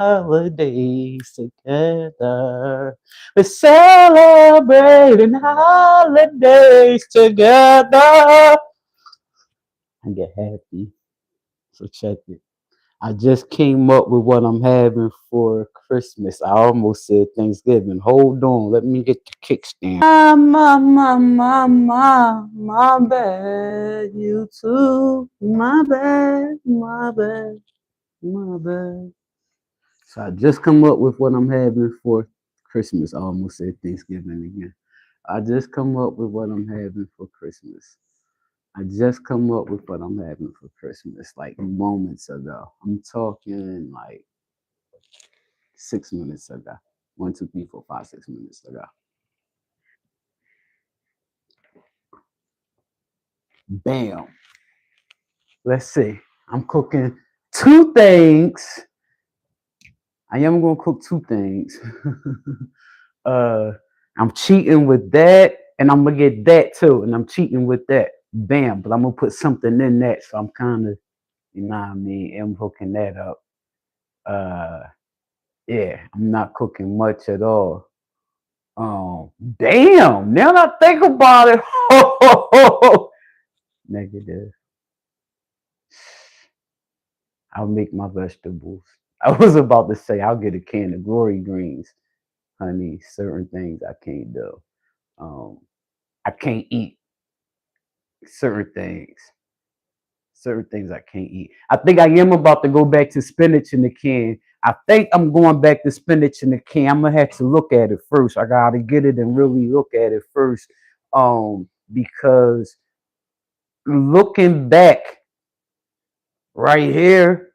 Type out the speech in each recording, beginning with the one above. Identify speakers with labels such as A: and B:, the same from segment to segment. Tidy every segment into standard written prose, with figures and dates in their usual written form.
A: holidays together. We're celebrating holidays together. I get happy. So check it. I just came up with what I'm having for Christmas. I almost said Thanksgiving. Hold on, let me get the kickstand. My bad. You too. My bad, my bad, my bad. So I just come up with what I'm having for Christmas. I almost said Thanksgiving again. I just come up with what I'm having for Christmas. I just come up with what I'm having for Christmas like moments ago. I'm talking like 6 minutes ago. 1, 2, 3, 4, 5, 6 minutes ago. Bam. Let's see. I'm cooking two things. I am gonna cook two things. uh I'm cheating with that, and I'm gonna get that too, and I'm cheating with that. Bam, but I'm gonna put something in that, so I'm kind of, you know what I mean, I'm hooking that up. Uh yeah, I'm not cooking much at all. Damn, now that I think about it, negative. I'll make my vegetables. I was about to say I'll get a can of glory greens, honey. Certain things I can't do. Um, I can't eat certain things. Certain things I can't eat. I think I am about to go back to spinach in the can. I think I'm going back to spinach in the can. I'm gonna have to look at it first. I gotta get it and really look at it first. Because looking back right here,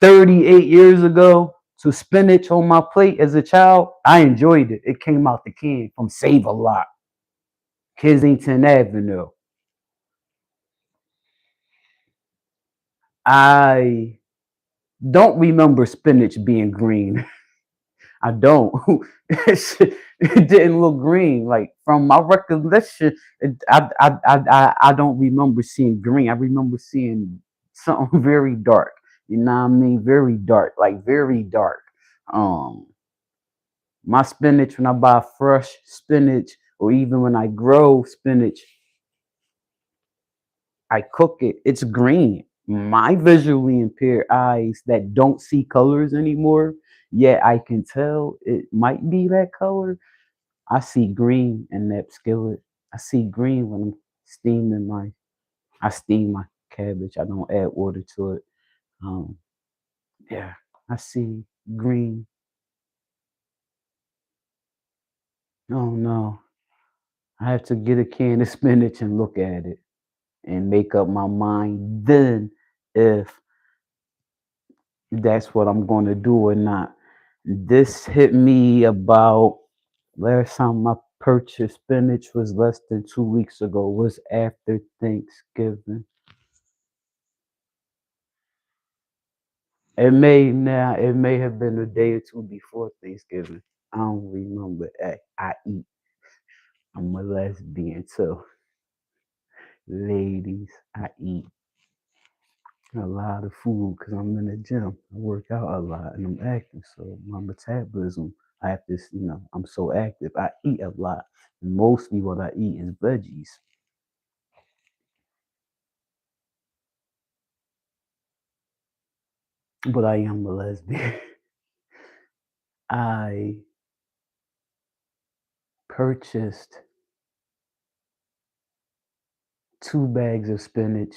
A: 38 years ago, to spinach on my plate as a child, I enjoyed it. It came out the can from Save a Lot, Kensington Avenue. I don't remember spinach being green. I don't. It didn't look green. Like from my recollection, I don't remember seeing green. I remember seeing something very dark. You know what I mean? Very dark, like very dark. Um, my spinach, when I buy fresh spinach, or even when I grow spinach, I cook it. It's green. My visually impaired eyes that don't see colors anymore, yet I can tell it might be that color. I see green in that skillet. I see green when I'm steaming I steam my cabbage. I don't add water to it. Um, yeah, I see green. Oh no, I have to get a can of spinach and look at it and make up my mind then if that's what I'm going to do or not. This hit me about last time I purchased spinach was less than 2 weeks ago, was after Thanksgiving. It may have been a day or two before Thanksgiving. I don't remember. I eat. I'm a lesbian too. Ladies, I eat a lot of food because I'm in the gym. I work out a lot and I'm active. So my metabolism, I have this, I'm so active. I eat a lot. And mostly what I eat is veggies. But I am a lesbian. I purchased 2 bags of spinach,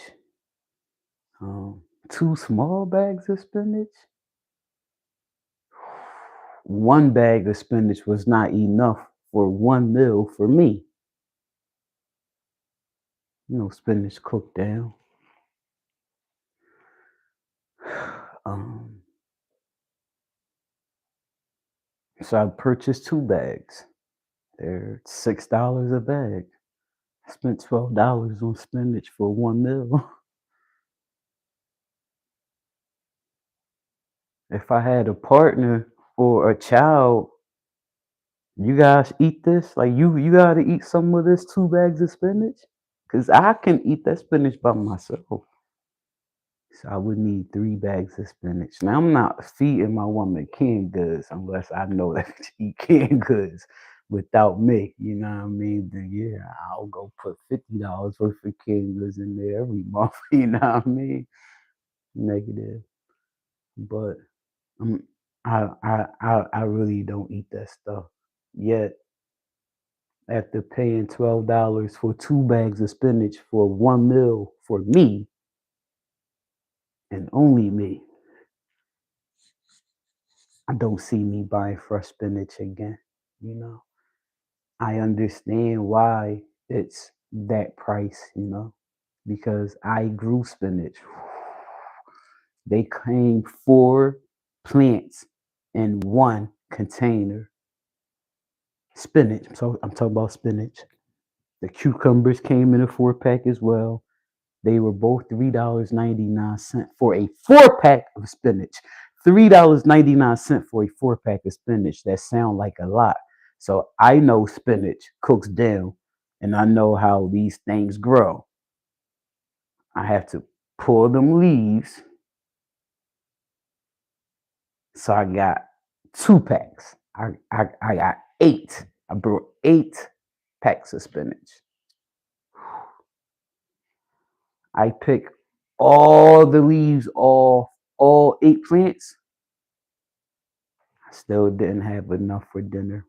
A: um, 2 small bags of spinach. 1 bag of spinach was not enough for one meal for me. Spinach cooked down. Um, so I purchased 2 bags. They're $6 a bag. I spent $12 on spinach for one meal. If I had a partner or a child, you guys eat this? Like you gotta eat some of this 2 bags of spinach? Cause I can eat that spinach by myself. So I would need 3 bags of spinach. Now I'm not feeding my woman canned goods unless I know that she eat canned goods without me. You know what I mean? Then yeah, I'll go put $50 worth of canned goods in there every month. You know what I mean? Negative. But I'm, I really don't eat that stuff. Yet after paying $12 for 2 bags of spinach for one meal for me and only me, I don't see me buying fresh spinach again. You know, I understand why it's that price, because I grew spinach. They came 4 plants in one container. Spinach. So I'm talking about spinach. The cucumbers came in a 4 pack as well. They were both $3.99 for a 4 pack of spinach. $3.99 for a 4 pack of spinach. That sound like a lot. So I know spinach cooks down, and I know how these things grow. I have to pull them leaves. So I got 2 packs. I got 8. I brought 8 packs of spinach. I pick all the leaves off all 8 plants. I still didn't have enough for dinner.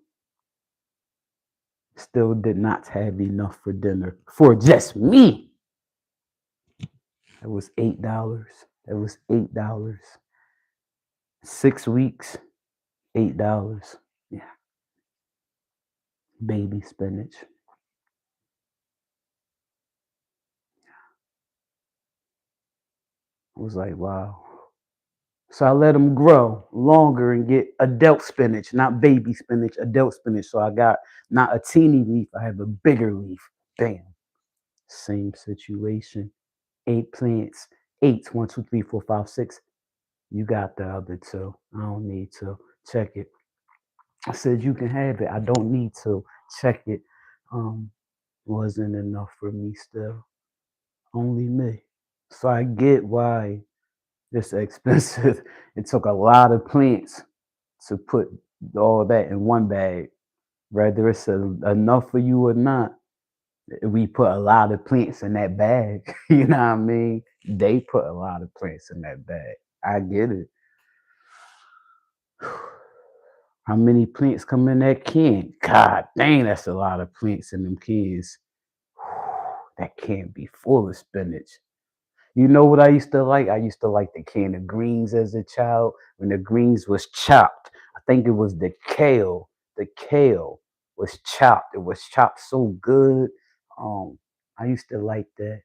A: Still did not have enough for dinner for just me. That was $8. That was $8. 6 weeks, $8. Yeah, baby spinach. I was like, wow. So I let them grow longer and get adult spinach, not baby spinach, adult spinach. So I got not a teeny leaf, I have a bigger leaf. Bam. Same situation. 8 plants, eight, 1, 2, 3, 4, 5, 6. You got the other 2. I don't need to check it. I said you can have it. I don't need to check it. Um, wasn't enough for me still. Only me. So I get why it's expensive. It took a lot of plants to put all that in one bag. Whether it's enough for you or not, we put a lot of plants in that bag. You know what I mean? They put a lot of plants in that bag. I get it. How many plants come in that can? God dang, that's a lot of plants in them cans. That can be full of spinach. You know what I used to like? I used to like the can of greens as a child when the greens was chopped. I think it was the kale. The kale was chopped. It was chopped so good. I used to like that.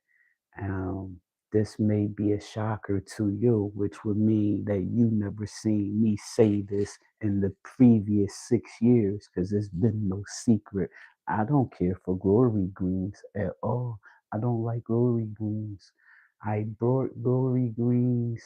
A: Um, this may be a shocker to you, which would mean that you never seen me say this in the previous 6 years, because it's been no secret. I don't care for glory greens at all. I don't like glory greens. I brought glory greens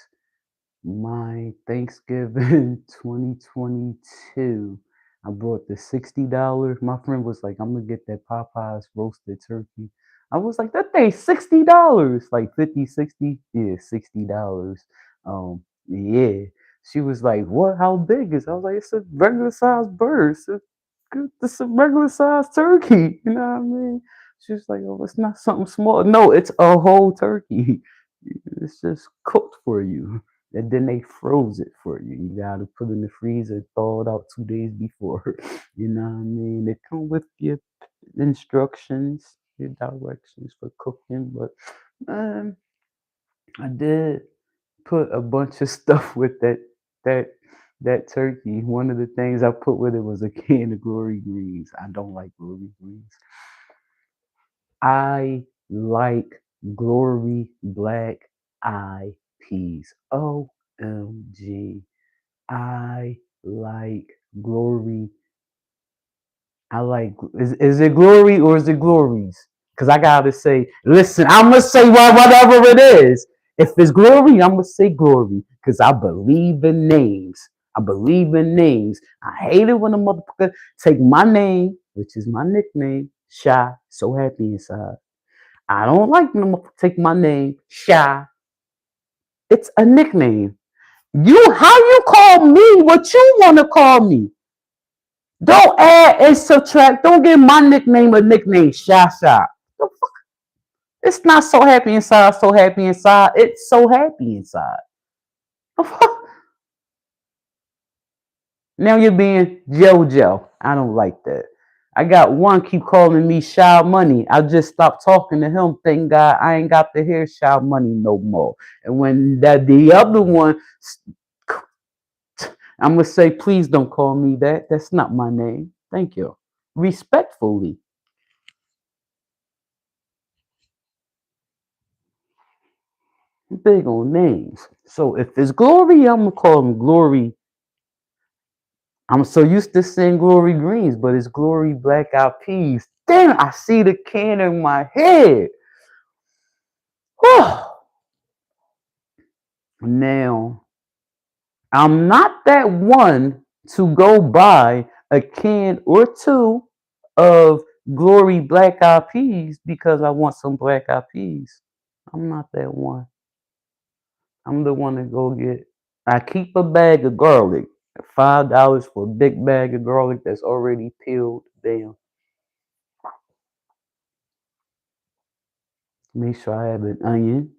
A: my Thanksgiving 2022. I bought the $60. My friend was like, I'm gonna get that Popeyes roasted turkey. I was like, that thing's $60. Like 50, 60? Yeah, $60. Yeah. She was like, what? How big is it? I was like, it's a regular sized bird. It's a regular sized turkey. You know what I mean? She was like, oh, it's not something small. No, it's a whole turkey. It's just cooked for you. And then they froze it for you. You gotta put it in the freezer, thaw it out 2 days before. You know what I mean? They come with your instructions, your directions for cooking. But um, I did put a bunch of stuff with that that turkey. One of the things I put with it was a can of glory greens. I don't like glory greens. I like glory black eye peas. OMG. I like glory. I like, is it glory or is it glories? Because I gotta say, listen, I'm gonna say whatever it is. If it's glory, I'm gonna say glory. Because I believe in names. I believe in names. I hate it when a motherfucker take my name, which is my nickname, Shy, so happy inside. I don't like when a motherfucker take my name, Shy, It's a nickname. How you call me what you want to call me. Don't add and subtract. Don't give my nickname a nickname. Sha Sha. It's not so happy inside, so happy inside. It's so happy inside. Now you're being JoJo. I don't like that. I got one keep calling me Shy Money. I just stopped talking to him. Thank God I ain't got to hear Shy Money no more. And when the other one, I'm gonna say, please don't call me that. That's not my name. Thank you. Respectfully. Big on names. So if it's Glory, I'm gonna call him Glory. I'm so used to saying Glory Greens, but it's Glory Black Eyed Peas. Damn, I see the can in my head. Now, I'm not that one to go buy a can or two of Glory Black Eyed Peas because I want some Black Eyed Peas. I'm not that one. I'm the one to go get. I keep a bag of garlic. $5 for a big bag of garlic that's already peeled. Damn. Make sure I have an onion.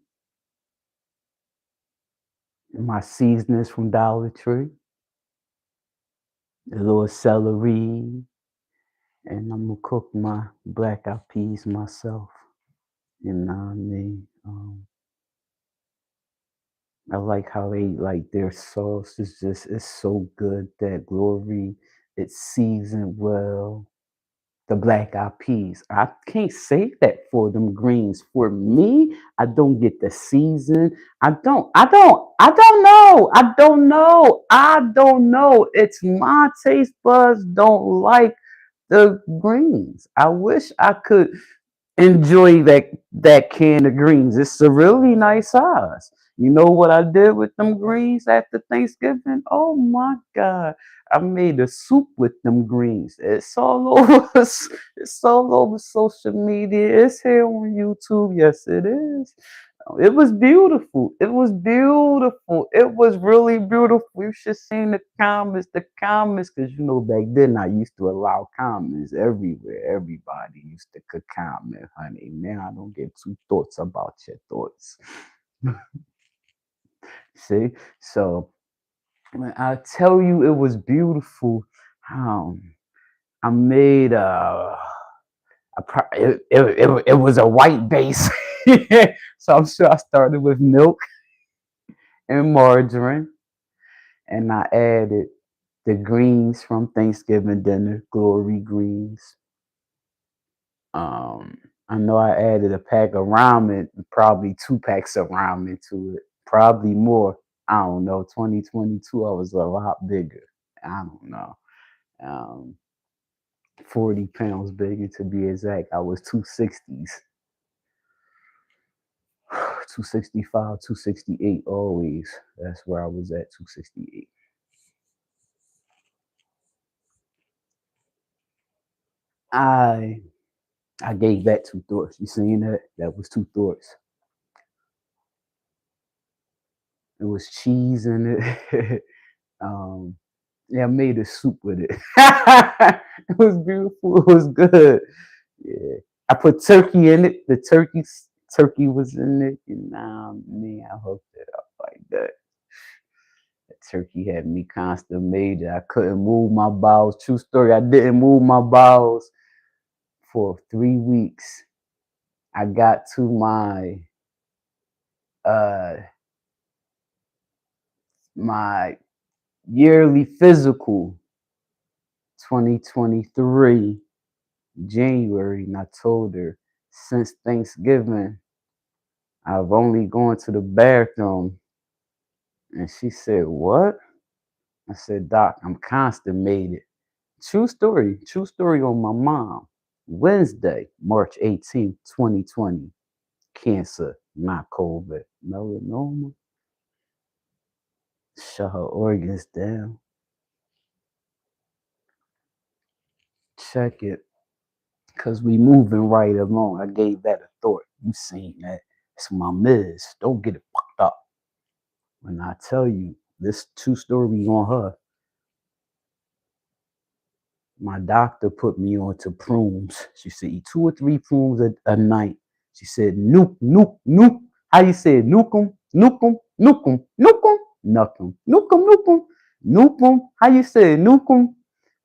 A: My seasonings from Dollar Tree. A little celery. And I'm gonna cook my black eyed peas myself. You know what I mean? I like how they like their sauce is just it's so good. That Glory, it's seasoned well. The black eyed peas. I can't say that for them greens. For me, I don't get the season. I don't know. I don't know. It's my taste buds don't like the greens. I wish I could enjoy that can of greens. It's a really nice size. You know what I did with them greens after Thanksgiving? Oh my God. I made a soup with them greens. It's all over it's all over social media. It's here on YouTube. Yes, it is. It was beautiful. It was beautiful. It was really beautiful. You should seen the comments, because you know back then I used to allow comments everywhere. Everybody used to could comment, honey. Now I don't get two thoughts about your thoughts. See, so when I tell you it was beautiful, um, I made it was a white base, so I'm sure I started with milk and margarine, and I added the greens from Thanksgiving dinner, Glory greens. Um, I know I added a pack of ramen, probably 2 packs of ramen to it, probably more. I don't know. 2022, I was a lot bigger. I don't know. Um, 40 pounds bigger to be exact. I was 260s, 265, 268 always. That's where I was at, 268. I I gave that 2 thoughts. You seen that? That was 2 thoughts. It was cheese in it. um, yeah, I made a soup with it. It was beautiful. It was good. Yeah, I put turkey in it. The turkey was in it. And now, me, I hooked it up like that. The turkey had me constipated. I couldn't move my bowels. True story. I didn't move my bowels for 3 weeks. I got to uh my yearly physical 2023 January, and I told her since Thanksgiving I've only gone to the bathroom, and she said, "What?" I said, "Doc, I'm constipated." True story on my mom. Wednesday, March 18th, 2020, cancer, not COVID, melanoma, shut her organs down. Check it. Cause we moving right along. I gave that a thought. You seen that. It's my Miz. Don't get it fucked up. When I tell you this true story on her, my doctor put me on to prunes. She said, eat 2 or 3 prunes a night. She said, nuke, nuke, nuke. How you say it? Nuke 'em, nuke 'em, nuke 'em, nuke 'em, nuke 'em, nuke 'em, nuke 'em, nuke 'em. How you say it? Nuke 'em.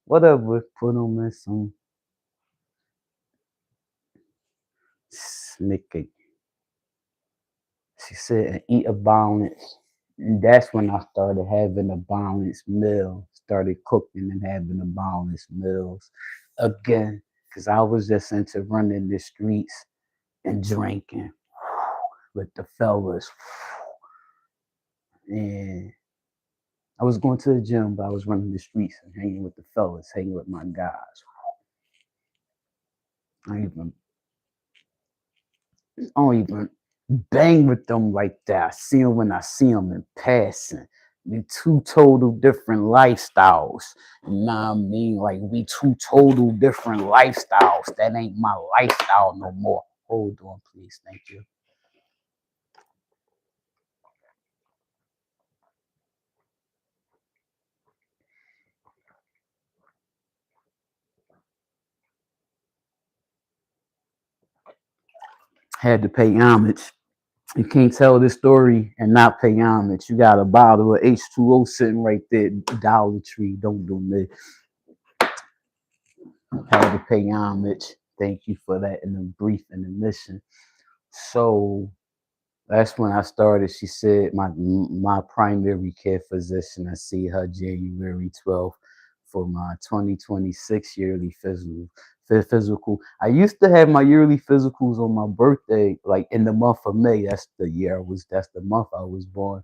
A: Whatever. Put 'em in some snicket. She said, and eat a balance. And that's when I started having a balanced meal. Started cooking and having a balanced meals again. Because I was just into running the streets and drinking with the fellas. And I was going to the gym, but I was running the streets and hanging with the fellas, hanging with my guys. I don't even bang with them like that. I see them when I see them in passing. We two total different lifestyles. You know what I mean? Like we two total different lifestyles. That ain't my lifestyle no more. Hold on, please. Thank you. Had to pay homage. You can't tell this story and not pay homage. You got a bottle of H2O sitting right there, Dollar Tree. Don't do me. Had to pay homage. Thank you for that in a brief intermission. So that's when I started. She said my primary care physician. I see her January 12th for my 2026 yearly physical. I used to have my yearly physicals on my birthday, like in the month of May. That's the month I was born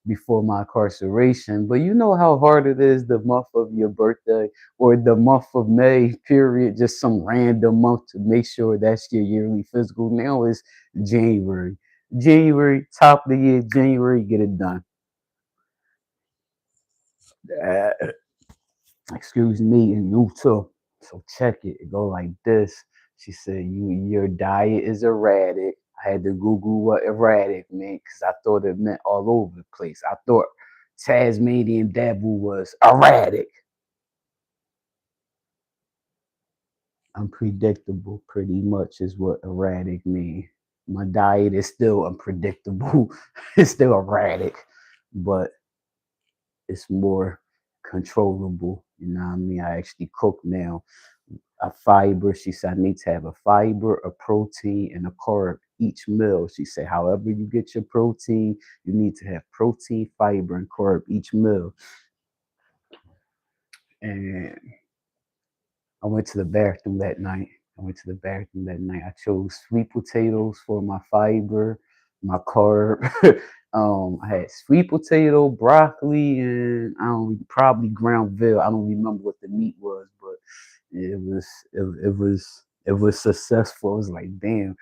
A: before my incarceration. But you know how hard it is the month of your birthday or the month of May, period, just some random month to make sure that's your yearly physical. Now it's January. January, top of the year, January, get it done. Uh, excuse me, and you too. So check it. It go like this. She said, your diet is erratic. I had to Google what erratic meant because I thought it meant all over the place. I thought Tasmanian devil was erratic. Unpredictable, pretty much, is what erratic means. My diet is still unpredictable. It's still erratic, but it's more controllable. You know what I mean? I actually cook now. A fiber, she said, I need to have a fiber, a protein, and a carb each meal. She said, however you get your protein, you need to have protein, fiber, and carb each meal. And I went to the bathroom that night. I chose sweet potatoes for my fiber, my carb. I had sweet potato, broccoli, and I don't probably ground veal. I don't remember what the meat was, but it was successful. It was like damn.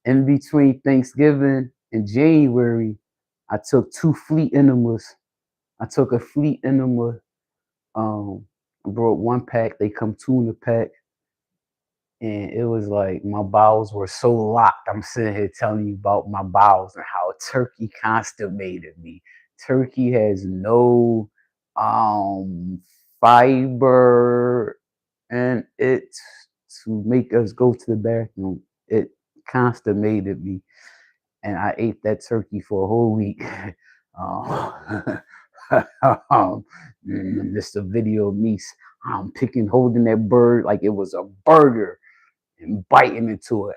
A: In between Thanksgiving and January, I took 2 fleet enemas. I took a fleet enema. I brought 1 pack. They come 2 in a pack. And it was like my bowels were so locked. I'm sitting here telling you about my bowels and how turkey constipated me. Turkey has no um fiber and it to make us go to the bathroom. It constipated me, and I ate that turkey for a whole week. Um, just a video of me holding that bird like it was a burger and biting into it.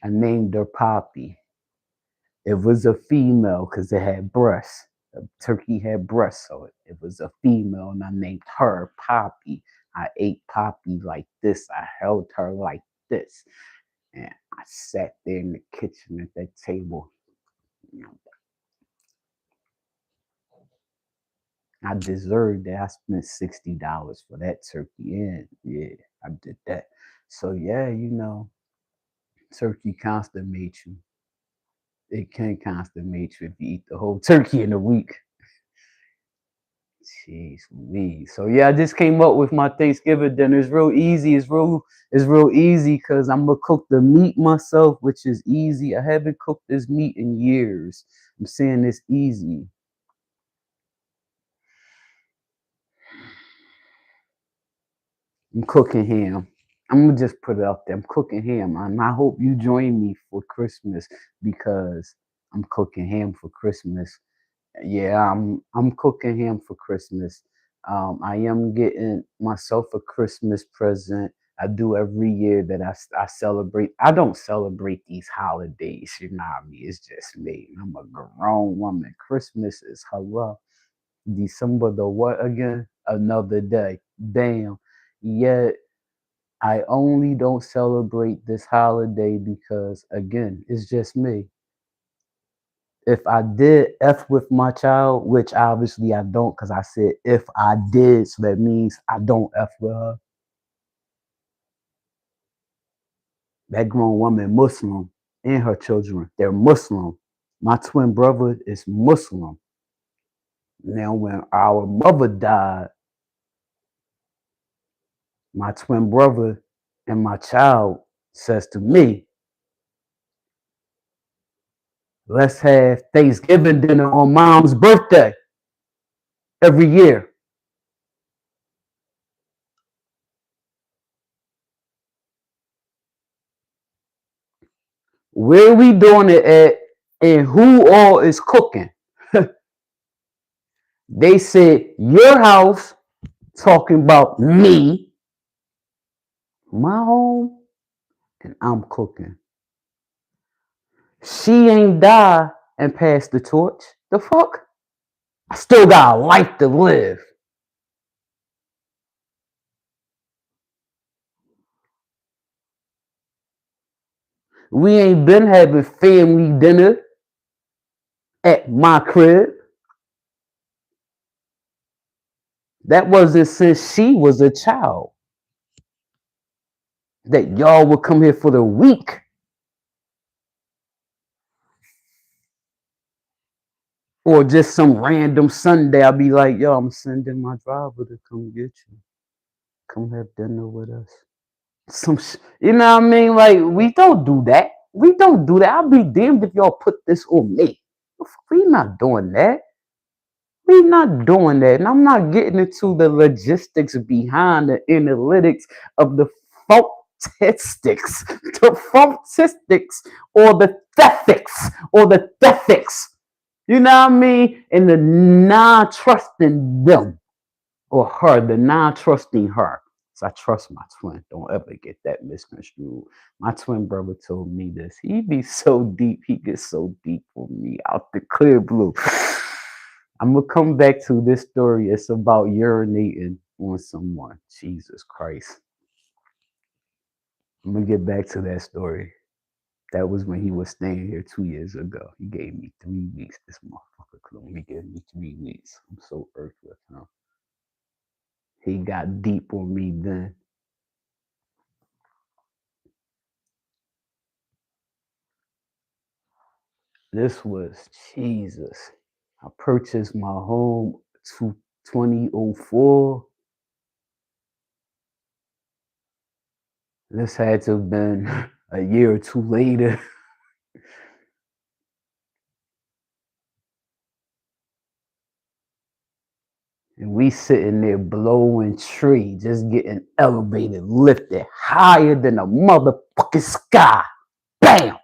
A: I named her Poppy. It was a female because it had breasts. The turkey had breasts, so it was a female, and I named her Poppy. I ate Poppy like this. I held her like this, and I sat there in the kitchen at that table. You know, I deserved that. I spent $60 for that turkey, and yeah, I did that. So yeah, turkey constipates you. It can constipate you if you eat the whole turkey in a week. Jeez Louise. So yeah, I just came up with my Thanksgiving dinner. It's real easy. It's real easy because I'm gonna cook the meat myself, which is easy. I haven't cooked this meat in years. I'm saying it's easy. I'm cooking ham. I'm gonna just put it out there. I'm cooking ham, and I hope you join me for Christmas because I'm cooking ham for Christmas. Yeah, I'm cooking ham for Christmas. I am getting myself a Christmas present. I do every year that I celebrate. I don't celebrate these holidays, you know what I mean? It's just me. I'm a grown woman. Christmas is hello. December the what again? Another day. Damn. Yet I only don't celebrate this holiday because again, it's just me. If I did F with my child, which obviously I don't because I said if I did, so that means I don't F with her. That grown woman Muslim and her children, they're Muslim. My twin brother is Muslim. Now when our mother died, my twin brother and my child says to me, let's have Thanksgiving dinner on mom's birthday every year. Where we doing it at and who all is cooking? They said your house talking about me, my home, and I'm cooking. She ain't die and passed the torch. The fuck? I still got a life to live. We ain't been having family dinner at my crib. That wasn't since she was a child. That y'all would come here for the week. Or just some random Sunday, I'll be like, yo, I'm sending my driver to come get you. Come have dinner with us. You know what I mean? Like, we don't do that. We don't do that. I'll be damned if y'all put this on me. We not doing that. We not doing that. And I'm not getting into the logistics behind the analytics of the faultistics, the faultistics, or the thethics, or the thethics. You know what I mean? And the non-trusting them or her, the non-trusting her. So I trust my twin. Don't ever get that misconstrued. My twin brother told me this. He be so deep. He gets so deep for me out the clear blue. I'm gonna come back to this story. It's about urinating on someone. Jesus Christ. I'm gonna get back to that story. That was when he was staying here 2 years ago. He gave me 3 weeks. This motherfucker could only give me 3 weeks. I'm so irked with him. He got deep on me then. This was Jesus. I purchased my home to 2004. This had to have been a year or two later. And we sitting there blowing tree, just getting elevated, lifted higher than the motherfucking sky. Bam!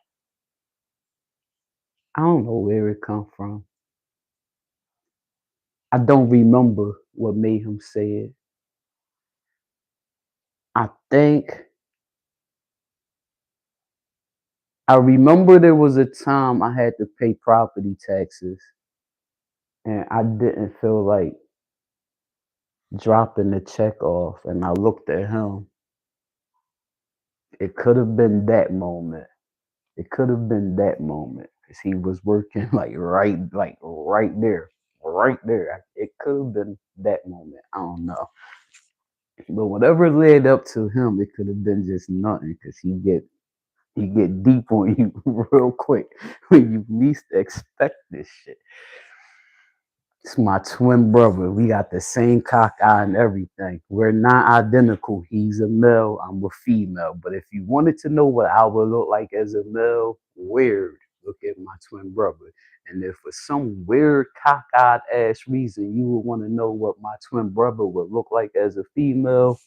A: I don't know where it come from. I don't remember what made him say it. I think I remember there was a time I had to pay property taxes and I didn't feel like dropping the check off. And I looked at him. It could have been that moment. It could have been that moment because he was working like right there, right there. It could have been that moment. I don't know, but whatever led up to him, it could have been just nothing because he get deep on you real quick when you least expect this shit. It's my twin brother. We got the same cock eye and everything. We're not identical. He's a male. I'm a female. But if you wanted to know what I would look like as a male, weird. look at my twin brother. And if for some weird cockeyed ass reason you would want to know what my twin brother would look like as a female,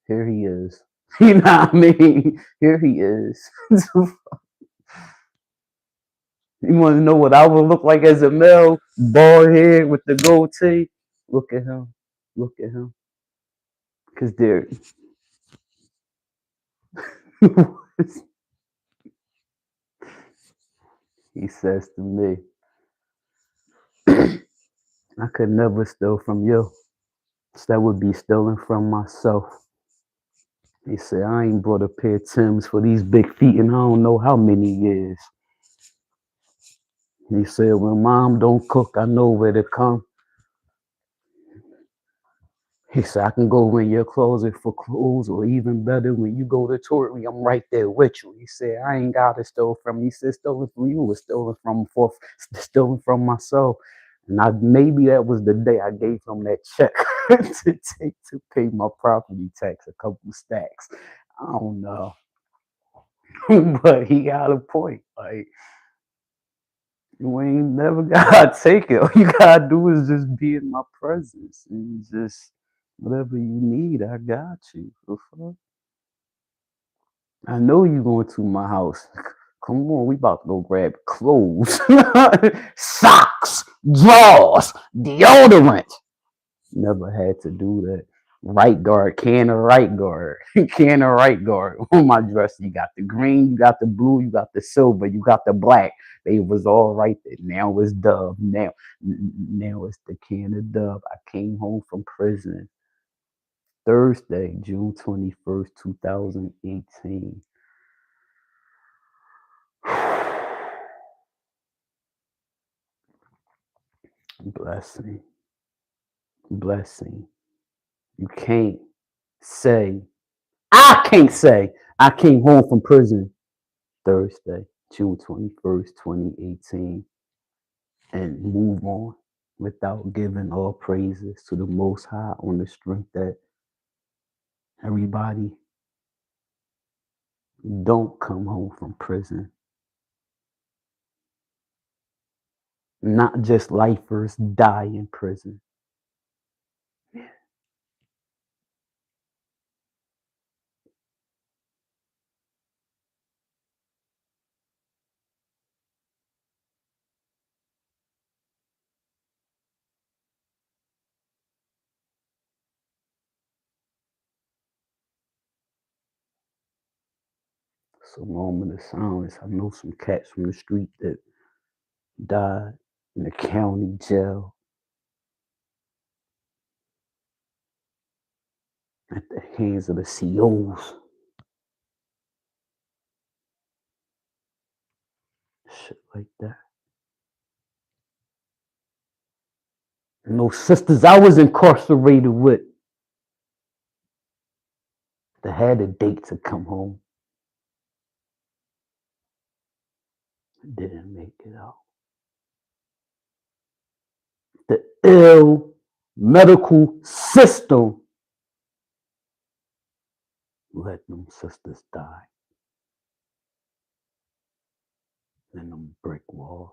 A: here he is. You know what I mean? Here he is. You want to know what I would look like as a male? Bald head with the goatee. Look at him. Look at him. Because there, he says to me, I could never steal from you. So that would be stealing from myself. He said, I ain't brought a pair of Timbs for these big feet in I don't know how many years. He said, when mom don't cook, I know where to come. He said, I can go in your closet for clothes, or even better, when you go to Tory, I'm right there with you. He said, I ain't got it stolen from you. He said, stolen from you was stolen from myself. And maybe that was the day I gave him that check to pay my property tax, a couple stacks. I don't know. But he got a point. Like, you ain't never gotta take it. All you gotta do is just be in my presence and just whatever you need, I got you. The fuck? I know you going to my house. Come on, we about to go grab clothes, socks, drawers, deodorant. Never had to do that. Right guard, can of right guard, can of right guard on my dress. You got the green, you got the blue, you got the silver, you got the black. They was all right there. Now it's Dove. Now it's the can of Dove. I came home from prison Thursday, June 21st, 2018. Blessing, blessing. You can't say, I can't say I came home from prison Thursday, June 21st, 2018, and move on without giving all praises to the Most High on the strength that everybody don't come home from prison. Not just lifers die in prison. So moment of silence. I know some cats from the street that died in the county jail at the hands of the COs. Shit like that. And those sisters I was incarcerated with that had a date to come home didn't make it out. The ill medical system let them sisters die in them brick walls.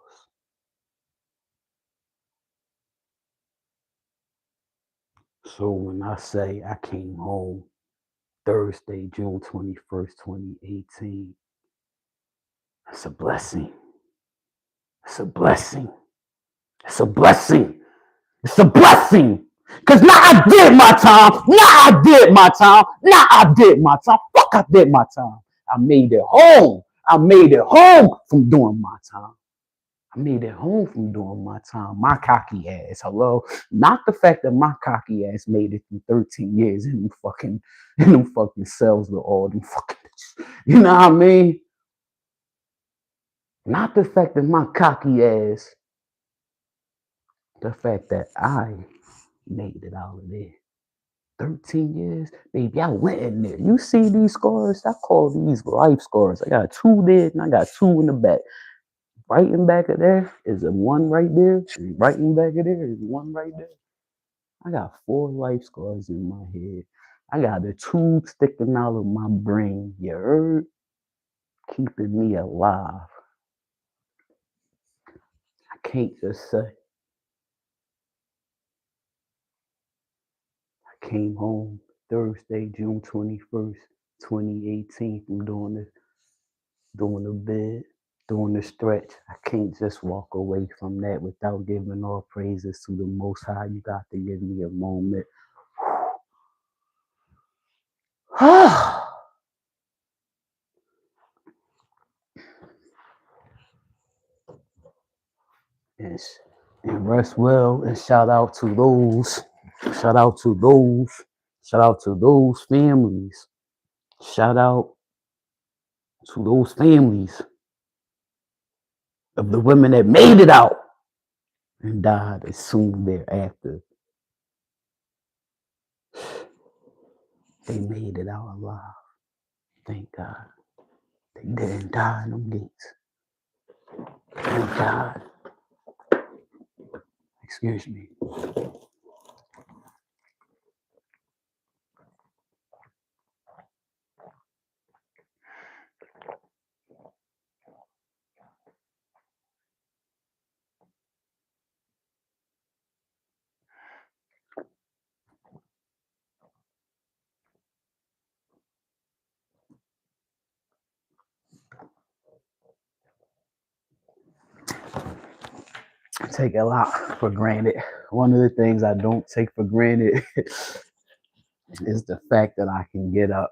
A: So when I say I came home Thursday, June 21st, 2018, it's a blessing. It's a blessing. It's a blessing. It's a blessing. Because now I did my time. Now I did my time. Now I did my time. Fuck, I did my time. I made it home. I made it home from doing my time. I made it home from doing my time. My cocky ass. Hello. Not the fact that my cocky ass made it through 13 years in them fucking cells with all them fucking, you know what I mean? Not the fact that my cocky ass, the fact that I made it out of there. 13 years, baby, I went in there. You see these scars? I call these life scars. I got two there and I got two in the back. Right in back of there is a one right there. And right in back of there is one right there. I got 4 life scars in my head. I got a tube sticking out of my brain. You heard? Keeping me alive. I can't just say I came home Thursday, June 21st, 2018 from doing the bid, doing the stretch. I can't just walk away from that without giving all praises to the Most High. You got to give me a moment. Yes. And rest well, and shout out to those, shout out to those families, shout out to those families of the women that made it out and died as soon thereafter. They made it out alive. Thank God. They didn't die in them gates. Thank God. Excuse me. I take a lot for granted. One of the things I don't take for granted is the fact that I can get up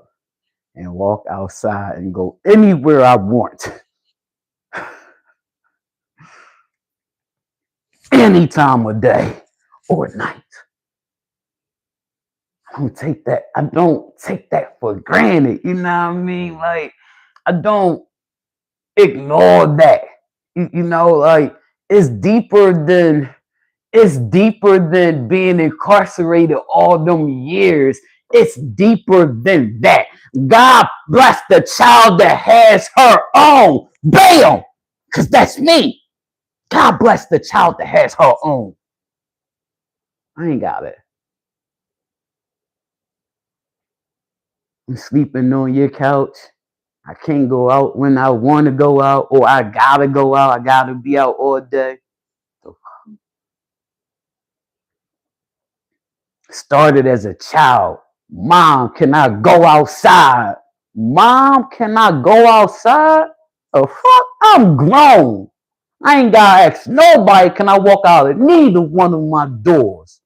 A: and walk outside and go anywhere I want, any time of day or night. I don't take that for granted. You know what I mean? Like, I don't ignore that. You know, like it's deeper than being incarcerated all them years. It's deeper than that. God bless the child that has her own. Bam! Because that's me. God bless the child that has her own. I ain't got it. I'm sleeping on your couch. I can't go out when I want to go out, or I gotta go out. I gotta be out all day. So started as a child. Mom, can I go outside? Mom, can I go outside? Oh, fuck, I'm grown. I ain't gotta ask nobody, can I walk out of neither one of my doors?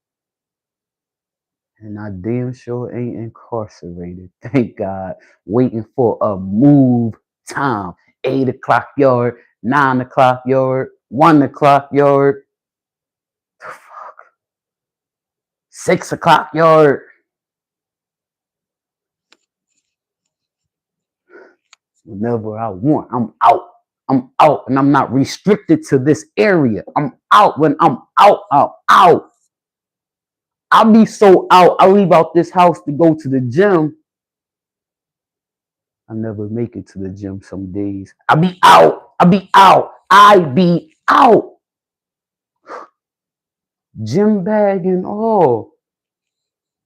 A: And I damn sure ain't incarcerated. Thank God. Waiting for a move time. 8 o'clock yard, 9 o'clock yard, 1 o'clock yard, 6 o'clock yard. Whenever I want, I'm out. I'm out, and I'm not restricted to this area. I'm out. When I'm out, I'm out. I'll be so out. I leave out this house to go to the gym. I never make it to the gym some days. I be out. I be out. I be out. Gym bag and all.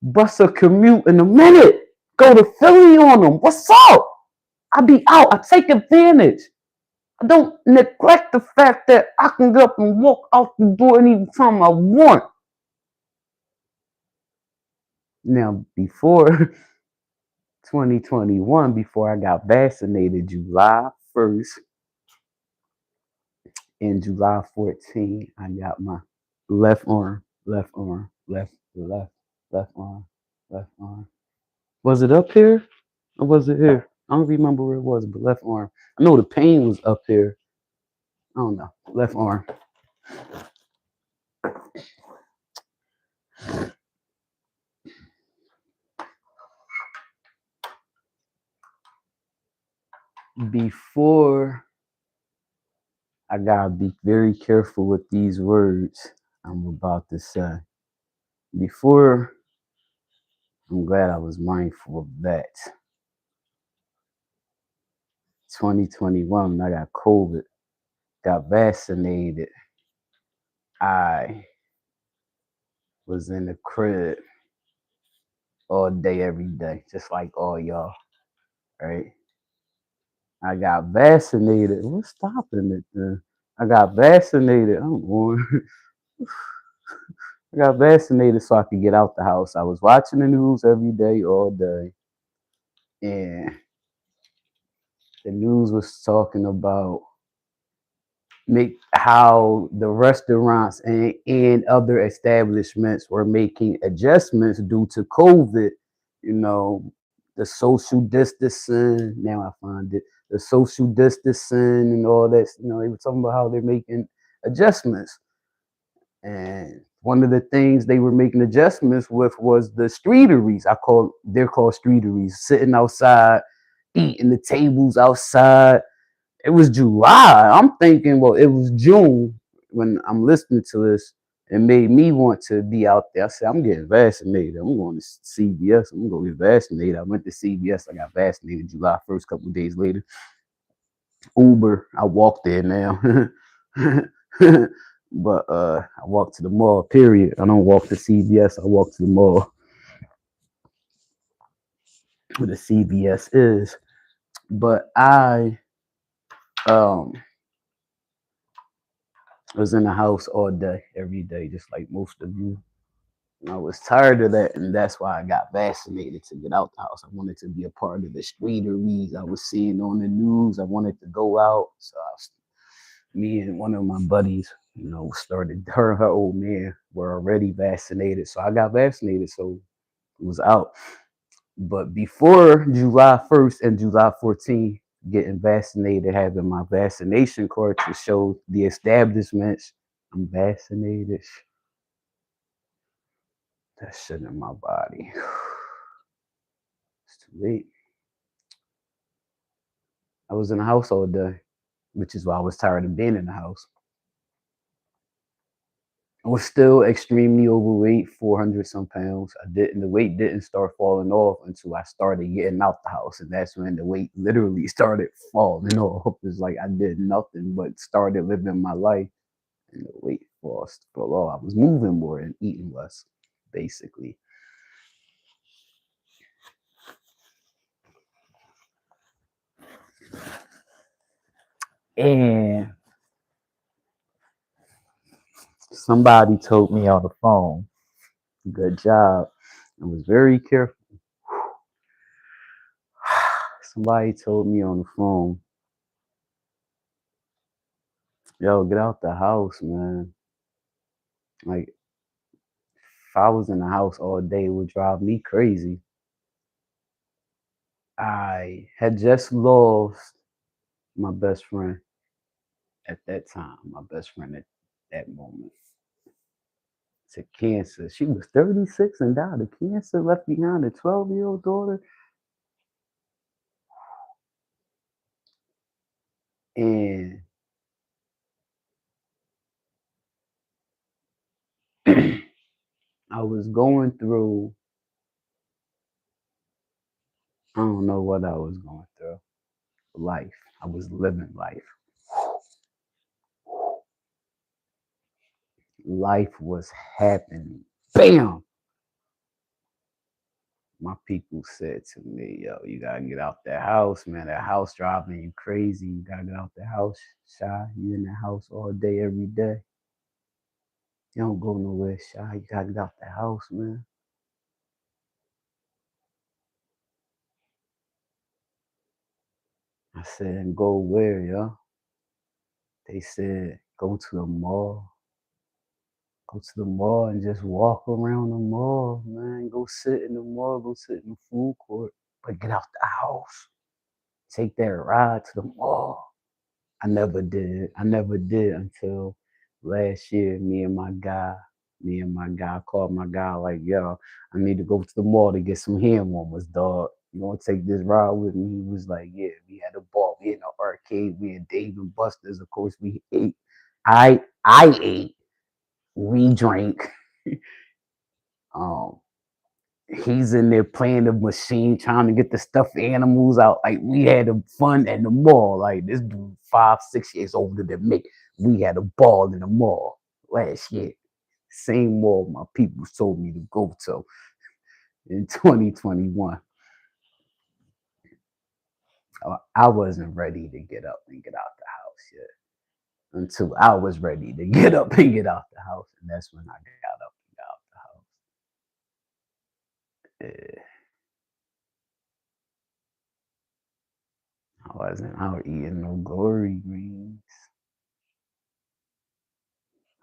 A: Bust a commute in a minute. Go to Philly on them. What's up? I be out. I take advantage. I don't neglect the fact that I can get up and walk out the door anytime I want. Now, before 2021, before I got vaccinated, July 1st and July 14th, I got my left arm, left arm, left arm, left arm. Was it up here or was it here? I don't remember where it was, but left arm. I know the pain was up here. I don't know. Left arm. Before, I gotta be very careful with these words I'm about to say. Before, I'm glad I was mindful of that. 2021, I got COVID, got vaccinated. I was in the crib all day, every day, just like all y'all, right? I got vaccinated. What's stopping it then? I got vaccinated. I'm going. I got vaccinated so I could get out the house. I was watching the news every day, all day, and the news was talking about make how the restaurants and other establishments were making adjustments due to COVID. You know, the social distancing. Now I find it the social distancing and all that. You know, they were talking about how they're making adjustments, and one of the things they were making adjustments with was the streeteries. They're called streeteries, sitting outside, eating the tables outside. It was July. I'm thinking, well, it was June when I'm listening to this. It made me want to be out there. I said, I'm getting vaccinated. I'm going to CVS. I'm going to get vaccinated. I went to CVS. I got vaccinated July 1st, couple of days later. Uber. I walked there now. But I walk to the mall, period. I don't walk to CVS. I walk to the mall where the CVS is. But I um was in the house all day, every day, just like most of you. And I was tired of that, and that's why I got vaccinated to get out the house. I wanted to be a part of the streeteries I was seeing on the news. I wanted to go out. Me and one of my buddies, started. Her and her old man were already vaccinated, so I got vaccinated, so it was out. But before July 1st and July 14th, getting vaccinated, having my vaccination card to show the establishments I'm vaccinated. That shit in my body. It's too late. I was in the house all day, which is why I was tired of being in the house. I was still extremely overweight, 400 some pounds. The weight didn't start falling off until I started getting out the house. And that's when the weight literally started falling off. It's like I did nothing but started living my life and the weight fell off. I was moving more and eating less, basically. And somebody told me on the phone, good job. I was very careful. Somebody told me on the phone, yo, get out the house, man. Like, if I was in the house all day, it would drive me crazy. I had just lost my best friend at that time, my best friend at that moment to cancer. She was 36 and died of cancer, left behind a 12-year-old daughter. And I was going through, I don't know what I was going through. Life. I was living life. Life was happening. Bam! My people said to me, yo, you gotta get out that house, man. That house driving you crazy. You gotta get out the house, Shy. You in the house all day, every day. You don't go nowhere, Shy. You gotta get out the house, man. I said, and go where, yo? They said, go to the mall. Go to the mall and just walk around the mall, man. Go sit in the mall, go sit in the food court. But get out the house. Take that ride to the mall. I never did. I never did until last year. I called my guy like, yo, I need to go to the mall to get some hand warmers, dog. You want to take this ride with me? He was like, yeah. We had a ball. We in the arcade. We had Dave and Buster's. Of course, we ate. I ate. We drank. Um, he's in there playing the machine, trying to get the stuffed animals out. Like we had a fun at the mall. Like this dude, 5, 6 years older than me. We had a ball in the mall last year. Same mall my people told me to go to in 2021. I wasn't ready to get up and get out the house yet. until I was ready to get up and get out the house. And that's when I got up and got out the house. I wasn't out eating no glory greens.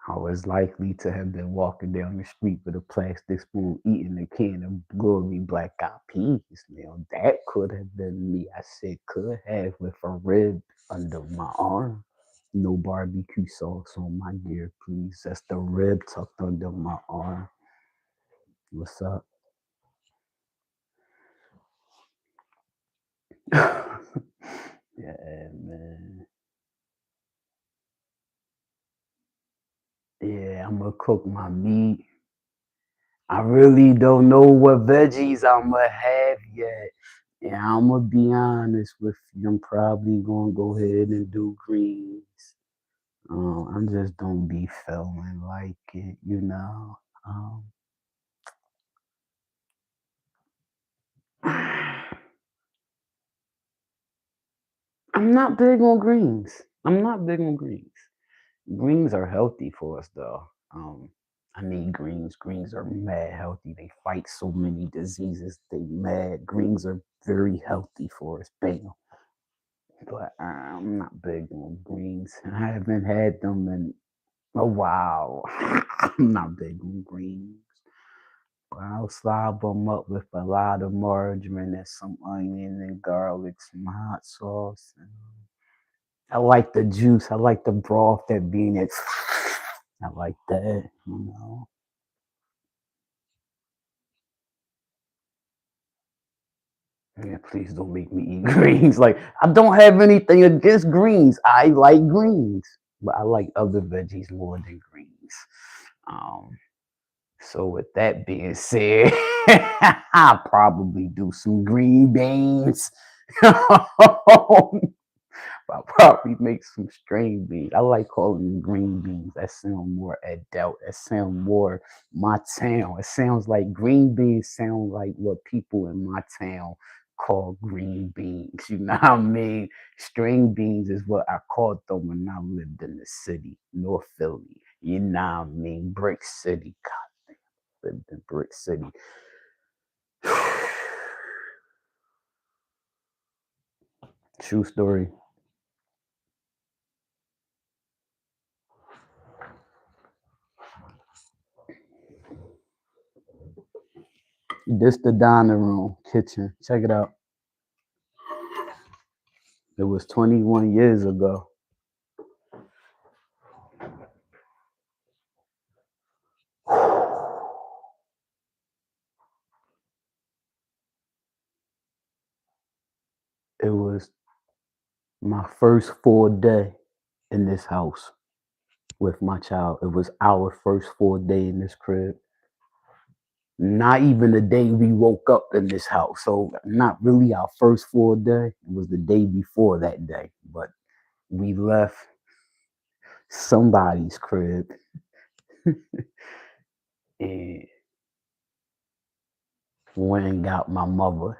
A: I was likely to have been walking down the street with a plastic spoon eating a can of glory black eyed peas. Now that could have been me. I said could have with a rib under my arm. No barbecue sauce on my gear, please. That's the rib tucked under my arm. What's up? Yeah, man. Yeah, I'm gonna cook my meat. I really don't know what veggies I'm gonna have yet. And I'm gonna be honest with you. I'm probably gonna go ahead and do greens. I just don't be feeling like it, you know. Um, I'm not big on greens. I'm not big on greens. Greens are healthy for us though. I need greens. Greens are mad healthy. They fight so many diseases. They mad. Greens are very healthy for us. Bam. But I'm not big on greens. I haven't had them in a while. I'm not big on greens. But I'll slob them up with a lot of margarine and some onion and garlic, some hot sauce. And I like the juice. I like the broth that being it. I like that, you know. Yeah, please don't make me eat greens. Like I don't have anything against greens. I like greens, but I like other veggies more than greens. Um, so with that being said, I'll probably do some green beans. I'll probably make some string beans. I like calling them green beans. That sound more adult. That sound more my town. It sounds like green beans sound like what people in my town call green beans. You know what I mean? String beans is what I called them when I lived in the city, North Philly. You know what I mean? Brick City. God damn, lived in Brick City. True story. This the dining room, kitchen. Check it out. It was 21 years ago. It was my first full day in this house with my child. It was our first full day in this crib. Not even the day we woke up in this house. So not really our first full day. It was the day before that day. But we left somebody's crib and went and got my mother.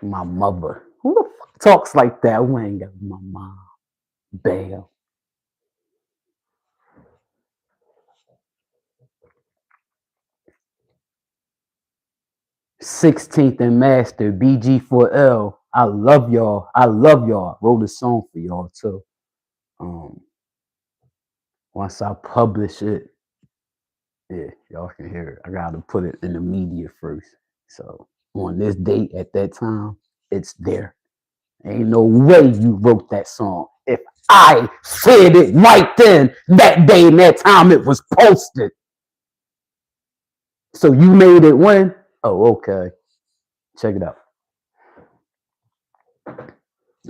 A: My mother. Who the fuck talks like that? Went and got my mom. Bam. 16th and Master, BG4L. I love y'all. I love y'all. Wrote a song for y'all too. Um, Once I publish it, yeah, y'all can hear it. I gotta put it in the media first. So on this date at that time, it's there. Ain't no way you wrote that song. If I said it right then, that day and that time it was posted. So you made it when? Oh, okay. Check it out.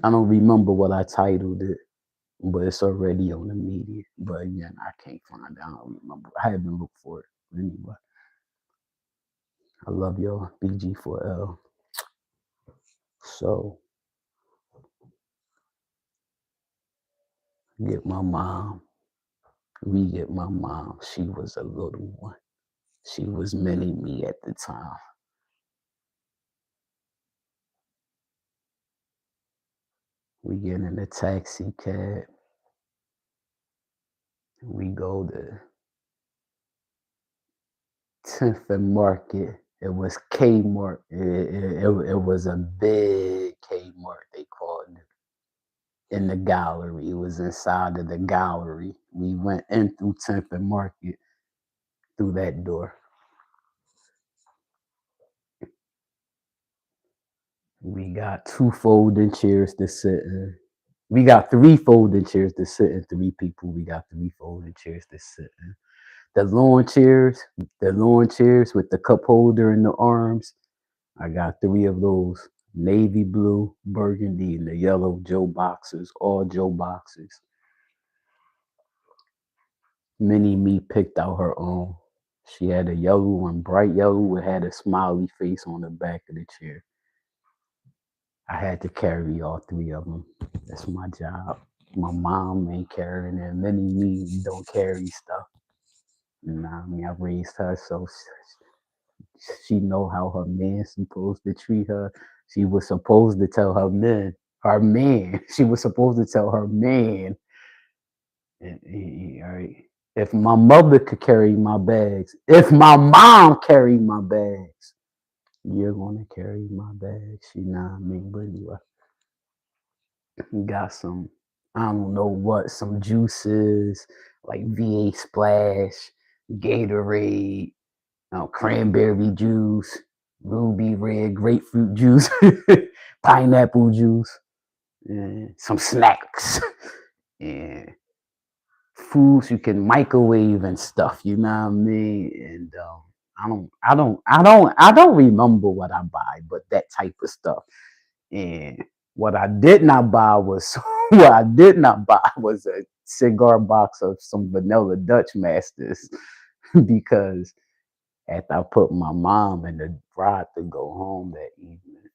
A: I don't remember what I titled it, but it's already on the media. But again, I can't find it. I don't remember. I haven't looked for it. Anyway, I love y'all. BG4L. So get my mom. We get my mom. She was a little one. She was mini me at the time. We get in a taxi cab. We go to 10th and Market. It was Kmart. It was a big Kmart, they called it, in the gallery. It was inside of the gallery. We went in through 10th and Market through that door. We got 2 folding chairs to sit in. We got 3 folding chairs to sit in. 3 people. We got 3 folding chairs to sit in. The lawn chairs with the cup holder in the arms. I got 3 of those. Navy blue, burgundy, and the yellow Joe boxes. All Joe boxes. Mini Me picked out her own. She had a yellow one, bright yellow. It had a smiley face on the back of the chair. I had to carry all 3 of them. That's my job. My mom ain't carrying it. Many me don't carry stuff. You know what I mean? I raised her so she know how her man's supposed to treat her. She was supposed to tell her man. She was supposed to tell her man. All right. If my mother could carry my bags, if my mom carried my bags, you're gonna carry my bags. You know what I mean? But anyway, got some, I don't know what, some juices like V8 Splash, Gatorade, cranberry juice, ruby red grapefruit juice, pineapple juice, and some snacks, and foods you can microwave and stuff. You know what I mean? And I don't remember what I buy, but that type of stuff. And what I did not buy was what I did not buy was a cigar box of some vanilla Dutch Masters because after I put my mom in the ride to go home that evening,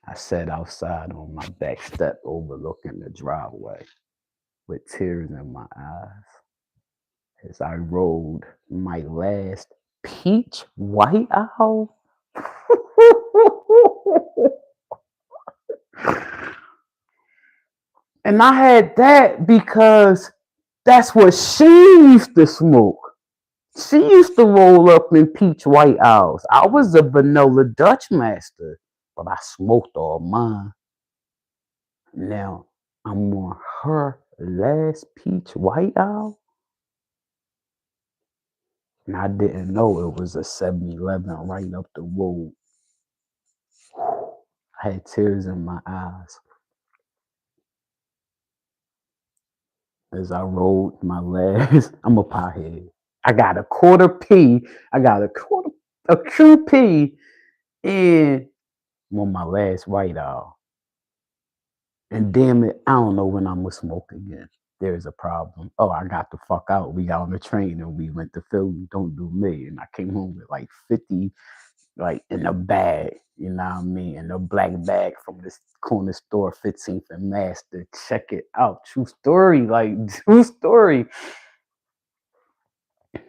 A: I sat outside on my back step overlooking the driveway with tears in my eyes as I rolled my last peach white owl. And I had that because that's what she used to smoke. She used to roll up in peach white owls. I was a vanilla Dutch master, but I smoked all mine. Now I'm on her last peach white owl, and I didn't know it was a 7-Eleven right up the road. I had tears in my eyes as I rolled my last. I'm a pothead. I got a quarter P. I got a QP, and on my last white owl. And damn it, I don't know when I'm gonna smoke again. There's a problem. Oh, I got the fuck out. We got on the train and we went to Philly. Don't do me. And I came home with like 50, like in a bag, you know what I mean? In a black bag from this corner store, 15th and Mass, to check it out. True story, like true story.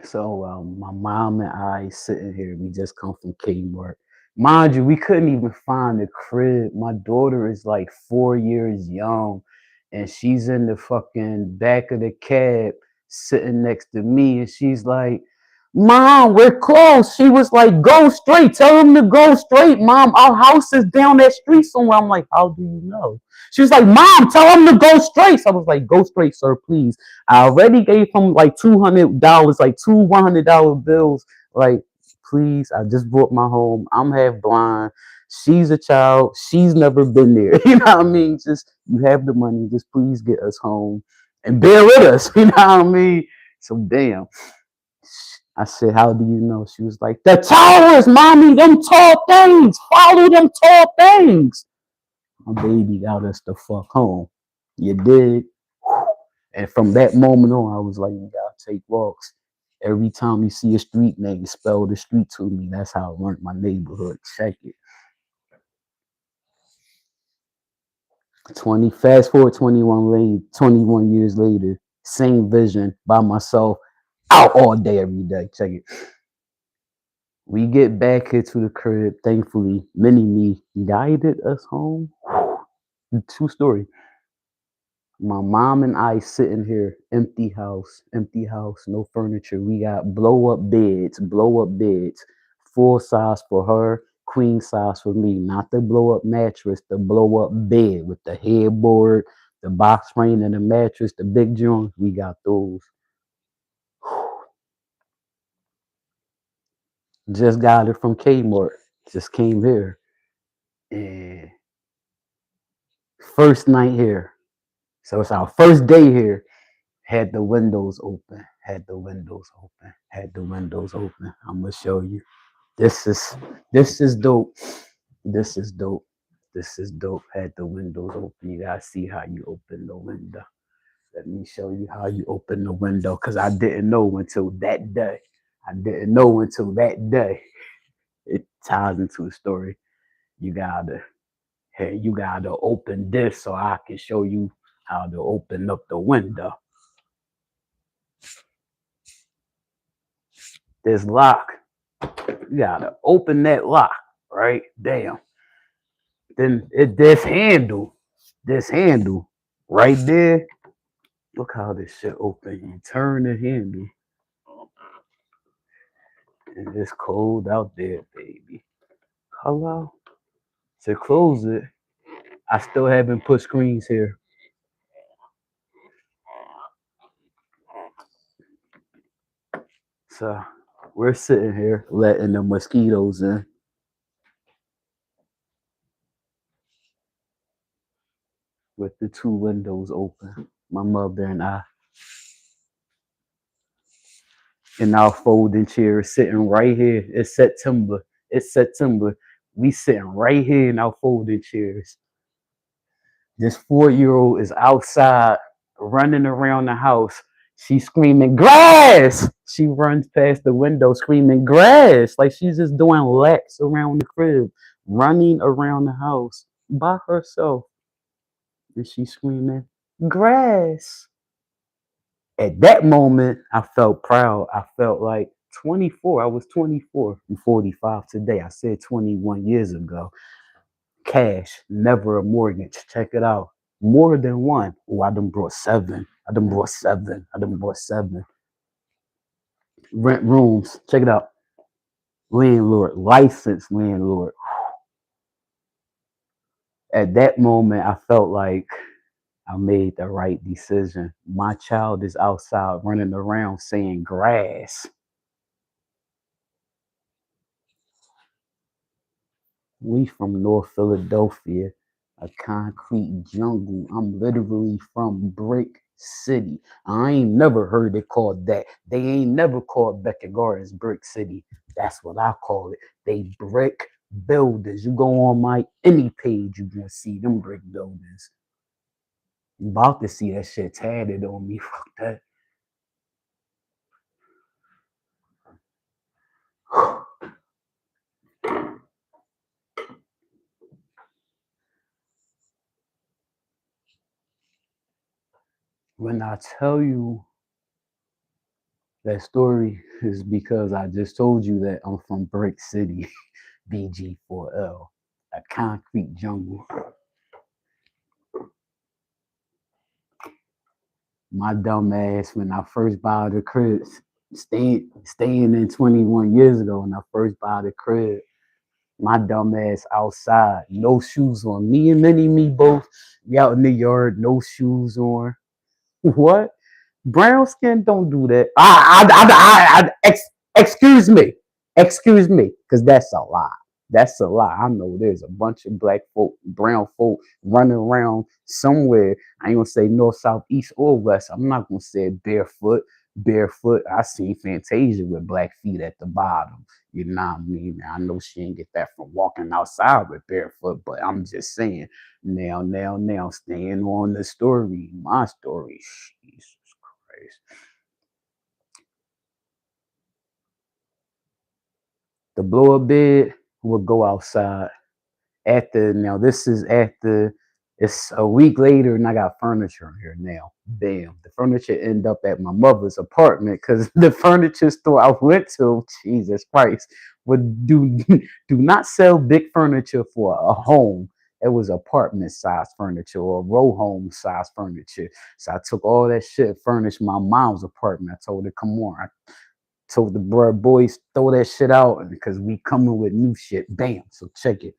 A: So my mom and I sitting here. We just come from Kmart. Mind you, we couldn't even find the crib. My daughter is like 4 years young, and she's in the fucking back of the cab, sitting next to me, and she's like, "Mom, we're close." She was like, "Go straight. Tell them to go straight, Mom. Our house is down that street somewhere." I'm like, "How do you know?" She was like, "Mom, tell them to go straight." So I was like, "Go straight, sir, please." I already gave him like $200, like 2 $100 bills. Like, please, I just bought my home. I'm half blind. She's a child. She's never been there. You know what I mean? Just, you have the money. Just please get us home and bear with us. You know what I mean? So damn. I said, "How do you know?" She was like, "The towers, mommy, them tall things. Follow them tall things." My baby got us the fuck home. You did. And from that moment on, I was like, "You gotta take walks. Every time you see a street name, spell the street to me." That's how I learned my neighborhood. Check it. Fast forward 21 years later, same vision by myself, out all day, every day. Check it. We get back here to the crib. Thankfully, Mini Me guided us home. True story. My mom and I sitting here, empty house, no furniture. We got blow up beds, full size for her, queen size for me. Not the blow up mattress, the blow up bed with the headboard, the box spring, and the mattress, the big joints. We got those. Just got it from Kmart. Just came here. And first night here. So it's our first day here. Had the windows open. Had the windows open. Had the windows open. I'm gonna show you. This is this is dope. This is dope. This is dope. Had the windows open. You gotta see how you open the window. Let me show you how you open the window because I didn't know until that day. I didn't know until that day. It ties into a story. You gotta Hey, you gotta open this so I can show you how to open up the window. This lock, you gotta open that lock, right? Damn. Then this handle right there. Look how this shit open. You turn the handle, and it's cold out there, baby. Hello. To close it, I still haven't put screens here. So we're sitting here letting the mosquitoes in. With the two windows open. My mother and I in our folding chair sitting right here. It's September. It's September. We sitting right here in our folding chairs. This 4 year old is outside running around the house. She's screaming, grass! She runs past the window screaming, grass! Like she's just doing laps around the crib, running around the house by herself. And she's screaming, grass. At that moment, I felt proud. I felt like 24. I was 24. I'm 45 today. I said 21 years ago. Cash, never a mortgage. Check it out. More than one. Oh, I done brought seven. I done brought seven. I done brought seven. Rent rooms. Check it out. Landlord, licensed landlord. At that moment, I felt like I made the right decision. My child is outside running around saying grass. We from North Philadelphia, a concrete jungle. I'm literally from Brick City. I ain't never heard it called that. They ain't never called Beckett Gardens Brick City. That's what I call it. They brick builders. You go on my any page, you gonna see them brick buildings. You about to see that shit tatted on me. Fuck that. When I tell you that story is because I just told you that I'm from Brick City, BG4L, a concrete jungle. My dumb ass, when I first bought the crib, staying in 21 years ago, when I first bought the crib, my dumb ass outside, no shoes on. Me and me both, we out in the yard, no shoes on. What? Brown skin don't do that. Excuse me, because that's a lie. That's a lie. I know there's a bunch of black folk, brown folk running around somewhere. I ain't gonna say north, south, east, or west. I'm not gonna say barefoot. Barefoot. I seen Fantasia with black feet at the bottom. You know what I mean? I know she didn't get that from walking outside with barefoot, but I'm just saying. Now, staying on the story, my story. Jesus Christ. The blow up bed will go outside after. Now this is after. It's a week later, and I got furniture in here now. Bam! The furniture end up at my mother's apartment because the furniture store I went to, Jesus Christ, would do not sell big furniture for a home. it was apartment size furniture or row home size furniture. So I took all that shit, furnished my mom's apartment. I told her, come on. I told the boys, throw that shit out because we coming with new shit. Bam. So check it.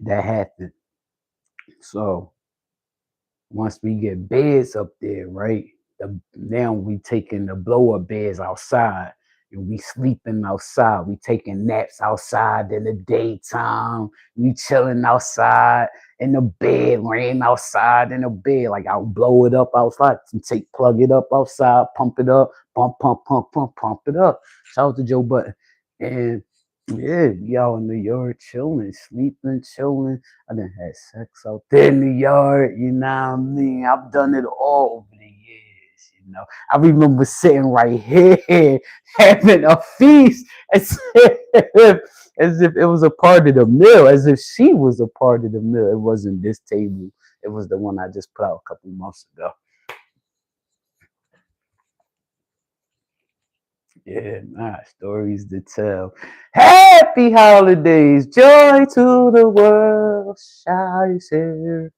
A: That happened. So once we get beds up there, right? Now we taking the blow up beds outside and we sleeping outside. We taking naps outside in the daytime. We chilling outside in the bed, laying outside in the bed. Like I'll blow it up outside and plug it up outside, pump it up, pump it up. Shout out to Joe Button. And yeah, y'all in the yard chilling, sleeping, chilling. I done had sex out there in the yard, you know what I mean? I've done it all over the years, you know. I remember sitting right here having a feast as if it was a part of the meal, as if she was a part of the meal. It wasn't this table. It was the one I just put out a couple months ago. Yeah, stories to tell. Happy holidays, joy to the world. Shines here.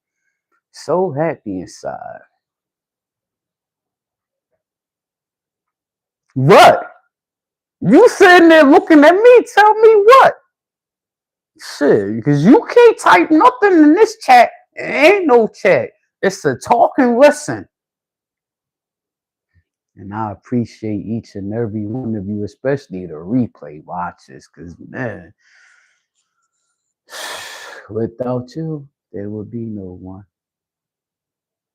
A: So happy inside. What? You sitting there looking at me? Tell me what? Shit, because you can't type nothing in this chat. It ain't no chat. It's a talk and listen. And I appreciate each and every one of you, especially the replay watchers, because man, without you, there would be no one.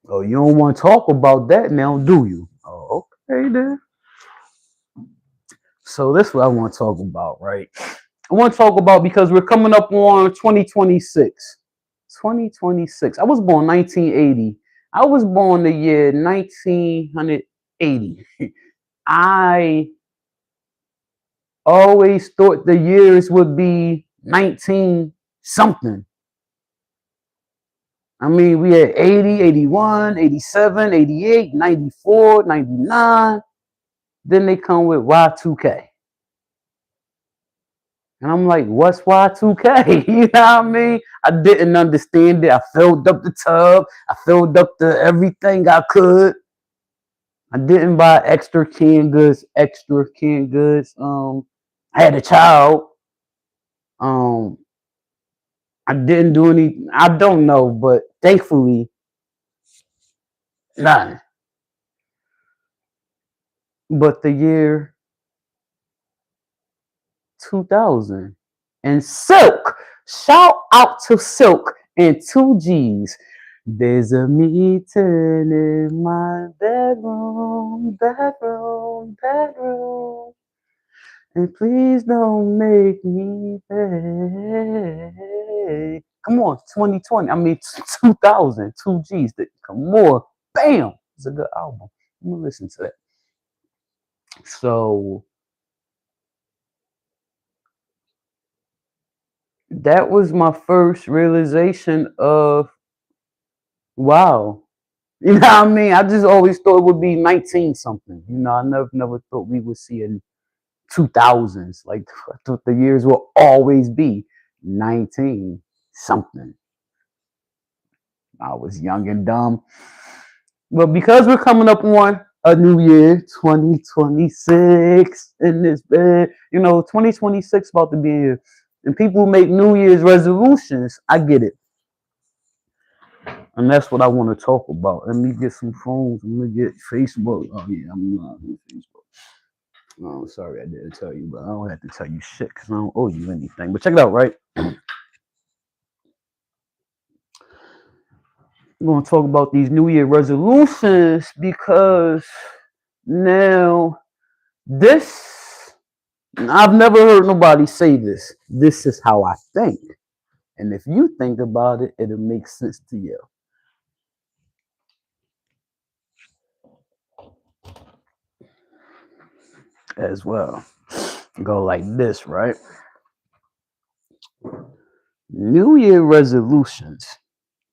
A: Oh, you don't want to talk about that now, do you? Oh, okay then. So this is what I want to talk about, right? I want to talk about because we're coming up on 2026. 2026. I was born 1980. I was born the year 1980. I always thought the years would be 19 something. I mean, we had 80, 81, 87, 88, 94, 99. Then they come with Y2K. And I'm like, what's Y2K? You know what I mean? I didn't understand it. I filled up the tub. I filled up the everything I could. I didn't buy extra canned goods. I had a child. Um, I didn't do any. I don't know, but thankfully, none. But the year 2000 and Silk. Shout out to Silk and 2Gs. There's a meeting in my bedroom. And please don't make me pay. Come on, 2020. I mean, 2000, 2Gs. Come on. Bam. It's a good album. I'm going to listen to it. So that was my first realization of, wow. You know what I mean? I just always thought it would be 19 something. You know, I never thought we would see in 2000s. Like, I thought the years will always be 19 something. I was young and dumb. But because we're coming up on a new year, 2026 in this bed, 2026 about to be here. And people make New Year's resolutions. I get it. And that's what I want to talk about. Let me get some phones. I'm going to get Facebook. Oh, yeah, I'm live on Facebook. Oh, sorry I didn't tell you, but I don't have to tell you shit because I don't owe you anything. But check it out, right? We're going to talk about these New Year resolutions because now I've never heard nobody say this. This is how I think. And if you think about it, it'll make sense to you. As well. Go like this, right? New Year resolutions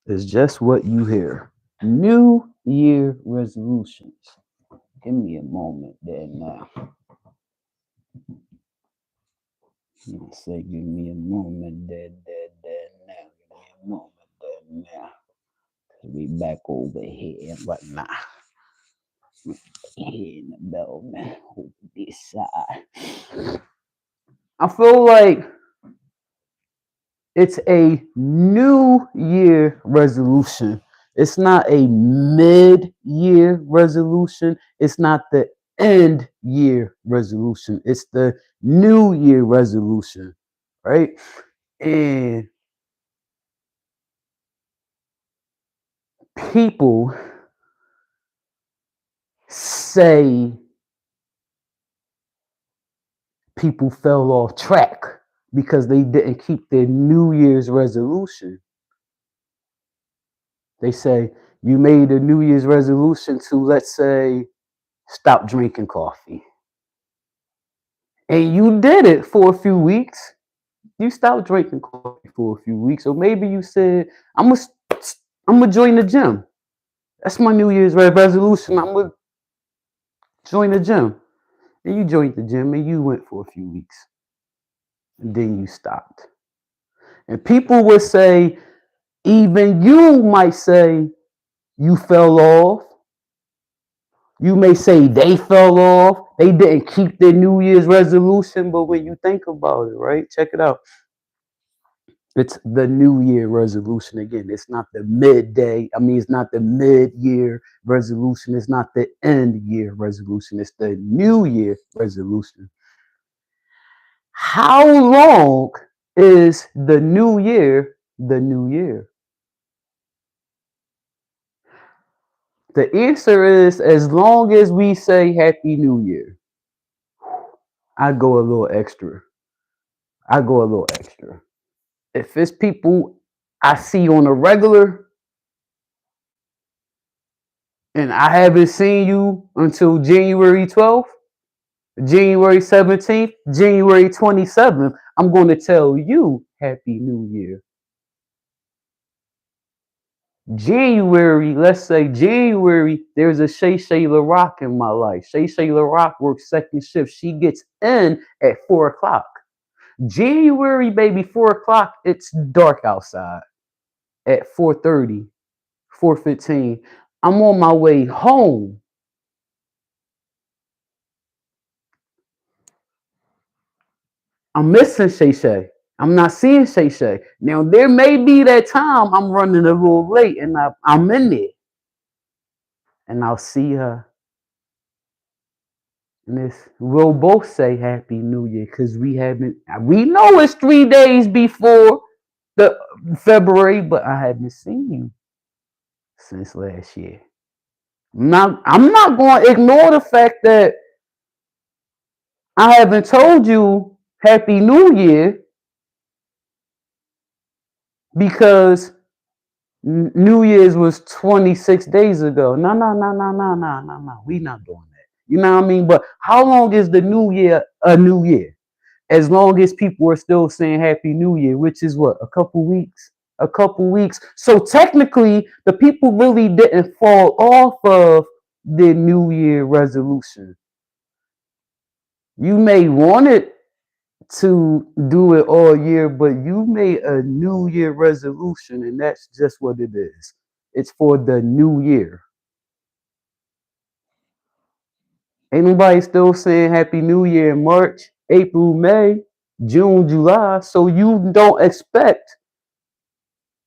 A: is just what you hear. New Year resolutions. Give me a moment there now. Say, give me a moment there now. Give me a moment. now. We back over here and whatnot. Here in the bell, man. Over this side. I feel like it's a new year resolution. It's not a mid-year resolution. It's not the end year resolution. It's the new year resolution, right? And people say people fell off track because they didn't keep their New Year's resolution. They say you made a New Year's resolution to, let's say, stop drinking coffee. And you did it for a few weeks. You stopped drinking coffee for a few weeks. Or maybe you said, I'm gonna join the gym. That's my New Year's resolution. I'm gonna join the gym. And you joined the gym and you went for a few weeks. And then you stopped. And people would say, even you might say you fell off. You may say they fell off. They didn't keep their New Year's resolution. But when you think about it, right? Check it out. It's the New Year resolution again. It's not the midday. I mean, it's not the mid-year resolution. It's not the end year resolution. It's the New Year resolution. How long is the New Year the New Year? The answer is as long as we say Happy New Year. I go a little extra. I go a little extra. If it's people I see on a regular and I haven't seen you until January 12th, January 17th, January 27th, I'm going to tell you Happy New Year. January, let's say January, there's a Shay Shay LaRock in my life. Shay Shay LaRock works second shift. She gets in at 4 o'clock. January, baby, 4 o'clock, it's dark outside. At 4:30, 4:15, I'm on my way home. I'm missing Shay Shay. I'm not seeing Shay Shay. Now, there may be that time I'm running a little late and I'm in there and I'll see her. And we'll both say Happy New Year because we know it's 3 days before the February, but I haven't seen you since last year. I'm not going to ignore the fact that I haven't told you Happy New Year because New Year's was 26 days ago. No, no, no, no, no, no, no, no. We not doing that. You know what I mean? But how long is the New Year a New Year? As long as people are still saying Happy New Year, which is what, a couple weeks? A couple weeks. So technically, the people really didn't fall off of their New Year resolution. You may want it to do it all year, but you made a New Year resolution, and that's just what it is. It's for the new year. Ain't nobody still saying Happy New Year in March, April, May, June, July. So you don't expect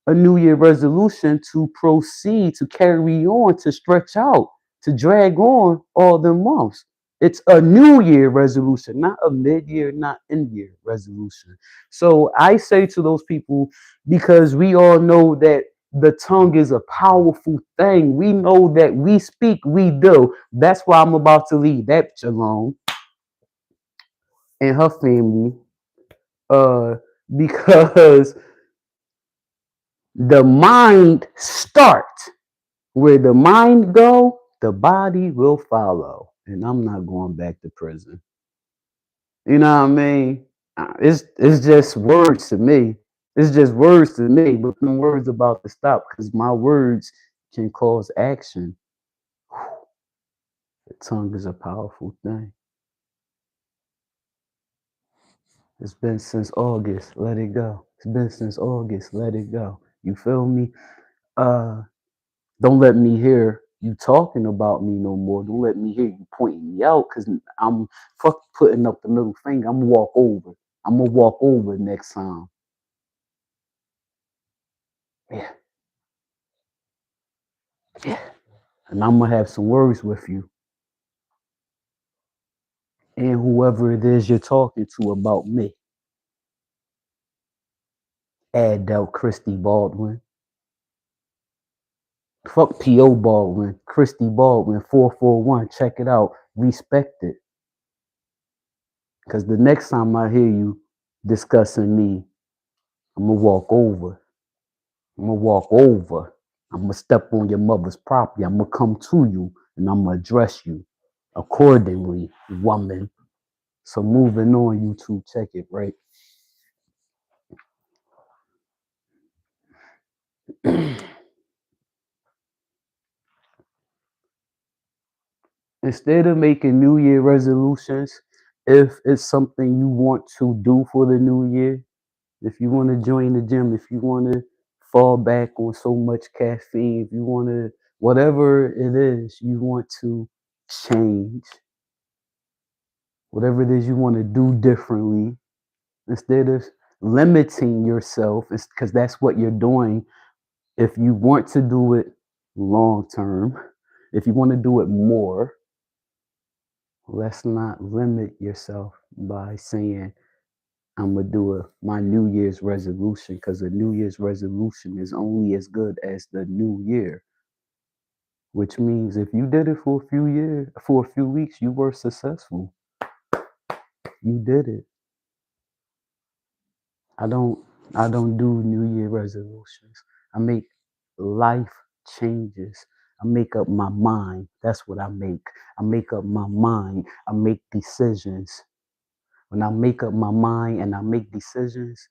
A: a New Year resolution to proceed, to carry on, to stretch out, to drag on all the months. It's a New Year resolution, not a mid-year, not end-year resolution. So I say to those people, because we all know that the tongue is a powerful thing. We know that we speak, we do. That's why I'm about to leave that alone and her family. Uh, because the mind starts. Where the mind go, the body will follow. And I'm not going back to prison. You know what I mean? It's just words to me. It's just words to me, but the words about to stop because my words can cause action. The tongue is a powerful thing. It's been since August. Let it go. It's been since August. Let it go. You feel me? Uh, don't let me hear you talking about me no more. Don't let me hear you pointing me out because I'm fuck putting up the middle finger. I'm gonna walk over. I'm gonna walk over next time. Yeah, yeah. And I'm gonna have some words with you and whoever it is you're talking to about me. Adele Christy Baldwin. Fuck P.O. Baldwin. Christy Baldwin 441. Check it out. Respect it. Because the next time I hear you discussing me, I'm gonna walk over. I'm gonna walk over. I'm gonna step on your mother's property. I'm gonna come to you and I'm gonna address you accordingly, woman. So moving on, YouTube, check it, right? Instead of making New Year resolutions, if it's something you want to do for the new year, if you want to join the gym, if you want to fall back on so much caffeine, if you want to, whatever it is you want to change, whatever it is you want to do differently, instead of limiting yourself, it's because that's what you're doing. If you want to do it long term, if you want to do it more, let's not limit yourself by saying, I'm gonna do my New Year's resolution because a New Year's resolution is only as good as the new year. Which means if you did it for a few years, for a few weeks, you were successful. You did it. I don't I don't do New Year resolutions. I make life changes. I make up my mind. That's what I make. I make up my mind. I make decisions. When I make up my mind and I make decisions,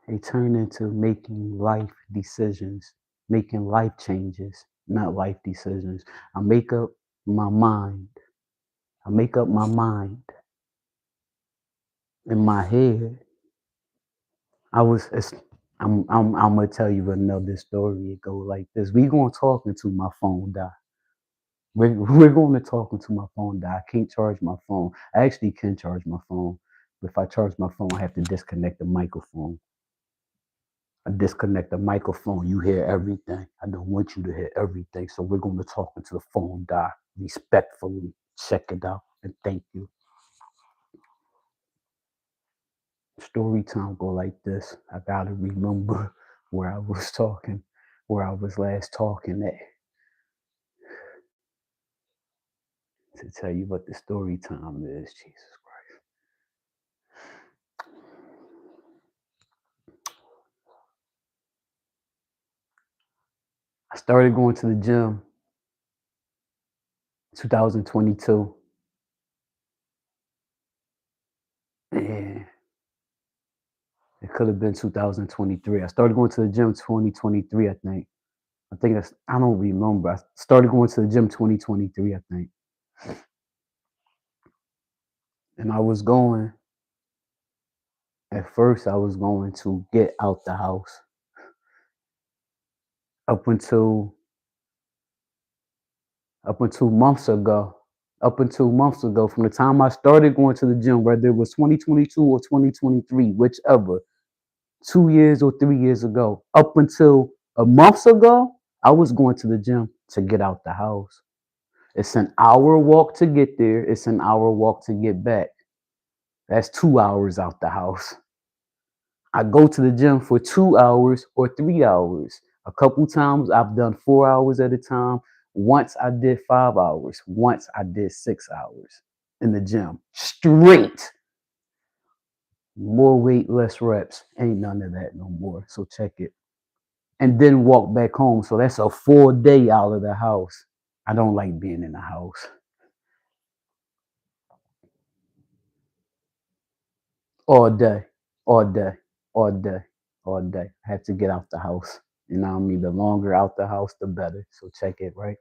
A: they turn into making life decisions, making life changes, not life decisions. I make up my mind. I make up my mind in my head. I was. I'm gonna tell you another story. It go like this. We gonna talk until my phone die. We're going to talk until my phone die. I can't charge my phone. I actually can charge my phone. But if I charge my phone, I have to disconnect the microphone. I disconnect the microphone. You hear everything. I don't want you to hear everything. So we're going to talk until the phone die. Respectfully. Check it out. And thank you. Story time go like this. I gotta remember where I was talking, where I was last talking at, to tell you what the story time is. Jesus Christ. I started going to the gym 2022. And it could have been 2023. I started going to the gym 2023, I think. I don't remember. I started going to the gym 2023, I think. And at first, I was going to get out the house up until months ago. Up until months ago, from the time I started going to the gym, whether it was 2022 or 2023, whichever, 2 years or 3 years ago, up until a month ago, I was going to the gym to get out the house. It's an hour walk to get there. It's an hour walk to get back. That's 2 hours out the house. I go to the gym for 2 hours or 3 hours. A couple times I've done 4 hours at a time. Once I did 5 hours. Once I did 6 hours in the gym. Straight. More weight, less reps. Ain't none of that no more. So check it. And then walk back home. So that's a full day out of the house. I don't like being in the house. All day, all day, all day, all day. I have to get out the house. You know what I mean? The longer out the house, the better. So check it, right?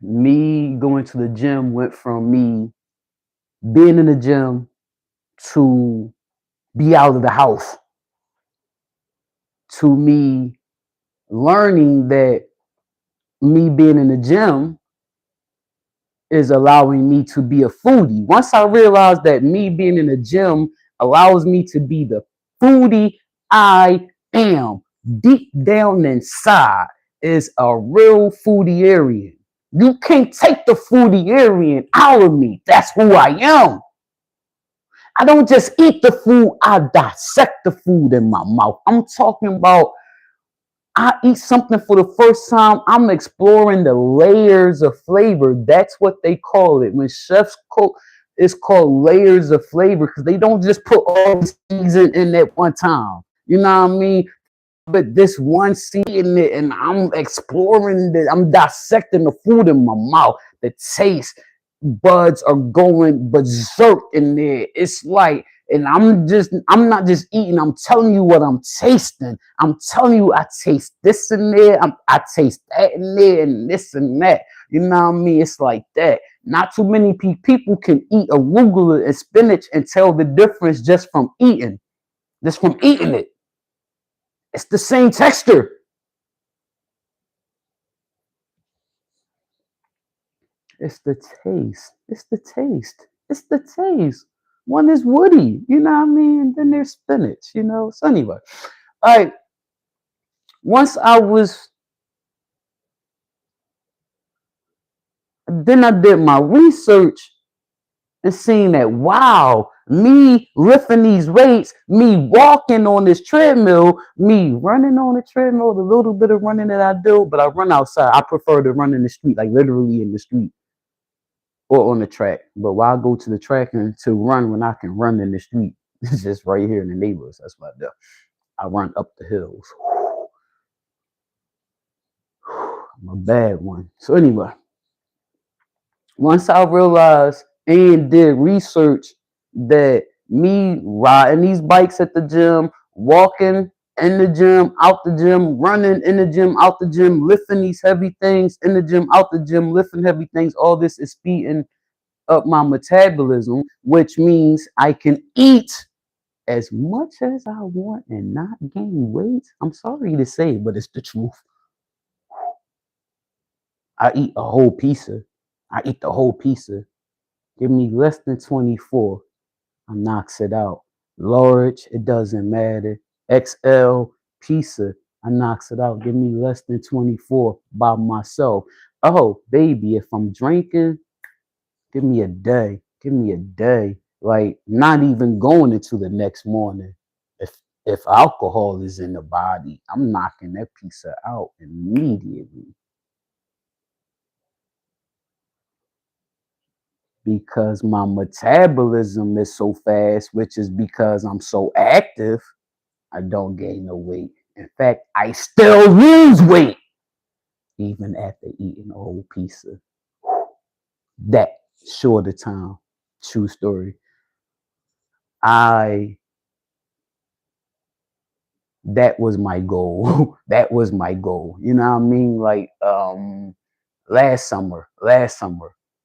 A: Me going to the gym went from me being in the gym to be out of the house to me learning that me being in the gym is allowing me to be a foodie. Once I realized that me being in the gym allows me to be the foodie I am, deep down inside is a real foodiearian. You can't take the foodiearian out of me. That's who I am. I don't just eat the food, I dissect the food in my mouth. I'm talking about I eat something for the first time, I'm exploring the layers of flavor. That's what they call it. When chefs cook, it's called layers of flavor because they don't just put all the season in at one time. You know what I mean? But this one seed in it, and I'm exploring it. I'm dissecting the food in my mouth. The taste buds are going berserk in there. It's like, and I'm not just eating. I'm telling you what I'm tasting. I'm telling you, I taste this in there. I taste that in there, and this and that. You know what I mean? It's like that. Not too many people can eat arugula and spinach and tell the difference just from eating. Just from eating it. It's the same texture. It's the taste. It's the taste. It's the taste. One is woody, you know what I mean? And then there's spinach, you know. So anyway, all right. Once I was, then I did my research and seeing that wow, me lifting these weights, me walking on this treadmill, me running on the treadmill, the little bit of running that I do, but I run outside. I prefer to run in the street, like literally in the street or on the track. But why go to the track and to run when I can run in the street? It's just right here in the neighborhoods. That's what I do. I run up the hills. I'm a bad one. So anyway, once I realized and did research that me riding these bikes at the gym, walking in the gym, out the gym, running in the gym, out the gym, lifting these heavy things in the gym, out the gym, lifting heavy things, all this is speeding up my metabolism, which means I can eat as much as I want and not gain weight. I'm sorry to say, but it's the truth. I eat a whole pizza. I eat the whole pizza. Give me less than 24. I knocks it out. Large, it doesn't matter. XL pizza, I knocks it out. Give me less than 24 by myself. Oh, baby, if I'm drinking, give me a day. Give me a day. Like not even going into the next morning. If if alcohol is in the body, I'm knocking that pizza out immediately because my metabolism is so fast, which is because I'm so active, I don't gain no weight. In fact, I still lose weight even after eating a whole pizza. That short of time. True story. I that was my goal. That was my goal. You know what I mean? Like last summer,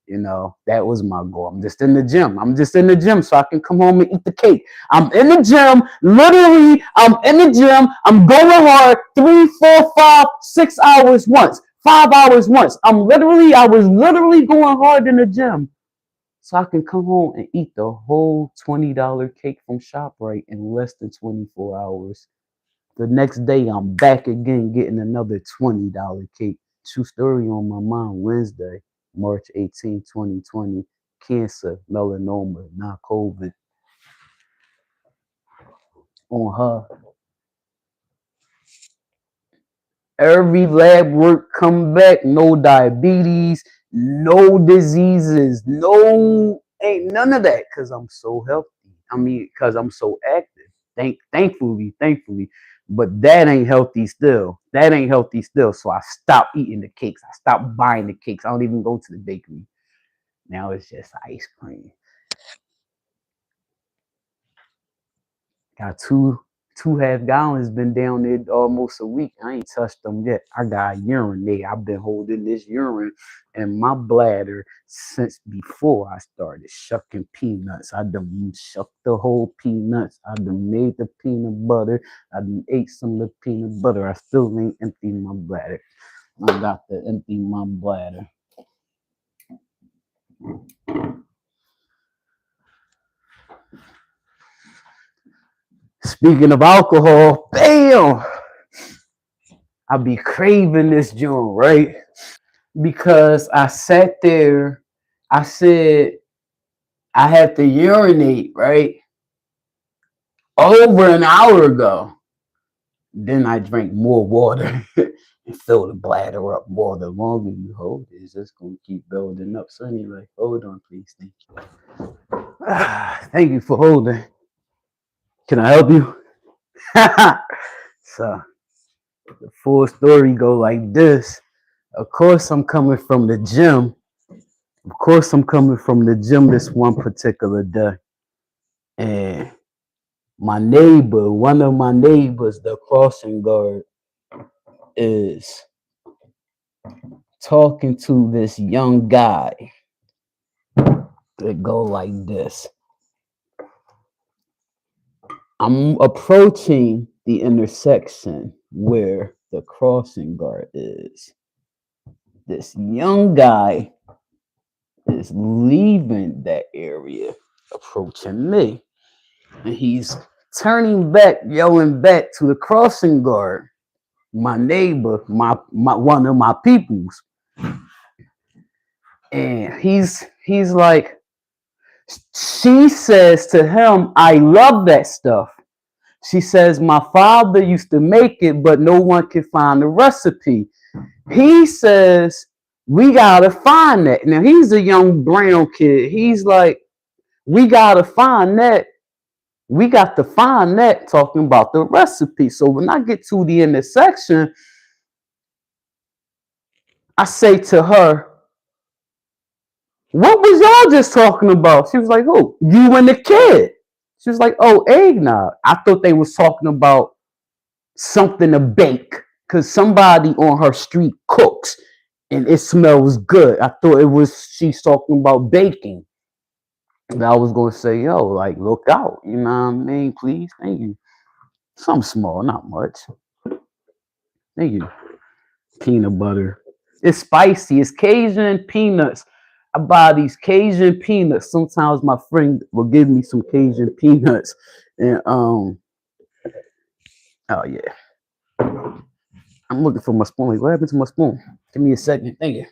A: you know, that was my goal. I'm just in the gym. I'm just in the gym so I can come home and eat the cake. I'm in the gym, literally, I'm in the gym. I'm going hard 3, 4, 5, 6 hours once, 5 hours once. I was literally going hard in the gym. So I can come home and eat the whole $20 cake from ShopRite in less than 24 hours. The next day, I'm back again getting another $20 cake. True story on my mom, Wednesday, March 18, 2020. Cancer, melanoma, not COVID. On her. Every lab work come back, no diabetes, no diseases, no, ain't none of that because I'm so healthy. I mean, because I'm so active. Thankfully. But that ain't healthy still. That ain't healthy still. So I stopped eating the cakes. I stopped buying the cakes. I don't even go to the bakery. Now it's just ice cream. Got 2.5 gallons been down there almost a week. I ain't touched them yet. I got urine there. I've been holding this urine in my bladder since before I started shucking peanuts. I done shucked the whole peanuts. I done made the peanut butter. I done ate some of the peanut butter. I still ain't emptied my bladder. I got to empty my bladder. Speaking of alcohol, bam! I be craving this joint, right? Because I sat there, I said, I had to urinate, right? Over an hour ago. Then I drank more water and fill the bladder up more. The longer you hold it, it's just going to keep building up. So anyway, hold on, please. Thank you. Thank you for holding. Can I help you? So the full story go like this. Of course, I'm coming from the gym. This one particular day. And my neighbor, one of my neighbors, the crossing guard, is talking to this young guy that go like this. I'm approaching the intersection where the crossing guard is. This young guy is leaving that area, approaching me. And he's turning back, yelling back to the crossing guard, my neighbor, my one of my peoples. And he's like, she says to him, I love that stuff. She says, my father used to make it, but no one can find the recipe. He says, we gotta find that. Now he's a young brown kid. He's like, we gotta find that. We got to find that, talking about the recipe. So when I get to the intersection, I say to her, what was y'all just talking about? She was like, oh, you and the kid. She was like, oh, eggnog. I thought they was talking about something to bake because somebody on her street cooks and it smells good. I thought it was she's talking about baking. And I was going to say, yo, like, look out. You know what I mean? Please. Thank you. Something small, not much. Thank you. Peanut butter. It's spicy. It's Cajun peanuts. I buy these Cajun peanuts. Sometimes my friend will give me some Cajun peanuts. And oh yeah. I'm looking for my spoon. Like, what happened to my spoon? Give me a second. Thank you.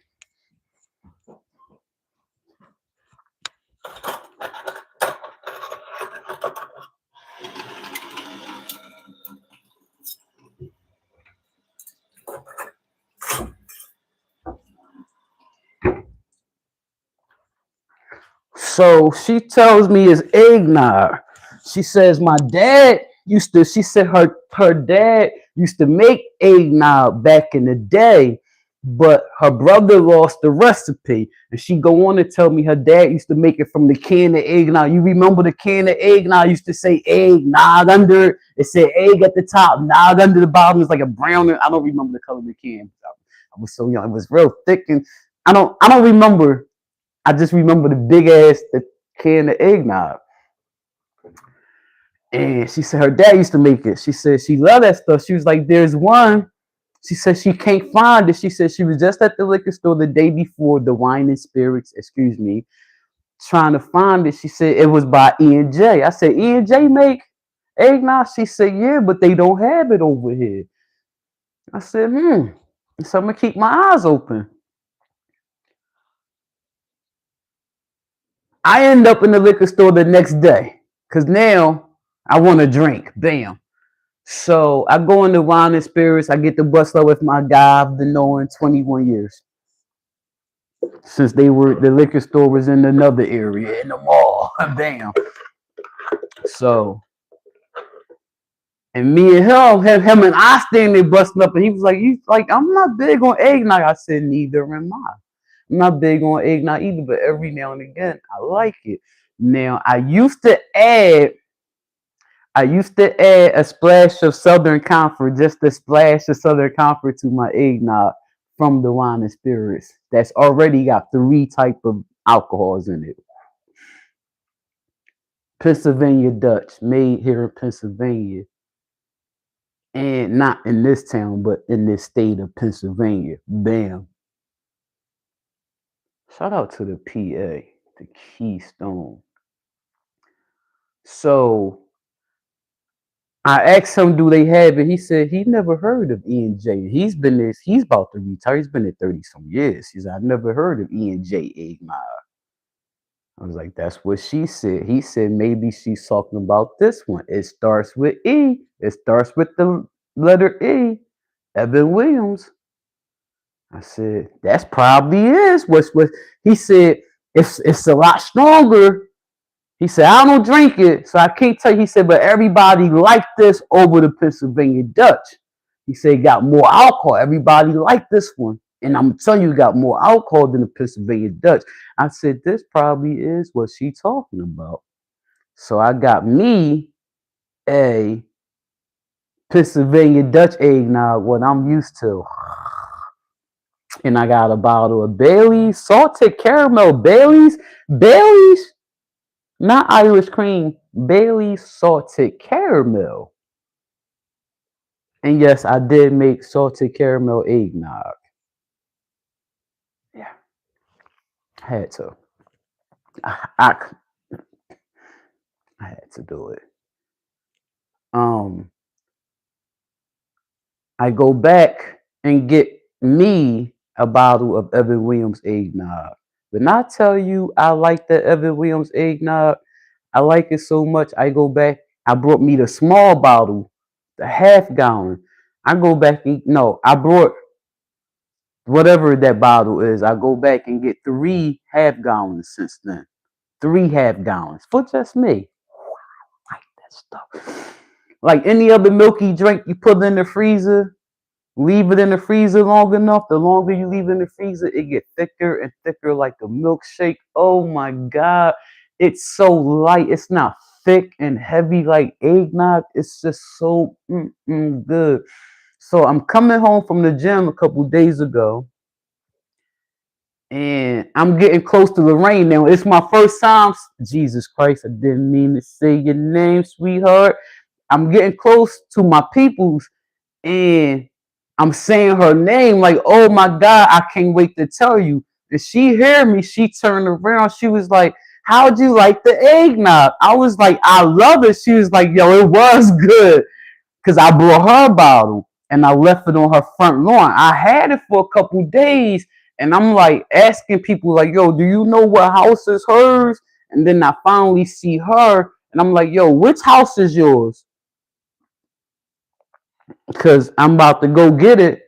A: So she tells me it's eggnog. She says my dad used to, she said her dad used to make eggnog back in the day, but her brother lost the recipe. And she go on to tell me her dad used to make it from the can of eggnog. You remember the can of eggnog used to say eggnog under it. It said egg at the top, nog under the bottom. It's like a brown. I don't remember the color of the can. I was so young. It was real thick, and I don't remember. I just remember the big ass the can of eggnog. And she said her dad used to make it. She said she loved that stuff. She was like, there's one. She said she can't find it. She said she was just at the liquor store the day before, the wine and spirits, excuse me, trying to find it. She said it was by E&J. I said, E&J make eggnog? She said, yeah, but they don't have it over here. I said, so I'm going to keep my eyes open. I end up in the liquor store the next day because now I want to drink. Bam. So I go into wine and spirits. I get to bust up with my guy I've been knowing 21 years. Since the liquor store was in another area in the mall. Bam. So, and me and him and I standing there busting up, and he was like, I'm not big on eggnog. I said, neither am I. I'm not big on eggnog either, but every now and again I like it. Now I used to add I used to add a splash of Southern Comfort, just a splash of Southern Comfort to my eggnog from the wine and spirits. That's already got three type of alcohols in it. Pennsylvania Dutch, made here in Pennsylvania, and not in this town, but in this state of Pennsylvania. Bam! Shout out to the PA, the Keystone. So I asked him, do they have it? He said he never heard of E&J. He's been this, he's about to retire. He's been there 30 some years. He said, I never heard of E&J eggnog. I was like, that's what she said. He said, maybe she's talking about this one. It starts with E. It starts with the letter E. Evan Williams. I said, that's probably is what he said. It's a lot stronger. He said, I don't drink it, so I can't tell you. He said, but everybody liked this over the Pennsylvania Dutch. He said, it got more alcohol. Everybody liked this one. And I'm telling you, it got more alcohol than the Pennsylvania Dutch. I said, this probably is what she talking about. So I got me a Pennsylvania Dutch eggnog, what I'm used to. And I got a bottle of Bailey's, salted caramel, Bailey's, not Irish cream, Bailey's salted caramel. And yes, I did make salted caramel eggnog. Yeah, I had to. I had to do it. Um, I go back and get me a bottle of Evan Williams eggnog. When I tell you I like the Evan Williams eggnog, I like it so much. I go back. I brought me the small bottle, the half gallon. I go back and no, I brought whatever that bottle is. I go back and get 3 half gallons since then. 3 half gallons for just me. I like that stuff. Like any other milky drink you put in the freezer, leave it in the freezer long enough. The longer you leave it in the freezer, it get thicker and thicker like a milkshake. Oh my God. It's so light. It's not thick and heavy like eggnog. It's just so good. So I'm coming home from the gym a couple days ago, and I'm getting close to Lorraine now. It's my first time. Jesus Christ, I didn't mean to say your name, sweetheart. I'm getting close to my peoples, and I'm saying her name like, oh my God, I can't wait to tell you. And she heard me, she turned around, she was like, how'd you like the eggnog? I was like, I love it. She was like, yo, it was good. Because I brought her a bottle and I left it on her front lawn. I had it for a couple days, and I'm like asking people like, yo, do you know what house is hers? And then I finally see her, and I'm like, yo, which house is yours? Because I'm about to go get it,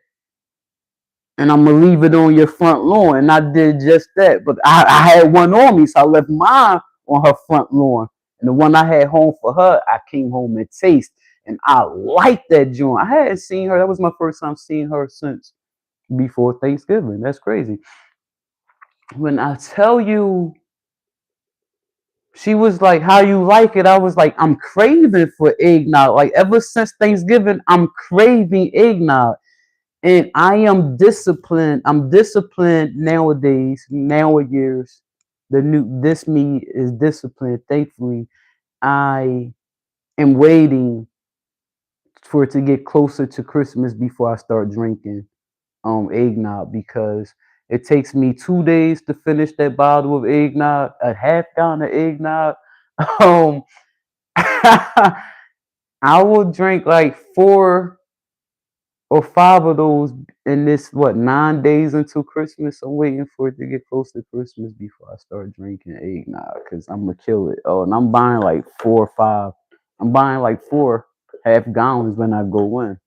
A: and I'm gonna leave it on your front lawn. And I did just that. But I had one on me, so I left mine on her front lawn. And the one I had home for her, I came home and tasted. And I liked that joint. I hadn't seen her. That was my first time seeing her since before Thanksgiving. That's crazy. When I tell you, she was like, how you like it? I was like, I'm craving for eggnog. Like ever since Thanksgiving, I'm craving eggnog. And I am disciplined. I'm disciplined nowadays. Nowadays, this me is disciplined. Thankfully, I am waiting for it to get closer to Christmas before I start drinking eggnog, because it takes me 2 days to finish that bottle of eggnog, a half gallon of eggnog. Um, I will drink like 4 or 5 of those in this 9 days until Christmas. I'm waiting for it to get close to Christmas before I start drinking eggnog, because I'm gonna kill it. Oh, and I'm buying like 4 or 5. I'm buying like 4 half gallons when I go in.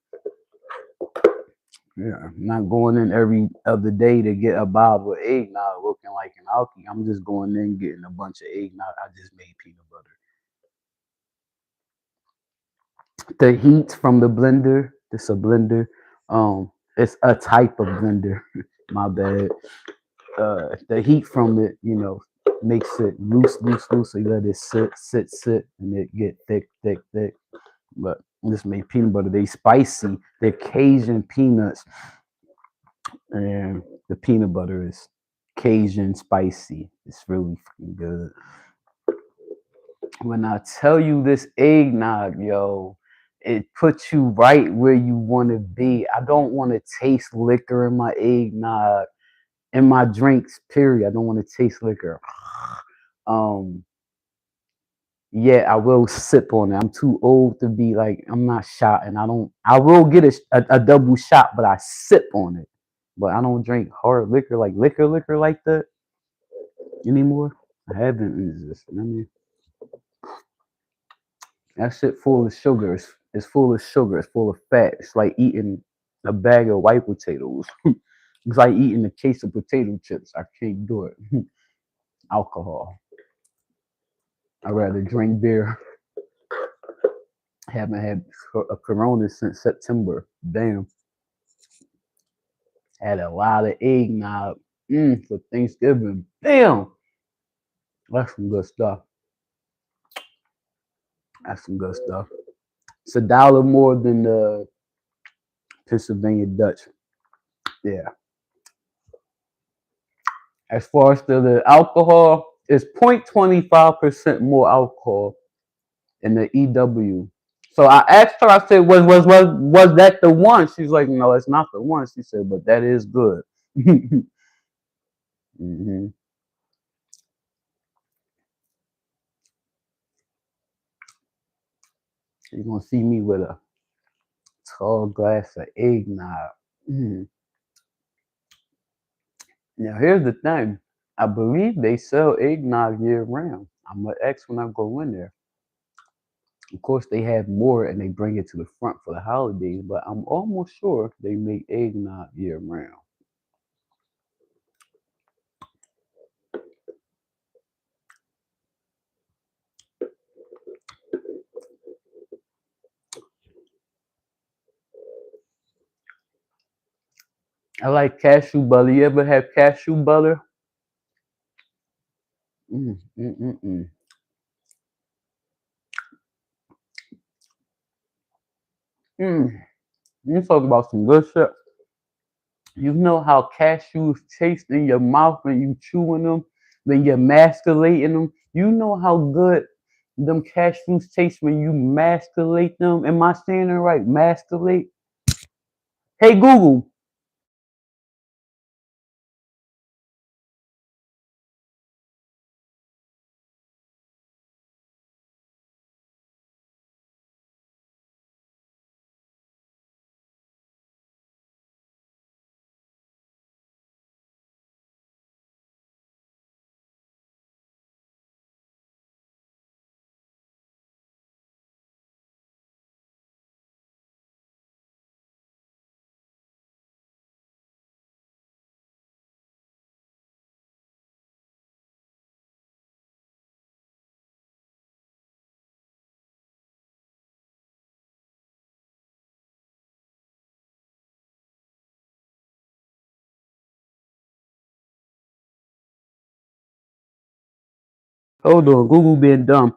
A: Yeah, I'm not going in every other day to get a bottle of eggnog looking like an alky. I'm just going in getting a bunch of eggnog. I just made peanut butter. The heat from the blender. It's a blender. It's a type of blender. My bad. The heat from it, makes it loose, loose, loose. So you let it sit, sit, sit, and it get thick, thick, thick. But this made peanut butter. They spicy. They're Cajun peanuts, and the peanut butter is Cajun spicy. It's really fucking good. When I tell you this eggnog, yo, it puts you right where you want to be. I don't want to taste liquor in my eggnog, in my drinks. Period. I don't want to taste liquor. Um, yeah, I will sip on it. I'm too old to be like, I'm not shot, and I don't. I will get a double shot, but I sip on it. But I don't drink hard liquor like that anymore. I haven't. I mean, that shit full of sugar. It's full of sugar. It's full of fat. It's like eating a bag of white potatoes. It's like eating a case of potato chips. I can't do it. Alcohol. I'd rather drink beer. Haven't had a Corona since September. Damn. Had a lot of eggnog for Thanksgiving. Damn. That's some good stuff. That's some good stuff. It's $1 more than the Pennsylvania Dutch. Yeah. As far as the alcohol, it's 0.25% more alcohol in the EW. So I asked her, I said, was that the one? She's like, no, it's not the one. She said, but that is good. hmm You're gonna see me with a tall glass of eggnog. Mm. Now here's the thing. I believe they sell eggnog year round. I'm gonna ask when I go in there. Of course, they have more and they bring it to the front for the holidays, but I'm almost sure they make eggnog year round. I like cashew butter. You ever have cashew butter? Mm, mm, mm, mm. Mm. You talk about some good shit. You know how cashews taste in your mouth when you chewing them, when you're masculating them. You know how good them cashews taste when you masculate them. Am I saying it right? Masculate. Hey Google. Hold on, Google being dumb.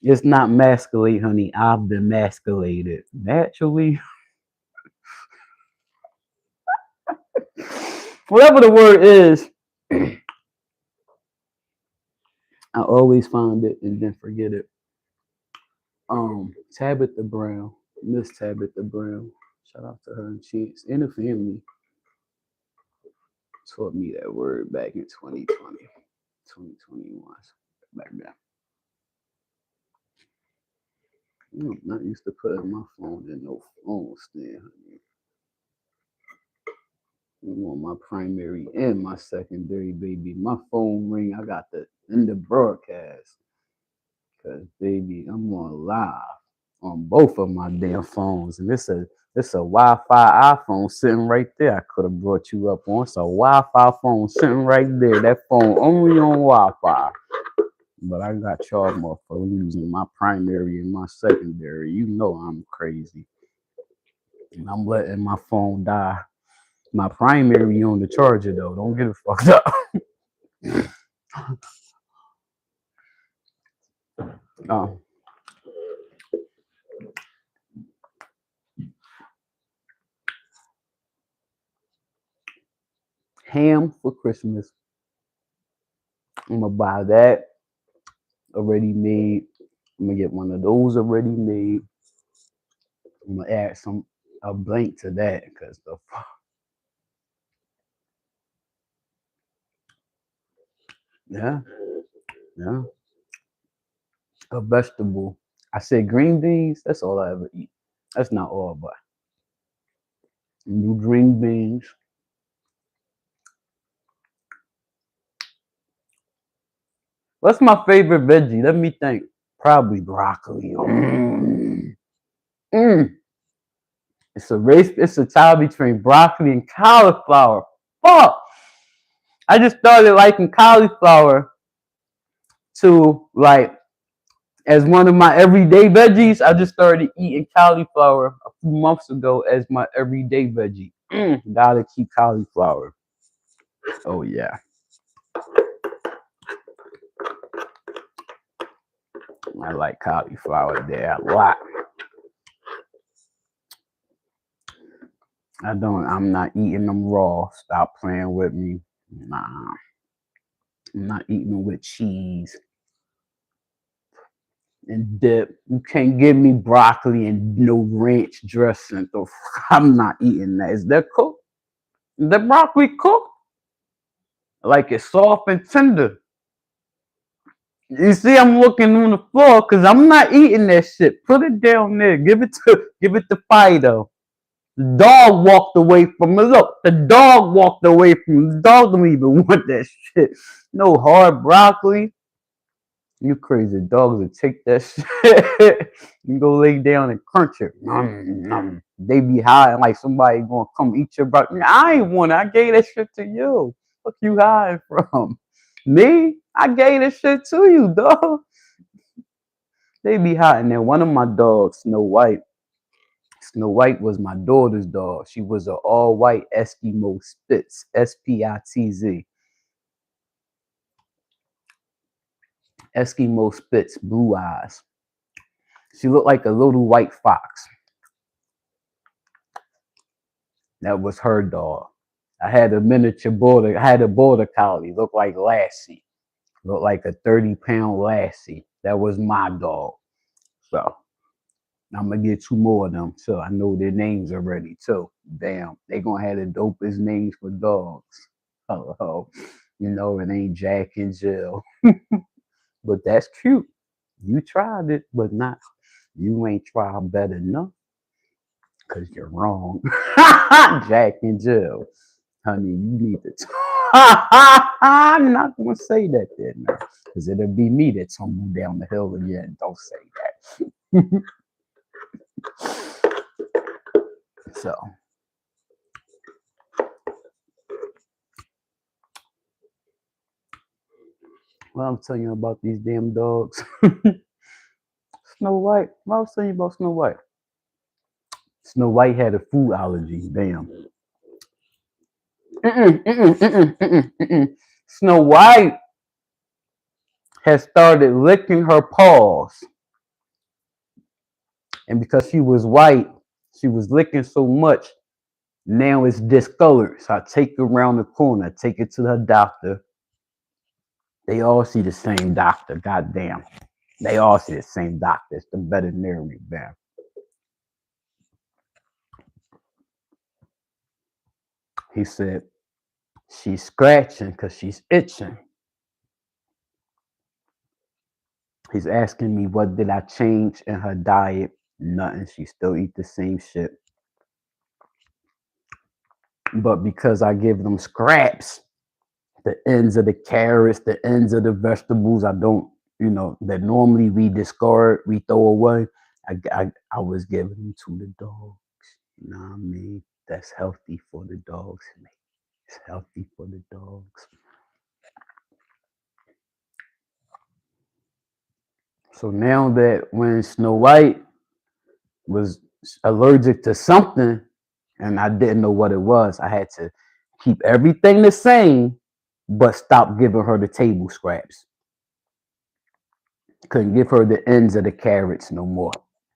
A: It's not masculate, honey. I've been masculated naturally. Whatever the word is, I always find it and then forget it. Tabitha Brown, Miss Tabitha Brown. Shout out to her and Chance and the family. Taught me that word back in 2020, 2021. Back then. I'm not used to putting my phone in no phone stand, honey. I want my primary and my secondary, baby. My phone ring, I got the in the broadcast. Cause baby, I'm on live on both of my damn phones. And it's a Wi-Fi iPhone sitting right there. I could have brought you up on. It's a Wi-Fi phone sitting right there. That phone only on Wi-Fi. But I got y'all motherfuckers using my primary and my secondary. You know I'm crazy. And I'm letting my phone die. My primary on the charger though. Don't get it fucked up. Oh, ham for Christmas. I'm gonna buy that already made. I'm gonna get one of those already made. I'm gonna add a blank to that because the yeah, yeah, a vegetable. I said green beans. That's all I ever eat. That's not all, but new green beans. What's my favorite veggie? Let me think. Probably broccoli. Mm. It's a race. It's a tie between broccoli and cauliflower. Fuck! I just started liking cauliflower to like as one of my everyday veggies. I just started eating cauliflower a few months ago as my everyday veggie. Gotta keep cauliflower. Oh yeah, I like cauliflower there a lot. I don't. I'm not eating them raw. Stop playing with me. Nah, I'm not eating them with cheese and dip. You can't give me broccoli and no ranch dressing. So I'm not eating that. Is that cooked? Is the broccoli cooked? Like it's soft and tender. You see, I'm looking on the floor because I'm not eating that shit. Put it down there. Give it to Fido. The dog walked away from it. Look, the dog walked away from it. The dog don't even want that shit. No hard broccoli. You crazy dogs will take that shit. You go lay down and crunch it. Nom, nom. They be hiding like somebody gonna come eat your broccoli. I ain't want it. I gave that shit to you. What you hiding from? Me? I gave that shit to you, dog. They be hiding there. One of my dogs, Snow White. Snow White was my daughter's dog. She was an all white Eskimo Spitz, Spitz. Eskimo Spitz, blue eyes. She looked like a little white fox. That was her dog. I had a miniature border. I had a border collie. Looked like Lassie. Looked like a 30-pound Lassie. That was my dog. So I'm gonna get two more of them. So I know their names already too. Damn, they gonna have the dopest names for dogs. Oh, you know it ain't Jack and Jill, but that's cute. You tried it, but not. You ain't tried better enough, cause you're wrong. Jack and Jill, honey, you need to. I'm not gonna say that then, now, cause it'll be me that tumble down the hill again. Don't say that. So, well, I'm telling you about these damn dogs. Snow White. Well, I was telling you about Snow White. Snow White had a food allergy. Damn. Mm-mm, mm-mm, mm-mm, mm-mm, mm-mm. Snow White had started licking her paws, and because she was white, she was licking so much. Now it's discolored. So I take her around the corner, take it to her doctor. They all see the same doctor. Goddamn. They all see the same doctor. It's the veterinary man. He said, she's scratching because she's itching. He's asking me what did I change in her diet. Nothing. She still eat the same shit. But because I give them scraps, the ends of the carrots, the ends of the vegetables, I don't, that normally we discard, we throw away. I was giving them to the dogs. You know what I mean? That's healthy for the dogs. It's healthy for the dogs. So now that when Snow White was allergic to something and I didn't know what it was, I had to keep everything the same, but stop giving her the table scraps. Couldn't give her the ends of the carrots no more,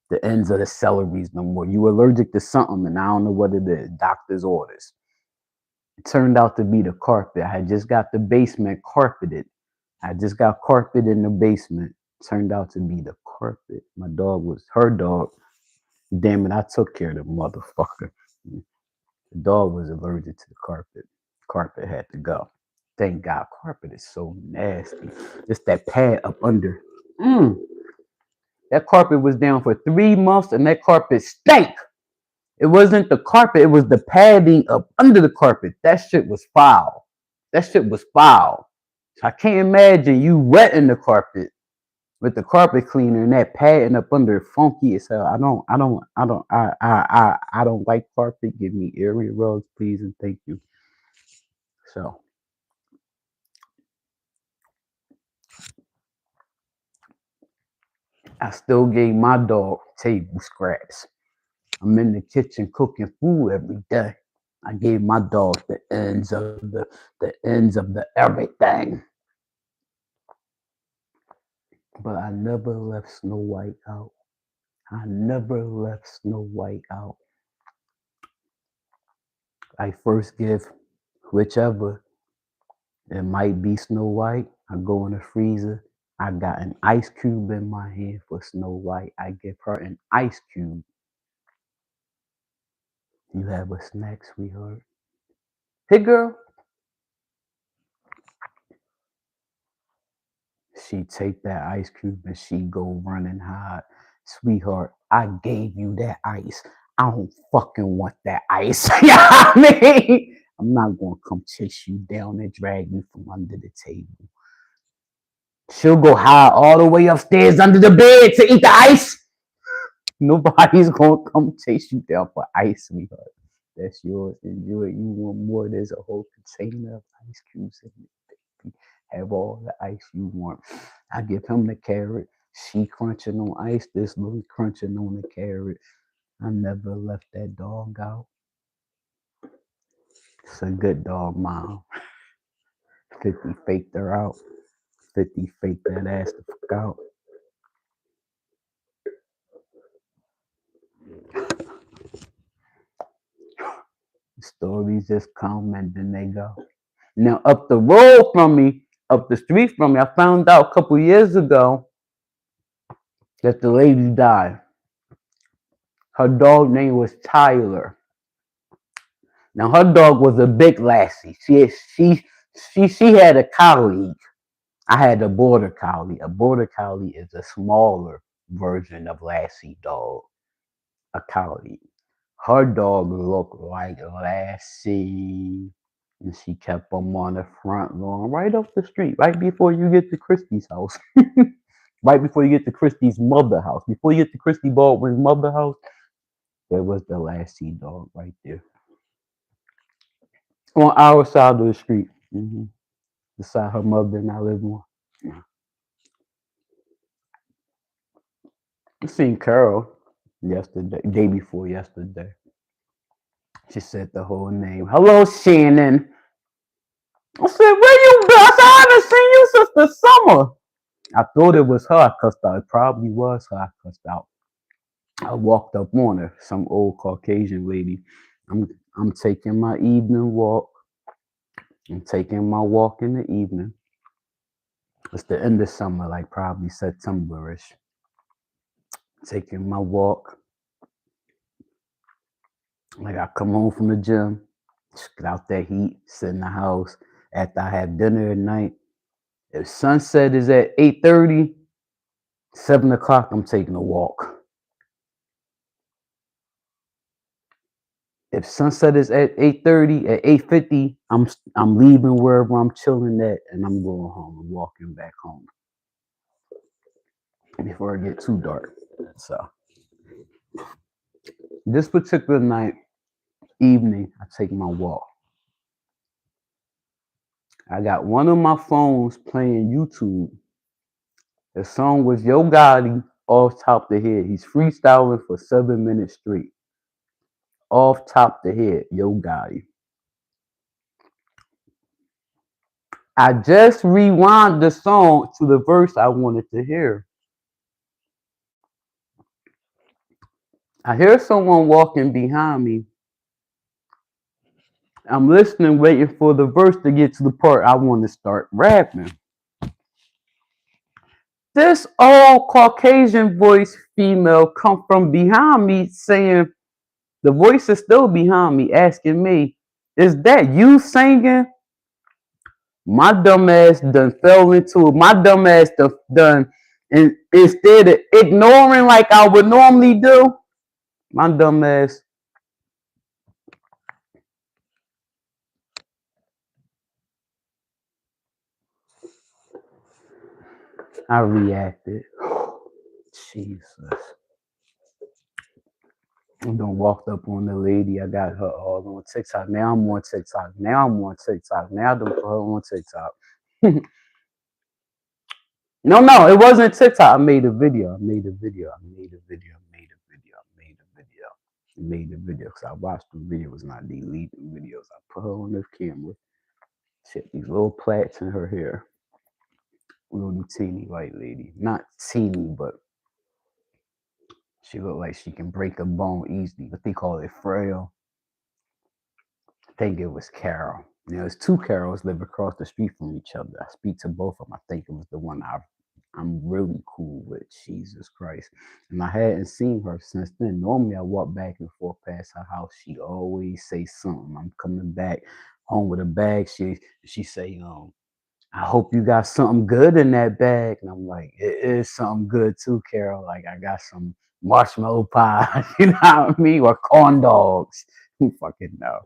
A: the ends of the celeries no more. You allergic to something, and I don't know what it is. Doctor's orders. It turned out to be the carpet. I had just got the basement carpeted. I just got carpet in the basement. Turned out to be the carpet. My dog was her dog. Damn it, I took care of the motherfucker. The dog was allergic to the carpet. Carpet had to go. Thank God, carpet is so nasty. Just that pad up under. Mm. That carpet was down for 3 months and that carpet stank. It wasn't the carpet, it was the padding up under the carpet. That shit was foul. That shit was foul. So I can't imagine you wetting the carpet with the carpet cleaner and that padding up under funky as hell. I don't like carpet. Give me area rugs, please and thank you. So I still gave my dog table scraps. I'm in the kitchen cooking food every day. I gave my dog the ends of the everything. But I never left Snow White out. I never left Snow White out. I first give whichever. It might be Snow White. I go in the freezer. I got an ice cube in my hand for Snow White. I give her an ice cube. You have a snack, sweetheart. Hey, girl. She take that ice cube and she go running hard. Sweetheart, I gave you that ice. I don't fucking want that ice. You know what I mean? I'm not gonna come chase you down and drag you from under the table. She'll go hide all the way upstairs under the bed to eat the ice. Nobody's gonna come chase you down for ice, sweetheart. That's yours. Enjoy it. You want more? There's a whole container of ice cubes in it, baby. Have all the ice you want. I give him the carrot. She crunching on ice. This little crunching on the carrot. I never left that dog out. It's a good dog, mom. 50 faked her out. 50 faked that ass the fuck out. Stories just come and then they go. Now, up the road from me, up the street from me, I found out a couple years ago that the lady died. Her dog name was Tyler. Now, her dog was a big lassie. She had a collie. I had a border collie. A border collie is a smaller version of lassie dog. A collie. Her dog looked like Lassie. And she kept them on the front lawn, right up the street, right before you get to Christy's house. Right before you get to Christy's mother house. Before you get to Christy Baldwin's mother house, there was the Lassie dog right there. On our side of the street. The side her mother and I live on. I seen Carol yesterday, day before yesterday. She said the whole name. Hello, Shannon. I said, where you been? I said, I haven't seen you since the summer. I thought it was her I cussed out. It probably was her I cussed out. I walked up on her, some old Caucasian lady. I'm taking my evening walk. I'm taking my walk in the evening. It's the end of summer, like probably September-ish. Taking my walk. Like I come home from the gym, get out that heat, sit in the house. After I have dinner at night, if sunset is at 8:30, 7 o'clock, I'm taking a walk. If sunset is at 8:30, at 8:50, I'm leaving wherever I'm chilling at, and I'm going home. I'm walking back home before it get too dark. So this particular night, evening, I take my walk. I got one of my phones playing YouTube, The song was Yo Gotti off top the head. He's freestyling for 7 minutes straight. Off top the head, Yo Gotti. I just rewound the song to the verse I wanted to hear. I hear someone walking behind me. I'm listening, waiting for the verse to get to the part I want to start rapping. This old Caucasian voice female come from behind me saying, the voice is still behind me asking me, is that you singing? My dumb ass done fell into it. My dumb ass done, and instead of ignoring like I would normally do, my dumb ass, I reacted. Jesus. I done walked up on the lady. I got her all on TikTok. Now I'm on TikTok. Now I done put her on TikTok. No, it wasn't TikTok. I made a video. Because I watched the videos, not deleting videos. I put her on the camera. She had these little plaits in her hair. Little teeny white lady. Not teeny, but she looked like she can break a bone easily. But they call it frail. I think it was Carol. There's two Carols live across the street from each other. I speak to both of them. I think it was the one I'm really cool with, Jesus Christ. And I hadn't seen her since then. Normally I walk back and forth past her house. She always say something. I'm coming back home with a bag. She say, I hope you got something good in that bag. And I'm like, it is something good too, Carol. Like I got some marshmallow pie, you know what I mean? Or corn dogs. Who fucking know?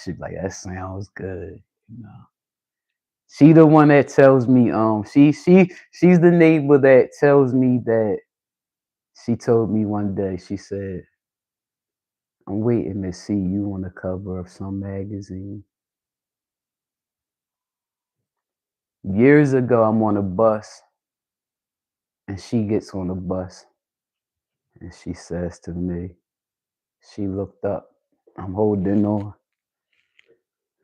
A: She's like, that sounds good, you know. She the one that tells me, she's the neighbor that tells me that she told me one day, she said, I'm waiting to see you on the cover of some magazine. Years ago, I'm on a bus and she gets on the bus and she says to me, she looked up, I'm holding on,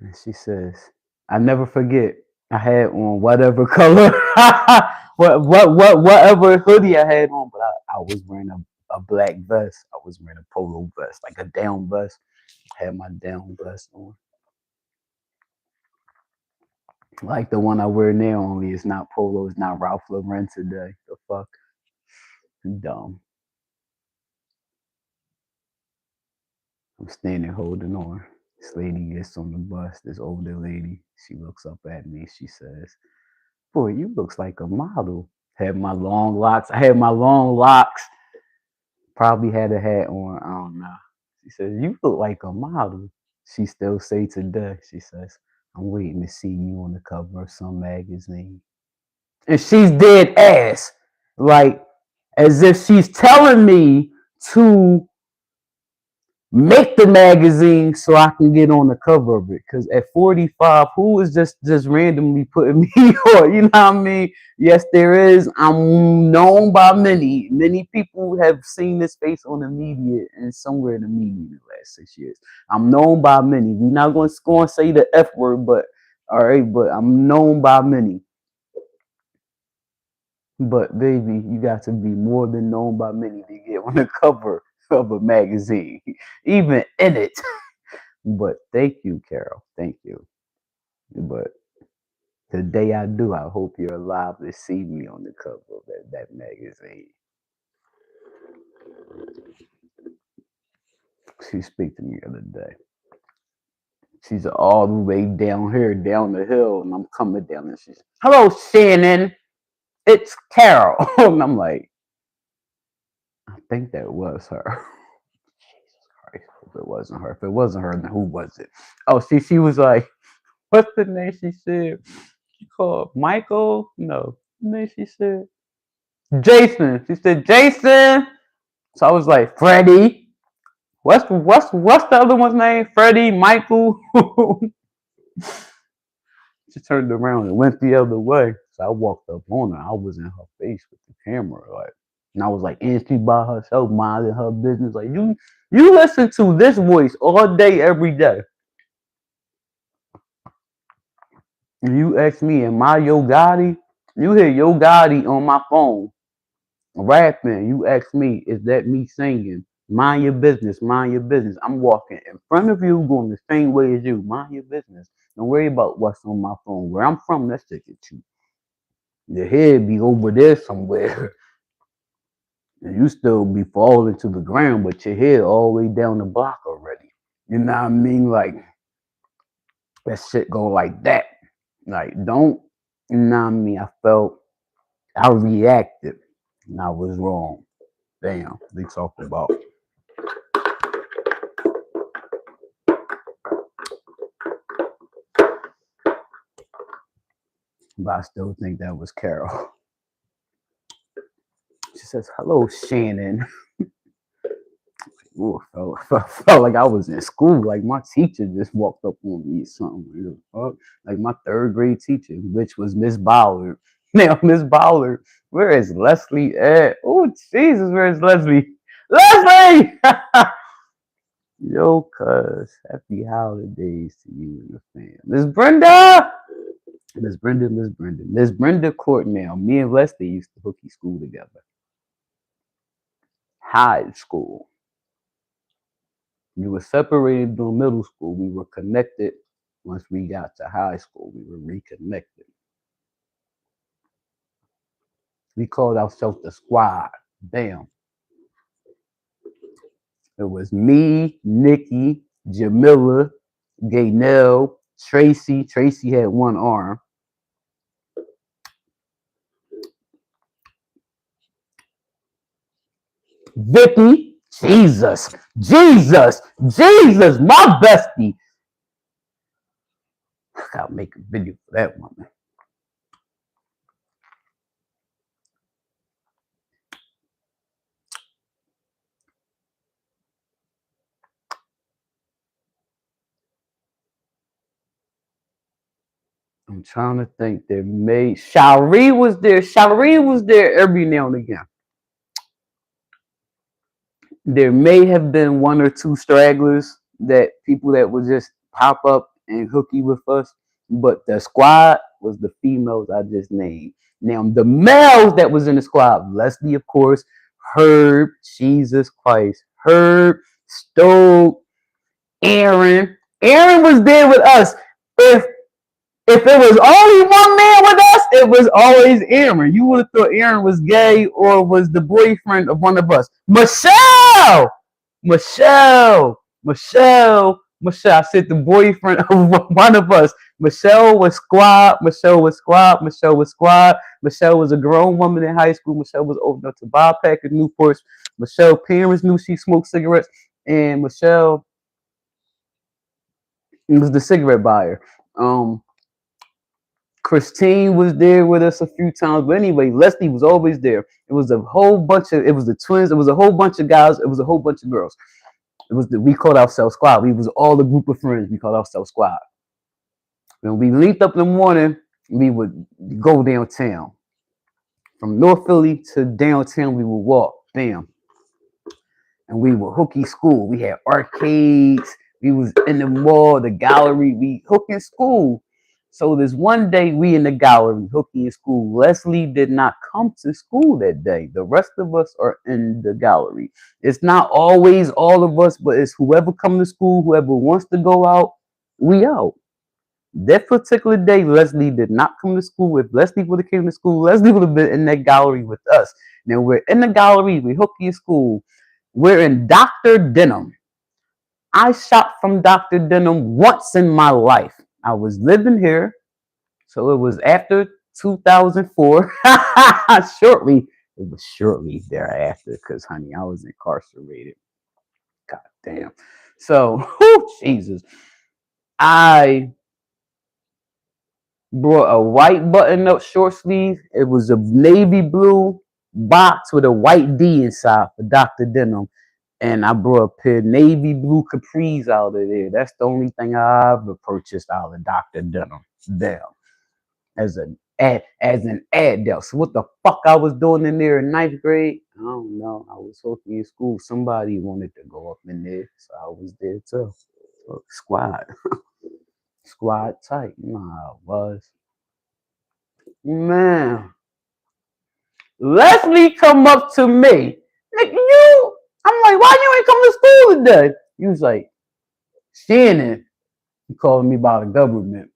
A: and she says, I never forget, I had on whatever color, whatever hoodie I had on, but I was wearing a black vest. I was wearing a polo vest, like a down vest. I had my down vest on. Like the one I wear now, only it's not polo, it's not Ralph Lauren today. The fuck? Dumb. I'm standing holding on. This lady gets on the bus, this older lady. She looks up at me. She says, boy, you looks like a model. Had my long locks. I had my long locks. Probably had a hat on. I don't know. She says, you look like a model. She still say today, she says, I'm waiting to see you on the cover of some magazine. And she's dead ass. Like, as if she's telling me to make the magazine so I can get on the cover of it. Because at 45, who is just randomly putting me on? You know what I mean? Yes, there is. I'm known by many. Many people have seen this face on the media and somewhere in the media in the last 6 years. I'm known by many. We're not going to say the F word, but all right, but I'm known by many. But baby, you got to be more than known by many to get on the cover of a magazine, even in it. But thank you, Carol. Thank you. But the day I do, I hope you're alive to see me on the cover of that magazine. She spoke to me the other day. She's all the way down here, down the hill, and I'm coming down, and she's, hello, Shannon. It's Carol. And I'm like, I think that was her. Jesus Christ. If it wasn't her. If it wasn't her, then who was it? Oh, she was like, what's the name she said? She called Michael? No. The name she said? Jason. She said, Jason. So I was like, Freddie. What's the other one's name? Freddie, Michael. She turned around and went the other way. So I walked up on her. I was in her face with the camera, like, and I was like, and she by herself, minding her business. Like, you listen to this voice all day, every day. And you ask me, am I Yo Gotti? You hear Yo Gotti on my phone rapping. You ask me, is that me singing? Mind your business, mind your business. I'm walking in front of you, going the same way as you. Mind your business. Don't worry about what's on my phone. Where I'm from, that's just you. Your head be over there somewhere. And you still be falling to the ground, but your head all the way down the block already. You know what I mean? Like, that shit go like that. Like, don't, you know what I mean? I reacted, and I was wrong. Damn, they talked about. But I still think that was Carol. She says, "Hello, Shannon." Ooh, felt like I was in school. Like my teacher just walked up on me or something. Like my third grade teacher, which was Miss Ballard. Now, Miss Ballard, where is Leslie at? Oh, Jesus, where is Leslie? Leslie! Yo, cuz, happy holidays to you and your fam. Miss Brenda! Miss Brenda Courtnell. Me and Leslie used to hooky school together. High school. We were separated during middle school. We were connected once we got to high school. We were reconnected. We called ourselves the squad. Damn. It was me, Nikki, Jamila, Gaynell, Tracy. Tracy had one arm. Vicky. Jesus. Jesus. Jesus. My bestie. I gotta make a video for that woman. I'm trying to think. There may Shari was there. Shari was there every now and again. There may have been one or two stragglers that people that would just pop up and hooky with us, but the squad was the females I just named. Now the males that was in the squad, Leslie, of course, Herb, Jesus Christ, Herb, Stoke, Aaron. Aaron was there with us. If it was only one man with us, it was always Aaron. You would have thought Aaron was gay or was the boyfriend of one of us. Michelle! Michelle! Michelle! Michelle. I said the boyfriend of one of us. Michelle was squad. Michelle was squad. Michelle was squad. Michelle was a grown woman in high school. Michelle was old enough to buy a pack of Newports. Michelle's parents knew she smoked cigarettes. And Michelle was the cigarette buyer. Christine was there with us a few times. But anyway, Leslie was always there. It was a whole bunch of, it was the twins. It was a whole bunch of guys. It was a whole bunch of girls. We called ourselves squad. We was all a group of friends. We called ourselves squad. When we linked up in the morning, we would go downtown. From North Philly to downtown, we would walk. Bam. And we were hooky school. We had arcades. We was in the mall, the gallery. We hooking school. So this one day we in the gallery, hooky in school. Leslie did not come to school that day. The rest of us are in the gallery. It's not always all of us, but it's whoever come to school, whoever wants to go out, we out. That particular day, Leslie did not come to school. If Leslie would have came to school, Leslie would have been in that gallery with us. Now we're in the gallery, we hooky in school. We're in Dr. Denham. I shot from Dr. Denham once in my life. I was living here, so it was after 2004. Shortly, it was shortly thereafter, because honey, I was incarcerated. God damn. So, Jesus, I brought a white button-up short sleeve. It was a navy blue box with a white D inside for Dr. Denham. And I brought a pair of navy blue capris out of there. That's the only thing I ever purchased out of Dr. Denham. Damn. as an adult. So what the fuck I was doing in there in ninth grade? I don't know. I was hoping in school somebody wanted to go up in there, so I was there too. So, squad tight. You know how it was, man. Leslie come up to me, nigga, you. I'm like, why you ain't come to school today? He was like, Shannon. He called me by the government.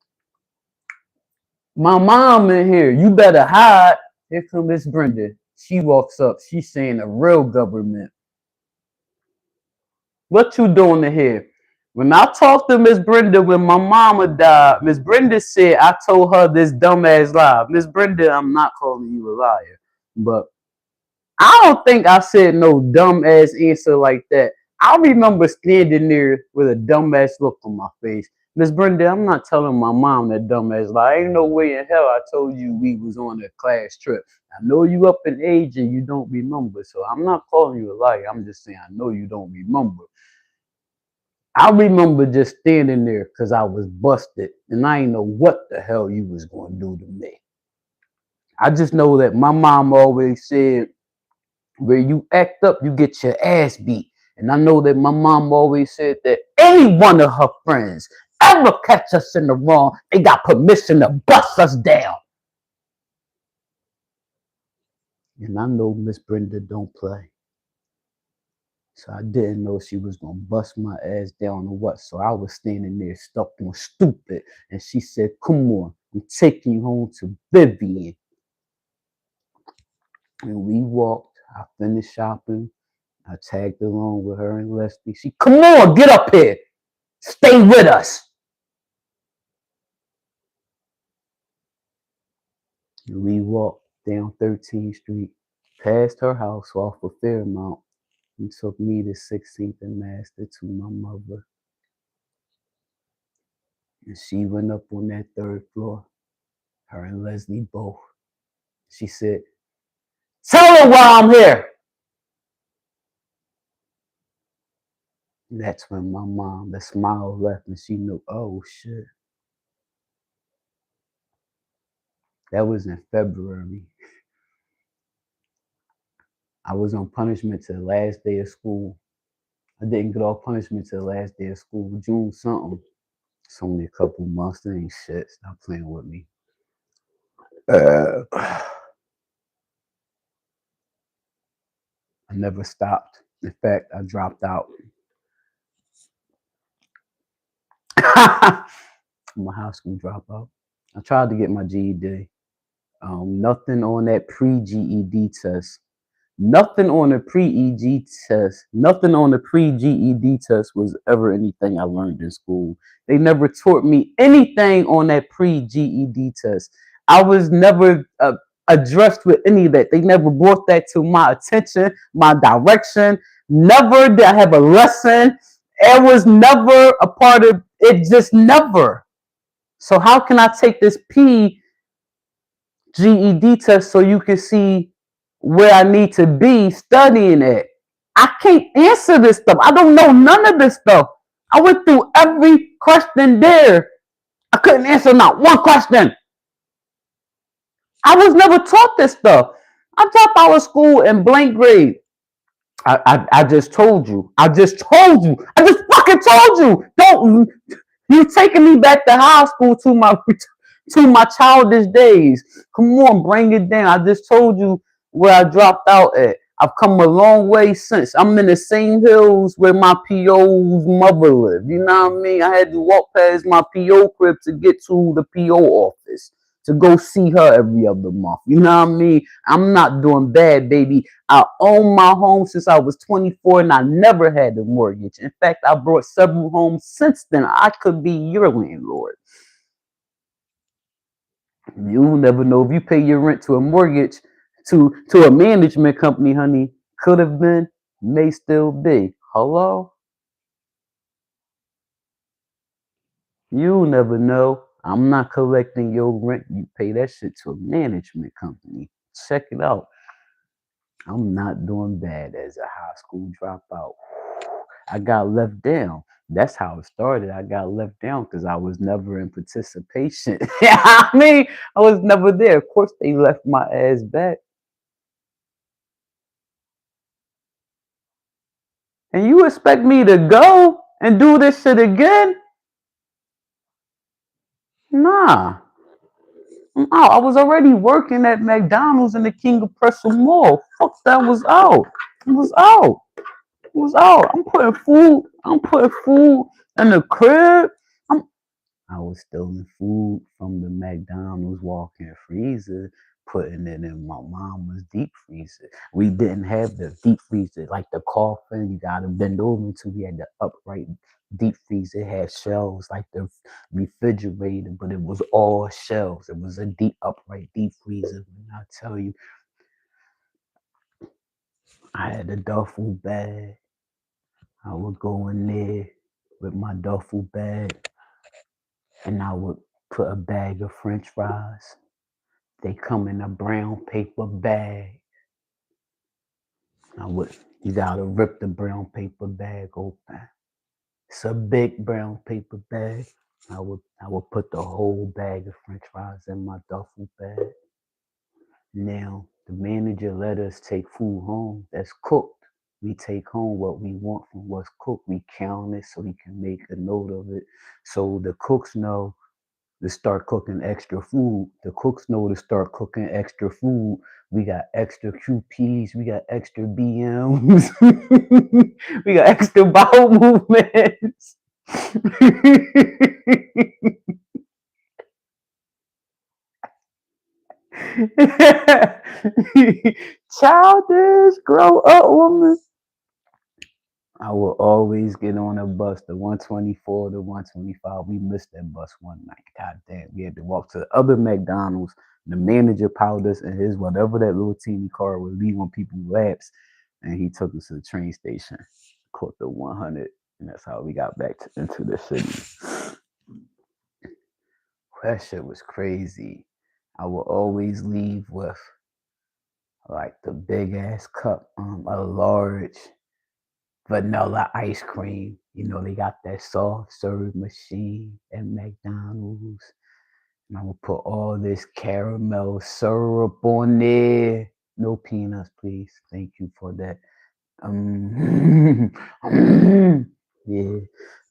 A: My mom in here. You better hide. Here come Miss Brenda. She walks up. She's saying the real government. What you doing in here? When I talked to Miss Brenda when my mama died, Miss Brenda said I told her this dumbass lie. Miss Brenda, I'm not calling you a liar, but I don't think I said no dumbass answer like that. I remember standing there with a dumbass look on my face. Miss Brenda, I'm not telling my mom that dumbass lie. Ain't no way in hell I told you we was on a class trip. I know you up in age and you don't remember, so I'm not calling you a liar. I'm just saying I know you don't remember. I remember just standing there because I was busted and I didn't know what the hell you was going to do to me. I just know that my mom always said, where you act up, you get your ass beat. And I know that my mom always said that any one of her friends ever catch us in the wrong, they got permission to bust us down. And I know Miss Brenda don't play. So I didn't know she was going to bust my ass down or what. So I was standing there stuck on stupid. And she said, come on, I'm taking you home to Vivian. And we walked. I finished shopping. I tagged along with her and Leslie. She, come on, get up here. Stay with us. And we walked down 13th Street, past her house off of Fairmount, and took me to 16th and Master to my mother. And she went up on that third floor, her and Leslie both. She said, tell her why I'm here. And that's when my mom, the smile left and she knew, oh shit. That was in February. I was on punishment to the last day of school. I didn't get off punishment to the last day of school, June something. It's only a couple months. That ain't shit. Stop playing with me. I never stopped. In fact, I dropped out. I'm a high school dropout. I tried to get my GED. Nothing on that pre-GED test. Nothing on the pre-EG test. Nothing on the pre-GED test was ever anything I learned in school. They never taught me anything on that pre-GED test. I was never addressed with any of that. They never brought that to my attention, my direction. Never did I have a lesson. It was never a part of it, just never. So how can I take this GED test so you can see where I need to be studying at? I can't answer this stuff. I don't know none of this stuff. I went through every question there. I couldn't answer not one question. I was never taught this stuff. I dropped out of school in blank grade. I just told you. I just told you. I just fucking told you. Don't you taking me back to high school to my childish days. Come on, bring it down. I just told you where I dropped out at. I've come a long way since. I'm in the same hills where my PO's mother lived. You know what I mean? I had to walk past my PO crib to get to the PO office to go see her every other month. You know what I mean? I'm not doing bad, baby. I own my home since I was 24 and I never had a mortgage. In fact, I bought several homes since then. I could be your landlord. You'll never know if you pay your rent to a mortgage to a management company, honey. Could have been, may still be. Hello? You'll never know. I'm not collecting your rent. You pay that shit to a management company. Check it out. I'm not doing bad as a high school dropout. I got left down. That's how it started. I got left down because I was never in participation. I mean, I was never there. Of course, they left my ass back. And you expect me to go and do this shit again? Nah. I was already working at McDonald's in the King of Prussia Mall. Fuck that was out. It was out. It was out. I'm putting food. I'm putting food in the crib. I was stealing food from the McDonald's walk-in freezer, putting it in my mama's deep freezer. We didn't have the deep freezer like the coffin. You gotta bend over to. We had the upright deep freezer. It had shelves like the refrigerator, but it was all shelves. It was a deep upright deep freezer. When I tell you, I had a duffel bag. I would go in there with my duffel bag, and I would put a bag of French fries. They come in a brown paper bag. You gotta rip the brown paper bag open. It's a big brown paper bag. I would put the whole bag of French fries in my duffel bag. Now the manager let us take food home that's cooked. We take home what we want from what's cooked. We count it so we can make a note of it. So the cooks know to start cooking extra food. The cooks know to start cooking extra food. We got extra QPs. We got extra BMs. We got extra bowel movements. Childish, grow up, woman. I will always get on a bus, the 124, the 125. We missed that bus one night. God damn. We had to walk to the other McDonald's. The manager piled us in his whatever that little teeny car would leave on people's laps. And he took us to the train station, caught the 100. And that's how we got back into the city. That shit was crazy. I will always leave with like the big ass cup, a large vanilla ice cream. You know, they got that soft serve machine at McDonald's. And I would put all this caramel syrup on there. No peanuts, please. Thank you for that. Yeah.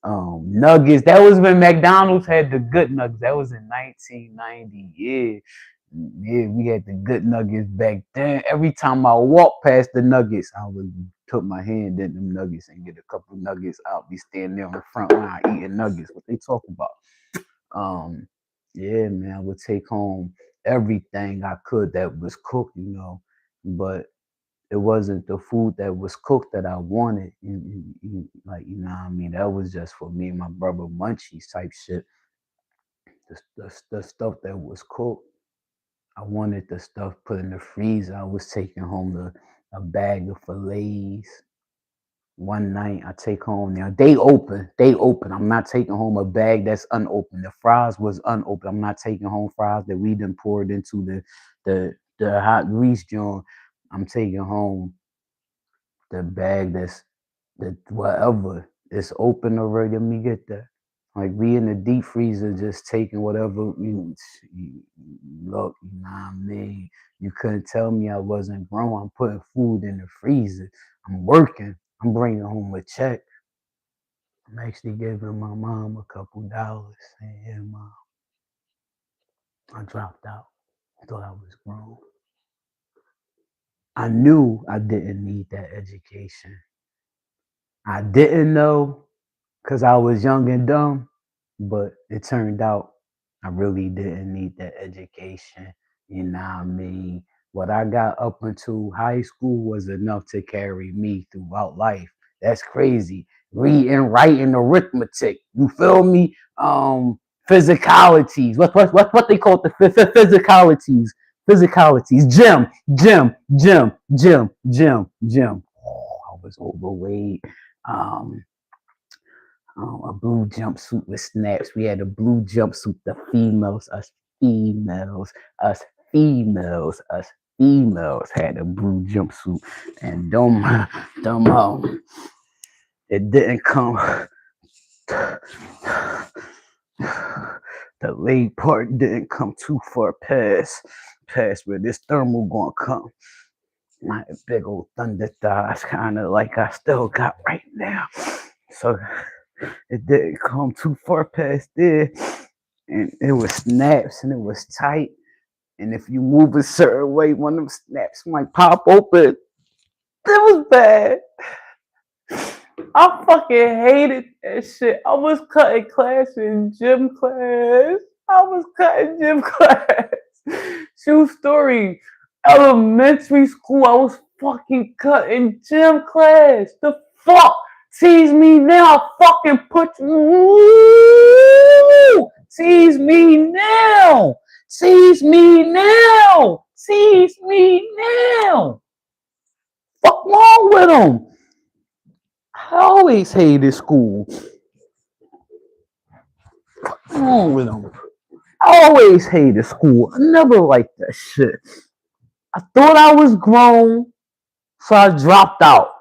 A: Nuggets. That was when McDonald's had the good nuggets. That was in 1990. Yeah. Yeah, we had the good nuggets back then. Every time I walk past the nuggets, I would put my hand in them nuggets and get a couple nuggets out. Be standing there on the front line eating nuggets. What they talk about? Um, yeah, man, I would take home everything I could that was cooked, but it wasn't the food that was cooked that I wanted. Like, you know what I mean? That was just for me and my brother munchies type shit. The stuff that was cooked, I wanted the stuff put in the freezer. I was taking home a bag of fillets. One night I take home now. They open. I'm not taking home a bag that's unopened. The fries was unopened. I'm not taking home fries that we done poured into the hot grease joint. I'm taking home the bag that's the whatever. It's open already. Let me get that. Like we in the deep freezer just taking whatever look, you know what I mean? You couldn't tell me I wasn't grown. I'm putting food in the freezer. I'm working. I'm bringing home a check. I'm actually giving my mom a couple dollars. Saying, yeah, mom, I dropped out. I thought I was grown. I knew I didn't need that education. I didn't know because I was young and dumb, but it turned out I really didn't need that education. You know what I mean? What I got up until high school was enough to carry me throughout life. That's crazy. Reading, writing, arithmetic. You feel me? Physicalities. What they call the physicalities? Physicalities. Gym. Oh, I was overweight. Um, a blue jumpsuit with snaps. We had a blue jumpsuit. The females, us us females had a blue jumpsuit, and them, It didn't come. The leg part didn't come too far past where this thermal gonna come. My big old thunder thighs, kind of like I still got right now. So it didn't come too far past there, and it was snaps and it was tight. And if you move a certain way, one of them snaps might pop open. It was bad. I fucking hated that shit. I was cutting class in gym class. I was cutting gym class. True story. Elementary school, I was fucking cutting gym class. The fuck? Tease me now. I fucking put you. Tease me now. Tease me now. Tease me now. Fuck wrong with them? I always hated school. What's wrong with them? I always hated school. I never liked that shit. I thought I was grown, so I dropped out.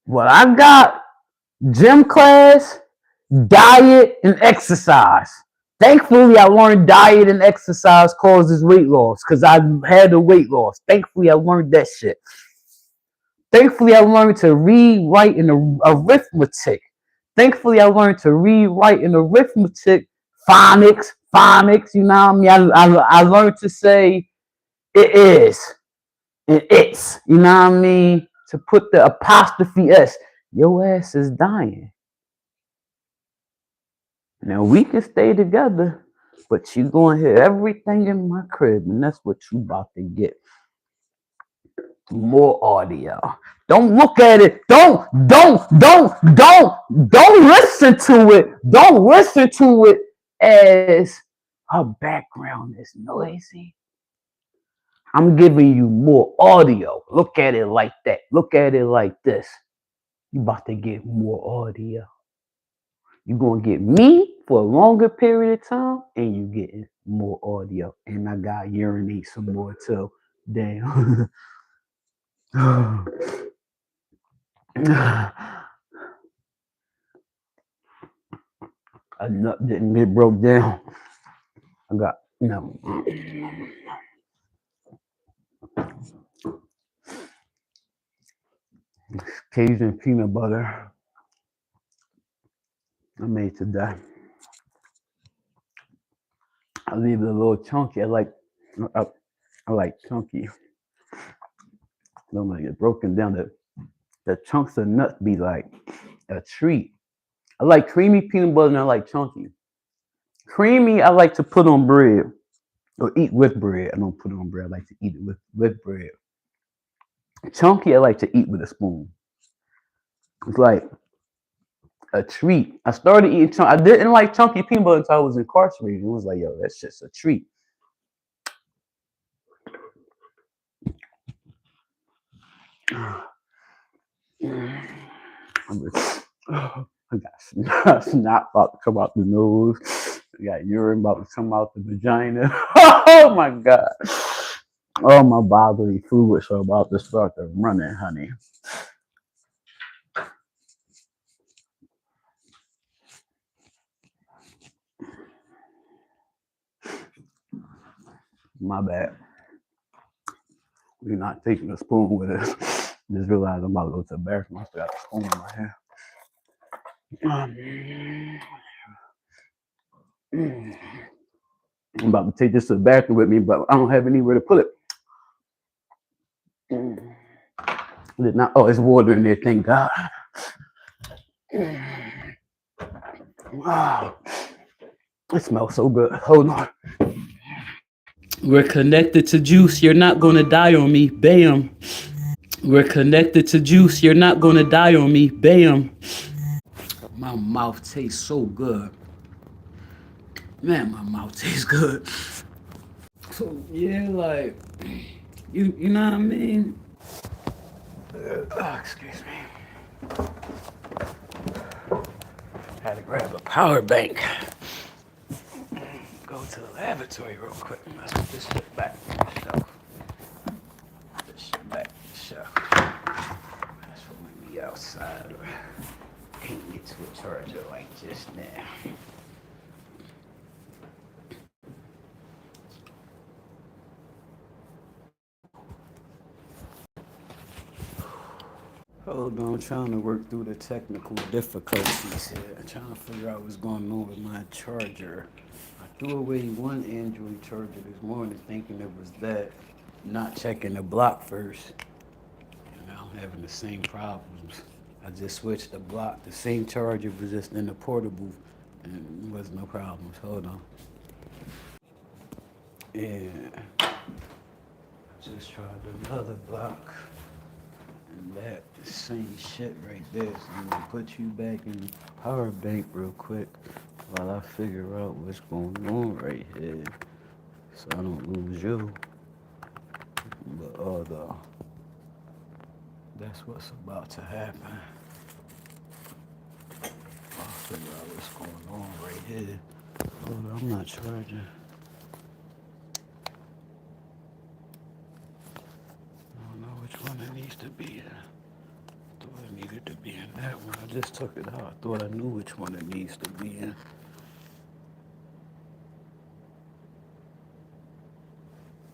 A: But I got gym class, diet, and exercise. Thankfully, I learned diet and exercise causes weight loss because I had the weight loss. Thankfully, I learned that shit. Thankfully, I learned to read, write, and arithmetic. Thankfully, I learned to read, write, and arithmetic, phonics, you know what I mean? I learned to say it is and it's, you know what I mean? To put the apostrophe S. Your ass is dying. Now, we can stay together, but you going to hear everything in my crib, and that's what you about to get. More audio. Don't look at it. Don't listen to it. Don't listen to it as her background is noisy. I'm giving you more audio. Look at it like that. Look at it like this. You about to get more audio. You're going to get me for a longer period of time, and you getting more audio. And I got urinate some more too. Damn. A nut didn't get broke down. I got no. Cajun peanut butter I made today. I leave it a little chunky. I like chunky. Don't make it broken down. The chunks of nuts be like a treat. I like creamy peanut butter and I like chunky. Creamy, I like to put on bread or eat with bread. I don't put it on bread. I like to eat it with bread. Chunky, I like to eat with a spoon. It's like a treat. I started eating chunky. I didn't like chunky peanut butter until I was incarcerated. It was like, yo, that's just a treat. I got snot about to come out the nose. I got urine about to come out the vagina. Oh my God. All my bodily fluids are about to start to running, honey. My bad. We're not taking a spoon with us. Just realized I'm about to go to the bathroom. I still got a spoon in my hand. I'm about to take this to the bathroom with me, but I don't have anywhere to put it. Did not. Oh, it's water in there. Thank God. Wow, it smells so good. Hold on. We're connected to juice. You're not gonna die on me. Bam. We're connected to juice. You're not gonna die on me. Bam. My mouth tastes so good. Man, my mouth tastes good. So yeah, like you know what I mean? Excuse me. Had to grab a power bank. Go to the lavatory real quick. Let's put this shit back on the shelf. This shit back on the shelf. That's for when we outside. to a charger like just now. Hold on, I'm trying to work through the technical difficulties here. I'm trying to figure out what's going on with my charger. I threw away one Android charger this morning thinking it was that, not checking the block first. And now I'm having the same problems. I just switched the block. The same charger was just in the portable and there was no problems. Hold on. And I just tried another block. And that the same shit right there. So I'm gonna put you back in the power bank real quick while I figure out what's going on right here. So I don't lose you. But that's what's about to happen. I'll figure out what's going on right here. Hold on, I'm not charging. I don't know which one it needs to be in. I thought it needed to be in that one. I just took it out. I thought I knew which one it needs to be in.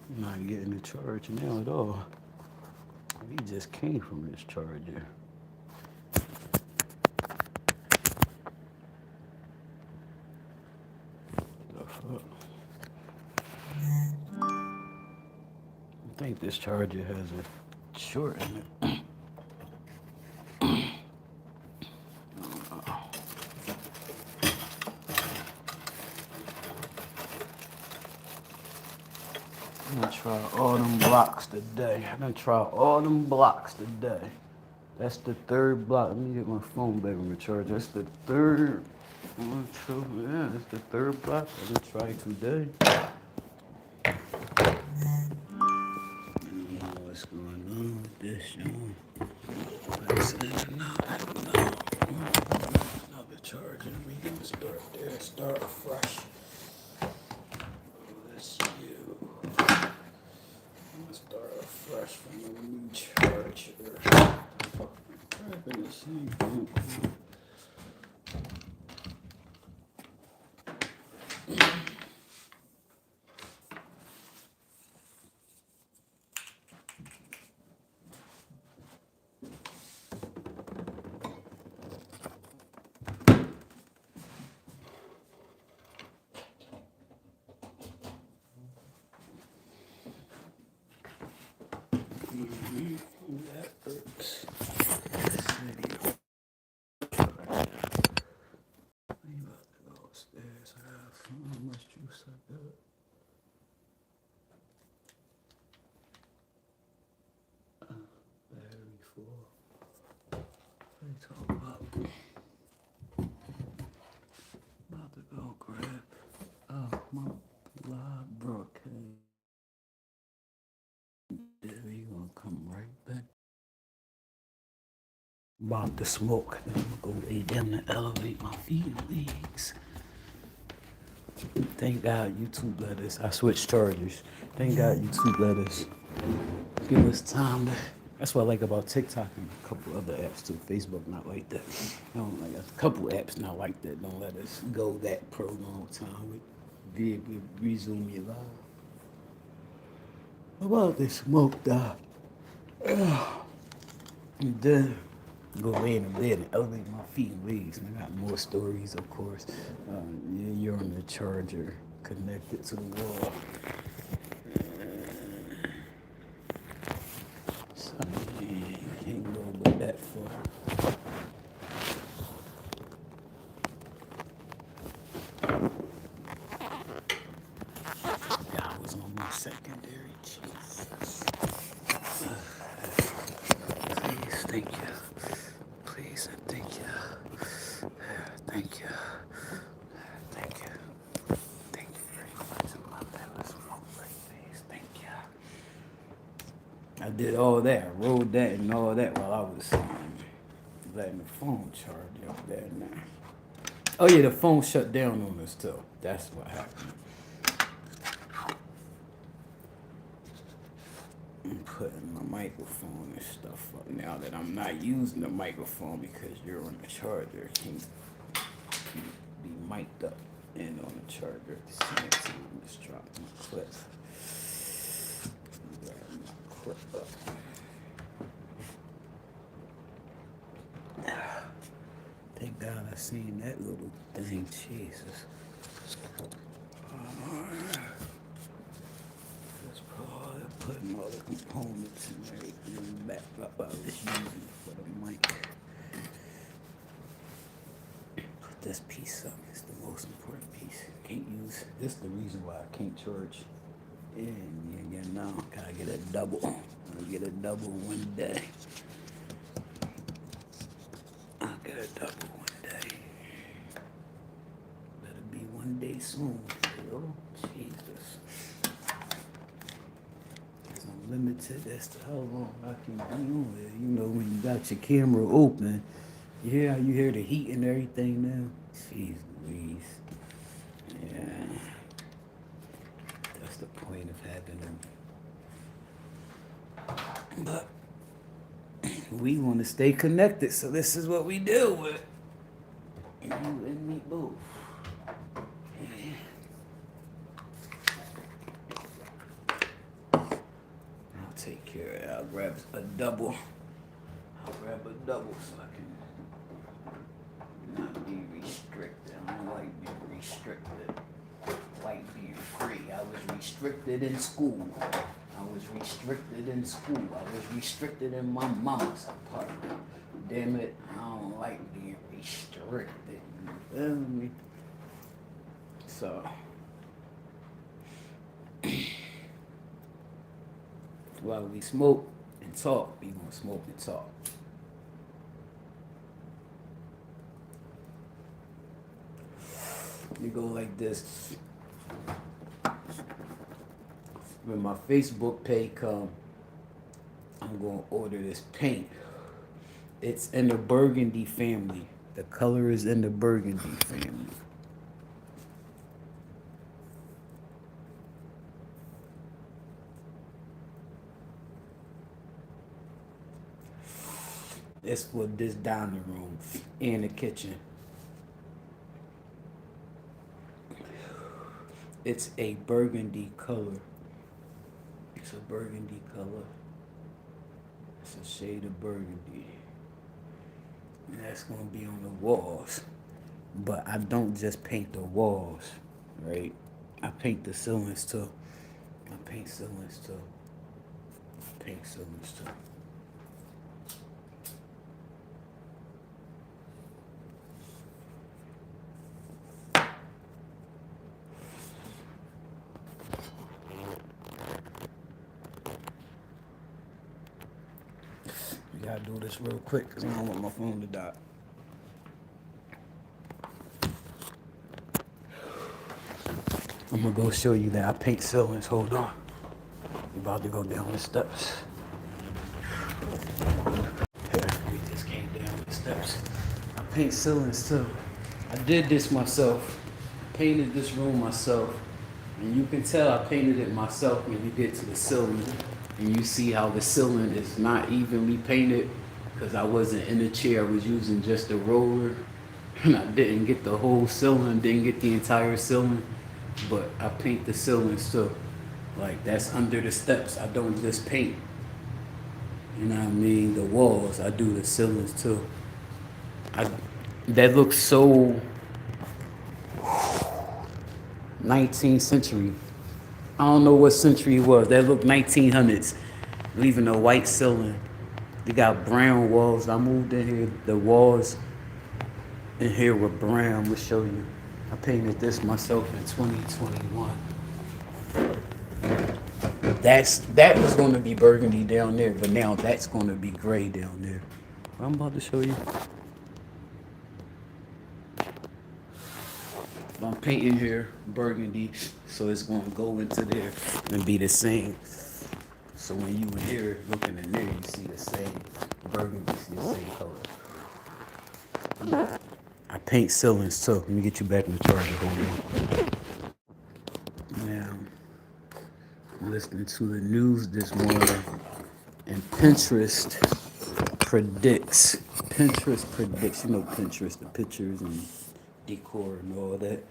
A: I'm not getting the charge now at all. We just came from this charger. The fuck? I think this charger has a short in it. I'm gonna try all them blocks today. I'm gonna try all them blocks today. That's the third block. Let me get my phone back on the charger. That's the third. Yeah, that's the third block I'm gonna try today. I don't know what's going on with this, y'all. I don't know. Another charger. We gonna start there. Start fresh. Let's you. I'm gonna start fresh from a new charger. Grabbing the same thing. That works. I'm about to go upstairs. I have how much juice I got. Battery full. What are you talking about? About to go grab my live broadcast. There we gonna come right back. About to smoke. Then I'm gonna go lay down and elevate my feet and legs. Thank God YouTube let us. I switched chargers. Thank God YouTube let us. Give us time to. That's what I like about TikTok and a couple other apps too. Facebook not like that. I don't like a couple apps not like that. Don't let us go that prolonged time. We resume your live. How about this smoke though? And then go lay in the bed and elevate my feet and legs. And I got more stories, of course. You're on the charger connected to the wall. So you can't go but that far. Yeah, I was on my secondary. Jesus. Please, thank you. Please and thank you. Thank you. Thank you. Thank you very much. I love that little smoke break, please. Thank you. I did all that. I rolled that and all that while I was letting the phone charge up there now. Oh yeah, the phone shut down on us too. That's what happened. I'm putting my microphone and stuff up now that I'm not using the microphone because you're on the charger. Can't be mic'd up and on the charger at the same time. Let's drop my clip. Grab my clip up. Thank God I seen that little thing. Jesus. That's probably putting all the components and everything back up I was using for the mic. Put this piece up. It's the most important piece. Can't use. This is the reason why I can't charge. And you know, gotta get a double. I'll get a double one day. I'll get a double one day. Better be one day soon. Oh, Jesus. I'm limited as to how long I can be on there. You know, when you got your camera open, you hear the heat and everything now? Jeez Louise. Yeah. That's the point of having them. But we want to stay connected, so this is what we deal with. You and me both. Yeah. I'll take care of it. I'll grab a double. I'll grab a double so I can not be restricted. I don't like being restricted. I like being free. I was restricted in school. I was restricted in school. I was restricted in my mama's apartment. Damn it, I don't like being restricted. You feel me? So, while we smoke and talk, we gonna smoke and talk. You go like this. When my Facebook pay come, I'm gonna order this paint. It's in the burgundy family. The color is in the burgundy family. It's for this dining room and the kitchen. It's a burgundy color. It's a burgundy color. It's a shade of burgundy. And that's gonna be on the walls. But I don't just paint the walls, right? I paint the ceilings too. I paint ceilings too. I paint ceilings too. We gotta do this real quick because I don't want my phone to die. I'm gonna go show you that I paint ceilings. Hold on. We're about to go down the steps. Here, we just came down the steps. I paint ceilings too. I did this myself. Painted this room myself. And you can tell I painted it myself when you get to the ceiling. And you see how the ceiling is not evenly painted because I wasn't in the chair. I was using just a roller. And I didn't get the whole ceiling, didn't get the entire ceiling. But I paint the ceilings too. Like that's under the steps. I don't just paint. You know what I mean? The walls, I do the ceilings too. That looks so 19th century. I don't know what century it was. That looked 1900s. Leaving a white ceiling. You got brown walls. I moved in here. The walls in here were brown. I'm gonna show you. I painted this myself in 2021. That was going to be burgundy down there, but now that's going to be gray down there. I'm about to show you. I'm painting here burgundy, so it's going to go into there and be the same. So when you in here looking in there, you see the same burgundy, see the same color. I paint ceilings too. Let me get you back in the charger. Hold on. Now, listening to the news this morning, and Pinterest predicts, Pinterest, the pictures and decor and all that.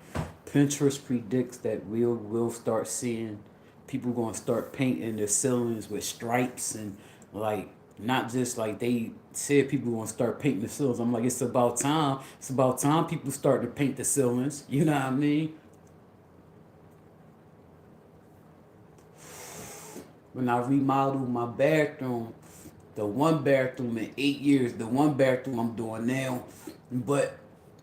A: Pinterest predicts that we'll start seeing people gonna start painting their ceilings with stripes and like not just like they said people gonna start painting the ceilings. I'm like, it's about time. It's about time people start to paint the ceilings. You know what I mean? When I remodeled my bathroom, the one bathroom in 8 years, the one bathroom I'm doing now. But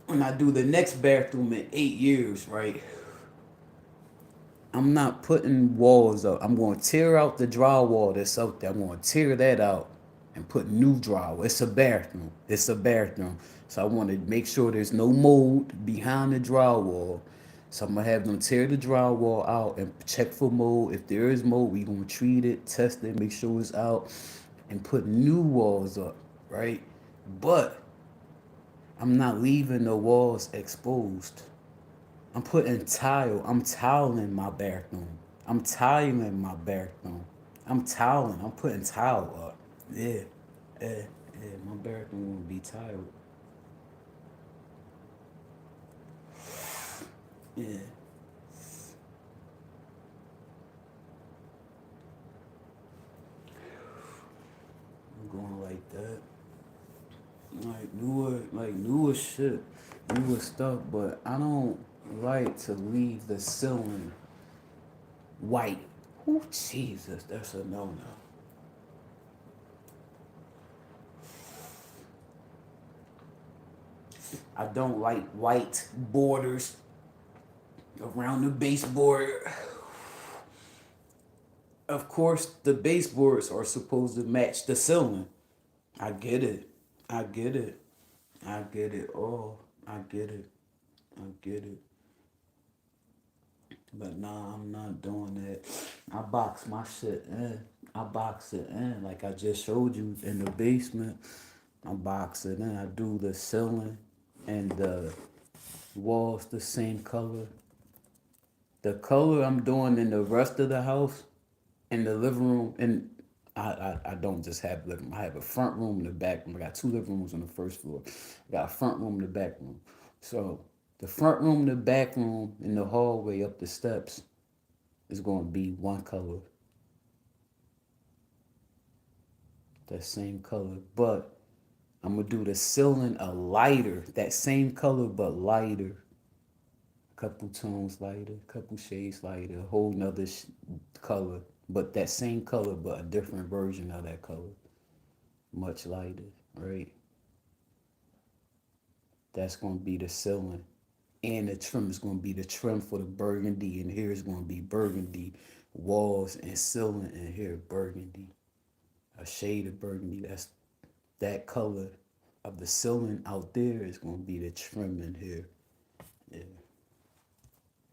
A: when I do the next bathroom in 8 years, right? I'm not putting walls up. I'm going to tear out the drywall that's out there. I'm going to tear that out and put new drywall. It's a bathroom. It's a bathroom. So I want to make sure there's no mold behind the drywall. So I'm gonna have them tear the drywall out and check for mold. If there is mold, we gonna treat it, test it, make sure it's out, and put new walls up, right? But I'm not leaving the walls exposed. I'm putting tile. I'm tiling my bathroom. I'm tiling my bathroom. I'm tiling. I'm putting tile up. Yeah, yeah, yeah. My bathroom will be tiled. Yeah, I'm going like that. Like newer shit, newer stuff. But I don't like to leave the ceiling white. Oh Jesus, that's a no no. I don't like white borders around the baseboard. Of course, the baseboards are supposed to match the ceiling. I get it. I get it. I get it. Oh, I get it. I get it. But nah, I'm not doing that. I box my shit in. I box it in like I just showed you in the basement. I box it in. I do the ceiling and the walls the same color. The color I'm doing in the rest of the house, in the living room, and I don't just have living room. I have a front room and a back room. I got two living rooms on the first floor. I got a front room and a back room. So the front room and the back room in the hallway up the steps is going to be one color, that same color. But I'm gonna do the ceiling a lighter, that same color but lighter, couple tones lighter, couple shades lighter, a whole nother color, but that same color but a different version of that color, much lighter, right? That's gonna be the ceiling. And the trim is gonna be the trim for the burgundy, and here is gonna be burgundy walls and ceiling, and here burgundy, a shade of burgundy. That's that color of the ceiling out there is gonna be the trim in here. Yeah.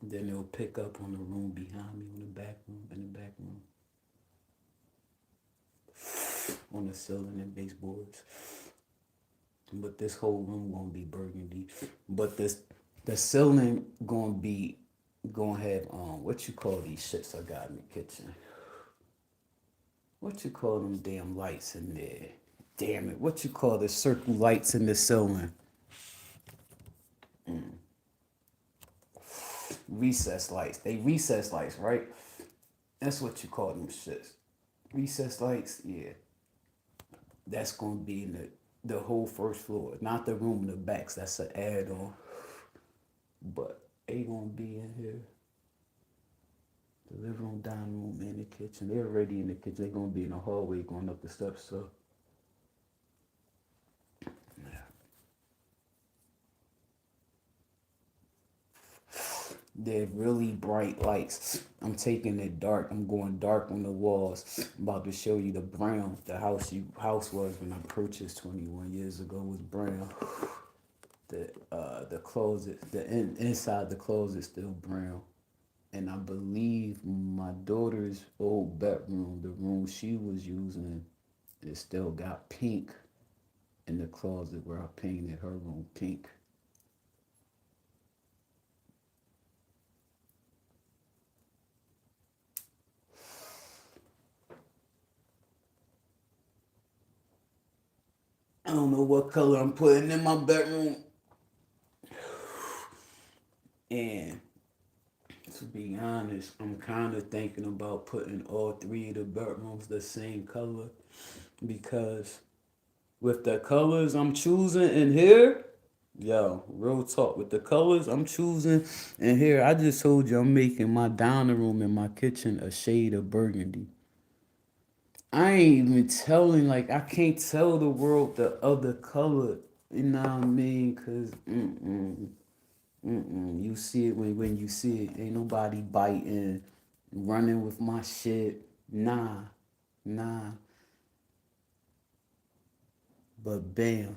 A: Then it'll pick up on the room behind me, on the back room, in the back room, on the ceiling and baseboards. But this whole room gonna be burgundy. But the ceiling gonna have what you call these shits I got in the kitchen? What you call them damn lights in there? Damn it! What you call the circle lights in the ceiling? Recess lights. They recess lights, right? That's what you call them shits. Recess lights, yeah. That's gonna be in the whole first floor, not the room in the backs. That's an add-on, but they gonna be in here. The living room, dining room, and the kitchen. They're already in the kitchen. They're gonna be in the hallway going up the steps. So yeah. They're really bright lights. I'm taking it dark. I'm going dark on the walls. I'm about to show you the brown. The house was when I purchased 21 years ago was brown. The closet, inside the closet still brown. And I believe my daughter's old bedroom, the room she was using, it still got pink in the closet where I painted her room pink. I don't know what color I'm putting in my bedroom. And to be honest, I'm kind of thinking about putting all three of the bedrooms the same color because with the colors I'm choosing in here, yo, real talk, with the colors I'm choosing in here, I just told you I'm making my dining room and my kitchen a shade of burgundy. I ain't even telling, like, I can't tell the world the other color, you know what I mean? Because, you see it when you see it. Ain't nobody biting, running with my shit. Nah, nah. But bam.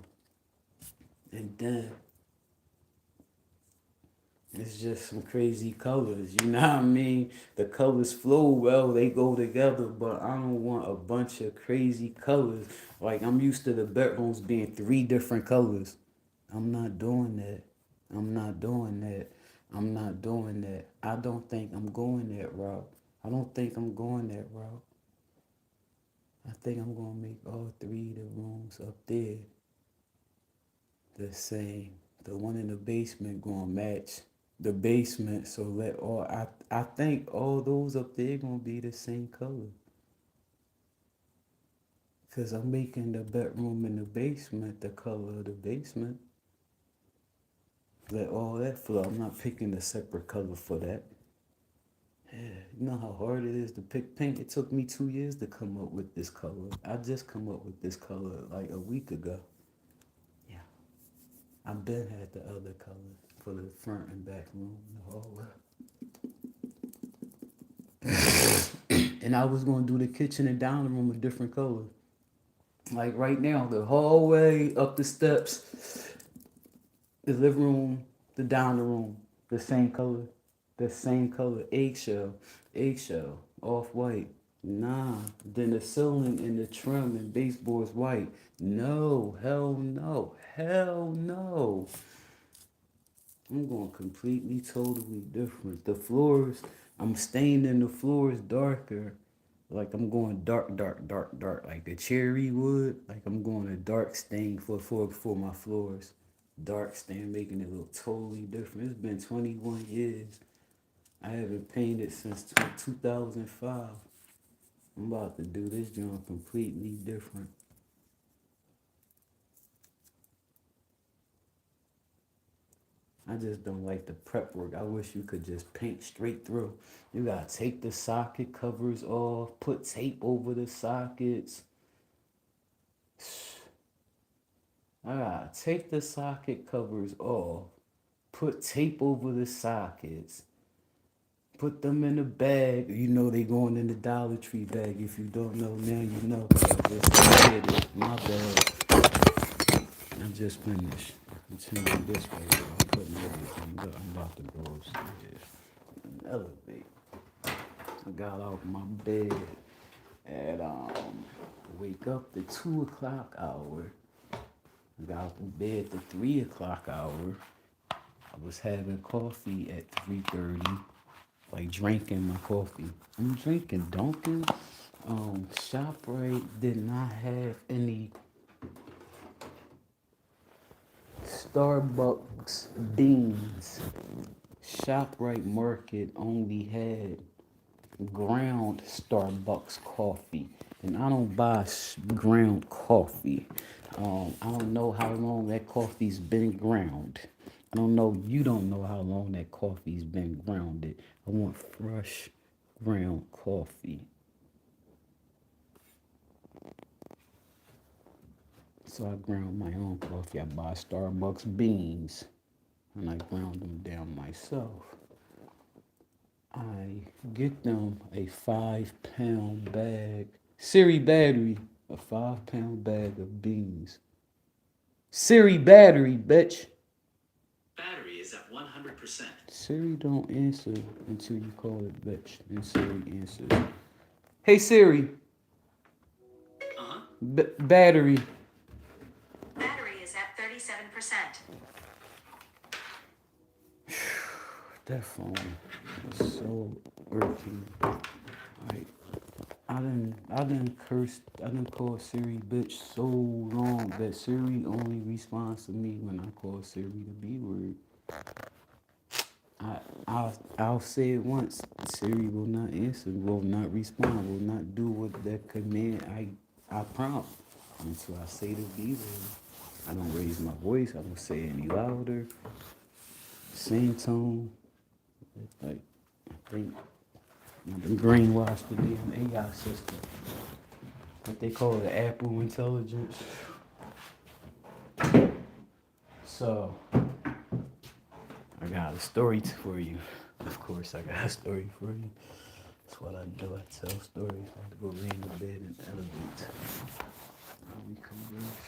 A: And then it's just some crazy colors. You know what I mean? The colors flow well, they go together, but I don't want a bunch of crazy colors. Like I'm used to the bedrooms being three different colors. I'm not doing that. I'm not doing that. I'm not doing that. I don't think I'm going that route. I don't think I'm going that route. I think I'm gonna make all three of the rooms up there the same. The one in the basement gonna match the basement. So let all I think all those up there gonna be the same color. Cause I'm making the bedroom in the basement the color of the basement. Let all that flow. I'm not picking a separate color for that. Yeah, you know how hard it is to pick paint? It took me 2 years to come up with this color. I just come up with this color like a week ago. Yeah. I've been had the other color for the front and back room, the hallway. And I was gonna do the kitchen and dining room a different color. Like right now, the hallway, up the steps, the living room, the dining room, the same color. The same color. Eggshell, off white. Nah. Then the ceiling and the trim and baseboards white. No, hell no. Hell no. I'm going completely, totally different. The floors, I'm staining the floors darker. Like I'm going dark, dark, dark, dark. Like the cherry wood. Like I'm going a dark stain for my floors. Dark stain, making it look totally different. It's been 21 years. I haven't painted since 2005. I'm about to do this joint completely different. I just don't like the prep work. I wish you could just paint straight through. You gotta take the socket covers off, put tape over the sockets. I gotta take the socket covers off, put tape over the sockets, put them in a bag. You know they going in the Dollar Tree bag. If you don't know now, you know. Just get it. My bad. I just finished. I'm telling you this way. I'm putting everything up. I'm about to go upstairs and elevate. I got off my bed at wake up the 2 o'clock hour. I got off the bed the 3 o'clock hour. I was having coffee at 3:30, like drinking my coffee. I'm drinking Dunkin'. ShopRite did not have any Starbucks beans. ShopRite Market only had ground Starbucks coffee, and I don't buy ground coffee. I don't know how long that coffee's been ground. I don't know. You don't know how long that coffee's been grounded. I want fresh ground coffee. So I ground my own coffee. I buy Starbucks beans and I ground them down myself. I get them a 5 pound bag, Siri battery, a 5 pound bag of beans. Siri battery, bitch. Battery is at 100%. Siri don't answer until you call it bitch, and Siri answers. Hey Siri. Uh-huh. Battery. Battery is at 37%. That phone is so irking. Like, I I done call Siri bitch so long that Siri only responds to me when I call Siri the B word. I I'll say it once. Siri will not answer, will not respond, will not do what that command I prompt until I say the B word. I don't raise my voice. I don't say it any louder. Same tone. Like I think I've been brainwashed the damn AI system. What they call it, Apple intelligence. So I got a story for you. Of course, I got a story for you. That's what I do. I tell stories. I have to go lay in the bed and elevate. We converse.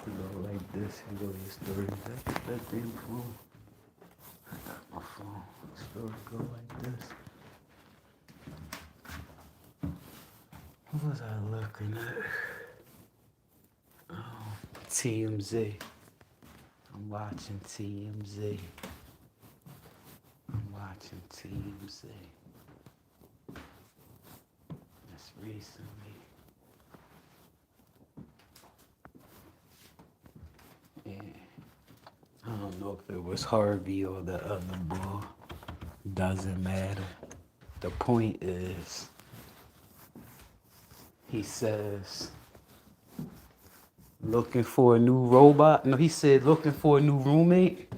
A: You go like this. You go to your story. That damn phone. I got my phone. The story go like this. What was I looking at? Oh, TMZ. I'm watching TMZ. I'm watching TMZ. That's recently. Yeah. I don't know if it was Harvey or the other boy. Doesn't matter. The point is, he says, looking for a new robot. No, he said looking for a new roommate.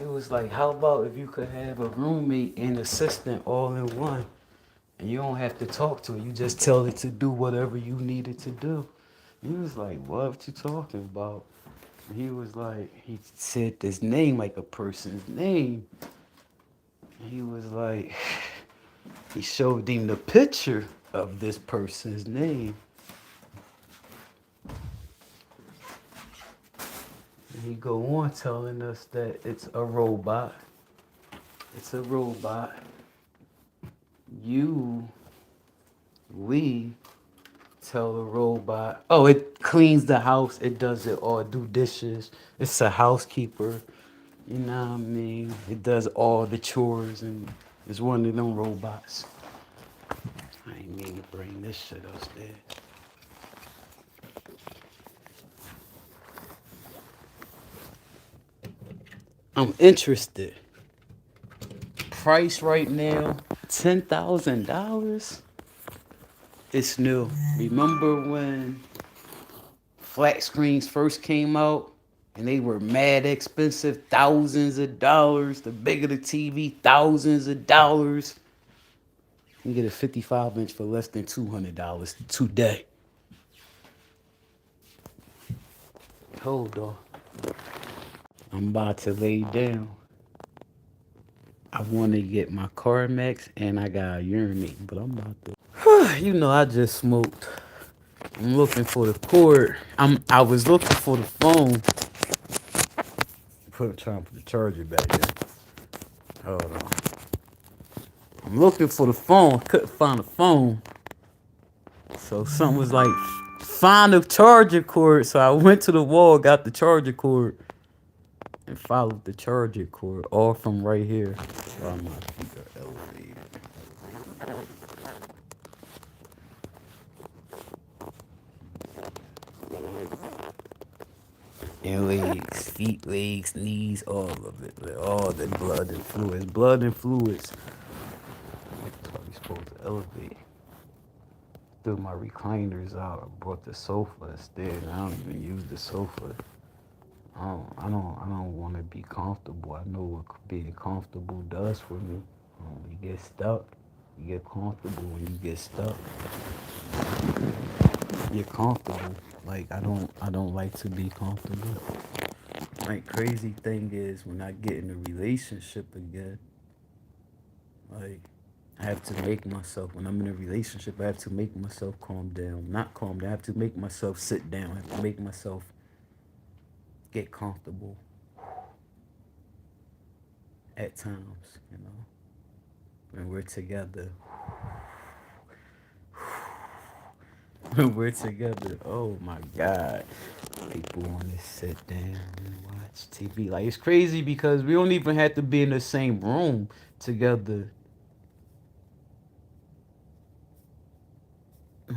A: It was like, how about if you could have a roommate and assistant all in one? And you don't have to talk to it. You just tell it to do whatever you need it to do. He was like, what you talking about? And he was like, he said this name like a person's name. And he was like, he showed him the picture of this person's name. And he go on telling us that it's a robot. It's a robot. We tell the robot, oh, it cleans the house, it does it all, do dishes. It's a housekeeper. You know what I mean? It does all the chores and it's one of them robots. I ain't mean to bring this shit upstairs. I'm interested. Price right now, $10,000. It's new. Remember when flat screens first came out and they were mad expensive, thousands of dollars. The bigger the TV, thousands of dollars. You can get a 55-inch for less than $200 today. Hold on. I'm about to lay down. I want to get my CarMax and I got to urinate, but I'm about to. You know, I just smoked. I'm looking for the cord. I was looking for the phone. Trying to put the charger back in. Hold on. I'm looking for the phone. Couldn't find the phone. So something was like, find the charger cord. So I went to the wall, got the charger cord, and followed the charger cord all from right here. Oh, my feet are elevated. And legs, feet, legs, knees, all of it. All the blood and fluids. Blood and fluids. That's why we supposed to elevate. Threw my recliners out. I brought the sofa instead. I don't even use the sofa. I don't want to be comfortable. I know what being comfortable does for me. You get stuck. You get comfortable when you get stuck. You're comfortable. Like I don't like to be comfortable. Like crazy thing is when I get in a relationship again, like I have to make myself when I'm in a relationship, I have to make myself calm down. Not calm down. I have to make myself sit down. I have to make myself get comfortable at times, you know. When we're together. When we're together, oh my God. People want to sit down and watch TV. Like it's crazy because we don't even have to be in the same room together.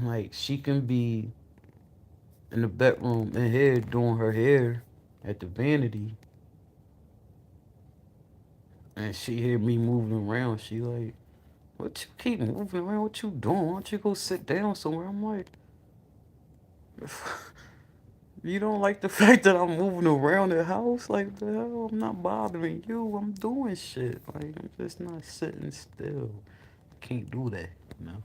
A: Like she can be in the bedroom in here doing her hair at the vanity, and she hear me moving around. She like, "What you keep moving around? What you doing? Why don't you go sit down somewhere?" I'm like, "You don't like the fact that I'm moving around the house? Like the hell? I'm not bothering you. I'm doing shit. Like I'm just not sitting still. Can't do that, you know."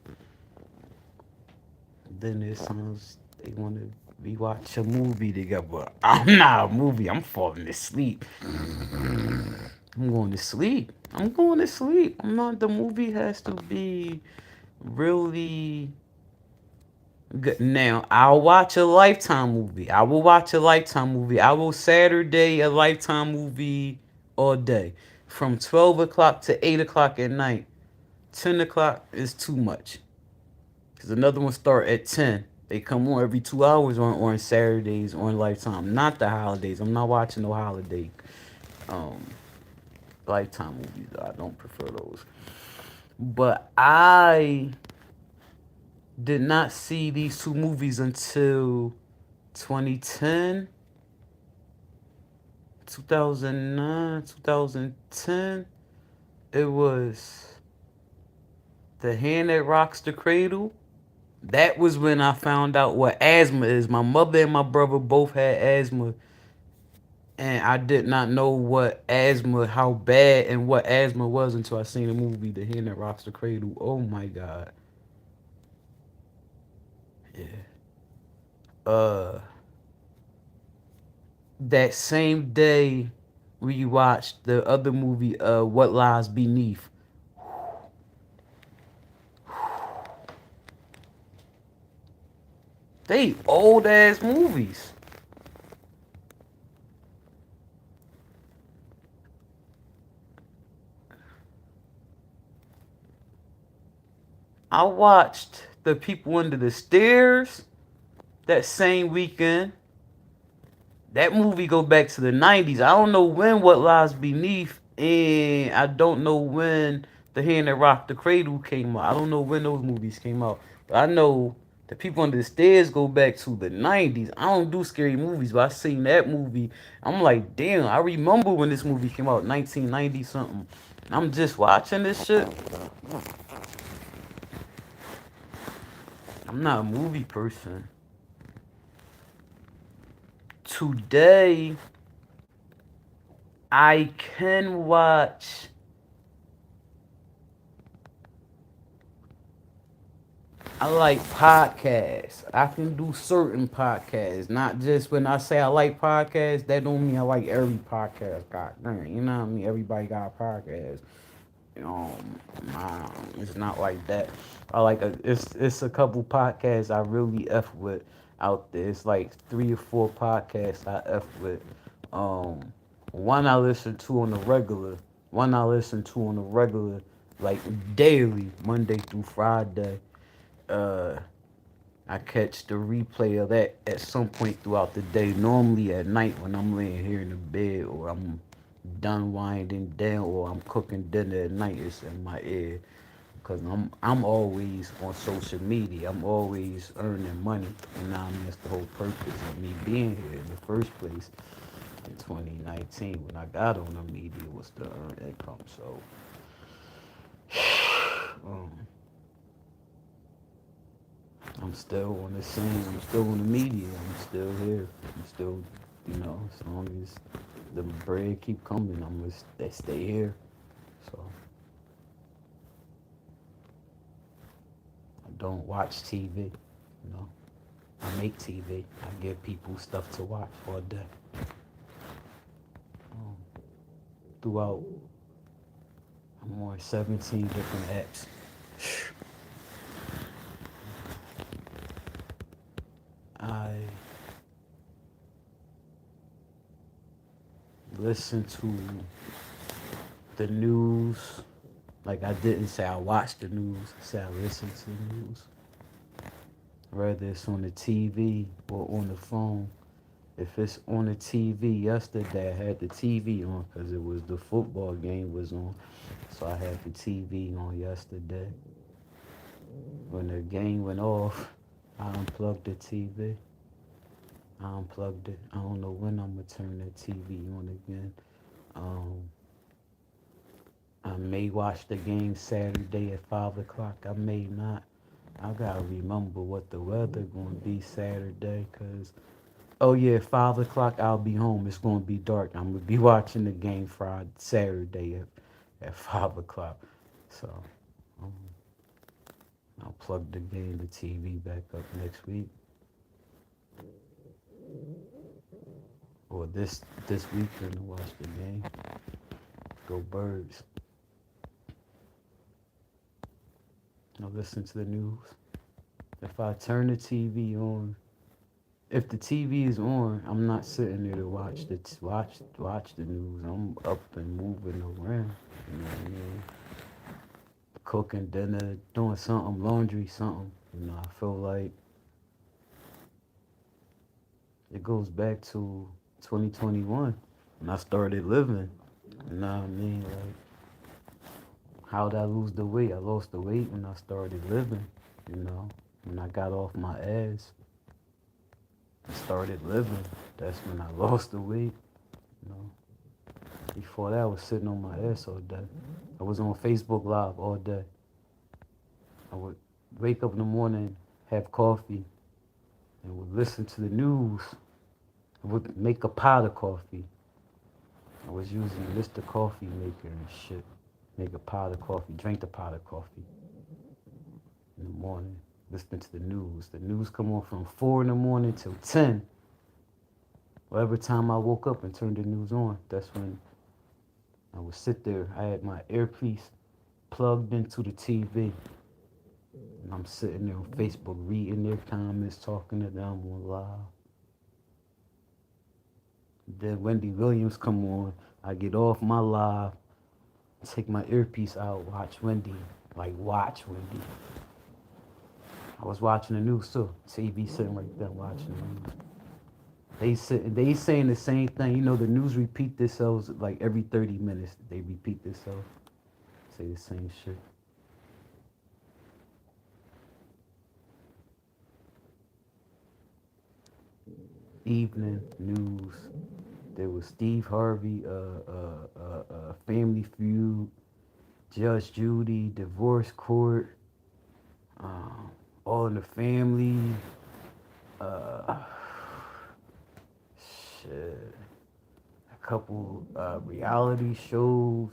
A: Then there's times they want to we watch a movie together. But I'm not a movie. I'm falling asleep. I'm going to sleep. I'm going to sleep. I'm not. The movie has to be really good. Now I'll watch a Lifetime movie. I will watch a Lifetime movie. I will Saturday a Lifetime movie all day, from 12 o'clock to 8 o'clock at night. 10 o'clock is too much. Cause another one start at 10. They come on every 2 hours on Saturdays on Lifetime. Not the holidays. I'm not watching no holiday um Lifetime movies. I don't prefer those. But I did not see these two movies until 2010, 2009, 2010. It was The Hand That Rocks the Cradle. That was when I found out what asthma is. My mother and my brother both had asthma, and I did not know what asthma, how bad and what asthma was until I seen the movie The Hand That Rocks the Cradle. Oh my god. Yeah. Uh, that same day we watched the other movie, What Lies Beneath. They old ass movies. I watched The People Under the Stairs that same weekend. That movie go back to the 90s. I don't know when What Lies Beneath, and I don't know when The Hand That Rocked the Cradle came out. I don't know when those movies came out. But I know The People Under the Stairs go back to the 90s. I don't do scary movies, but I seen that movie. I'm like, damn, I remember when this movie came out, 1990 something. I'm just watching this shit. I'm not a movie person. Today, I can watch. I like podcasts. I can do certain podcasts, not just when I say I like podcasts. That don't mean I like every podcast. God damn, you know what I mean? Everybody got a podcast. It's not like that. It's a couple podcasts I really f with out there. It's like 3 or 4 podcasts I f with. Um, one I listen to on the regular. One I listen to on the regular, like daily, Monday through Friday. Uh, I catch the replay of that at some point throughout the day. Normally at night when I'm laying here in the bed or I'm done winding down or I'm cooking dinner at night. It's in my ear because I'm always on social media. I'm always earning money, and now I mean, that's the whole purpose of me being here in the first place. In 2019, when I got on the media, was to earn income. So, um, I'm still on the scene. I'm still on the media. I'm still here. I'm still, as long as the bread keep coming, I'm gonna stay here. So I don't watch TV. I make TV. I give people stuff to watch all day. Um, throughout, I'm on 17 different apps. I listen to the news. Like I didn't say I watch the news. I said I listen to the news. Whether it's on the TV or on the phone. If it's on the TV, yesterday I had the TV on because it was the football game was on. So I had the TV on yesterday. When the game went off, I unplugged the TV. I unplugged it. I don't know when I'm gonna turn that TV on again. Um, I may watch the game Saturday at 5 o'clock. I may not. I gotta remember what the weather gonna be Saturday, cause oh yeah, 5 o'clock I'll be home. It's gonna be dark. I'm gonna be watching the game Friday, Saturday at 5 o'clock. So um, I'll plug the TV back up next week or this weekend to watch the game. Go Birds. I'll listen to the news. If I turn the TV on, if the TV is on, I'm not sitting there to watch the news. I'm up and moving around. You know what I mean? Cooking dinner, doing something, laundry, something. I feel like it goes back to 2021 when I started living. You know what I mean? Like, how did I lose the weight? I lost the weight when I started living. You know, when I got off my ass and started living, that's when I lost the weight. You know, before that, I was sitting on my ass all day. I was on Facebook Live all day. I would wake up in the morning, have coffee, and would listen to the news. I would make a pot of coffee. I was using Mr. Coffee Maker and shit. Make a pot of coffee, drink the pot of coffee in the morning, listening to the news. The news come on from 4 in the morning till 10. Well, every time I woke up and turned the news on, that's when I would sit there. I had my earpiece plugged into the TV. And I'm sitting there on Facebook reading their comments, talking to them on live. Then Wendy Williams come on. I get off my live, take my earpiece out, watch Wendy. Like watch Wendy. I was watching the news too. TV sitting right there watching the news. They saying the same thing. The news repeat themselves like every 30 minutes. They repeat themselves. Say the same shit. Evening news. There was Steve Harvey, Family Feud, Judge Judy, Divorce Court, All in the Family, uh, shit, a couple reality shows.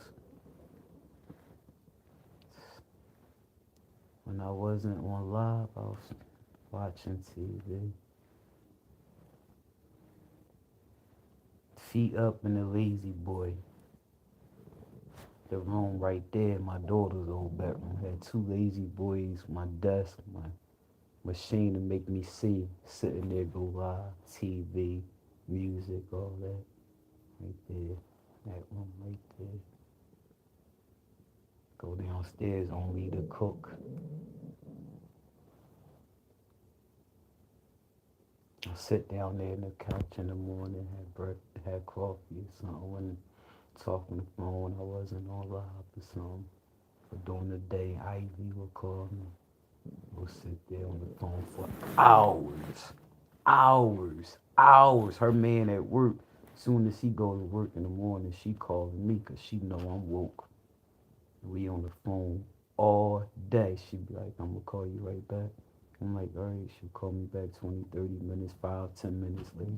A: When I wasn't on live, I was watching TV. Feet Up and the Lazy Boy. The room right there, my daughter's old bedroom, had two lazy boys, my desk, my machine to make me see, sitting there, go live, TV, music, all that, right there, that room right there. Go downstairs, only to cook. I sit down there on the couch in the morning, had coffee or something, when talking the phone when I wasn't on live or something. But during the day, Ivy would call me. We'll sit there on the phone for hours, hours. Her man at work, soon as he go to work in the morning, she calling me because she know I'm woke. We on the phone all day. She be like, I'm going to call you right back. I'm like, all right. She'll call me back 20, 30 minutes, 5, 10 minutes later.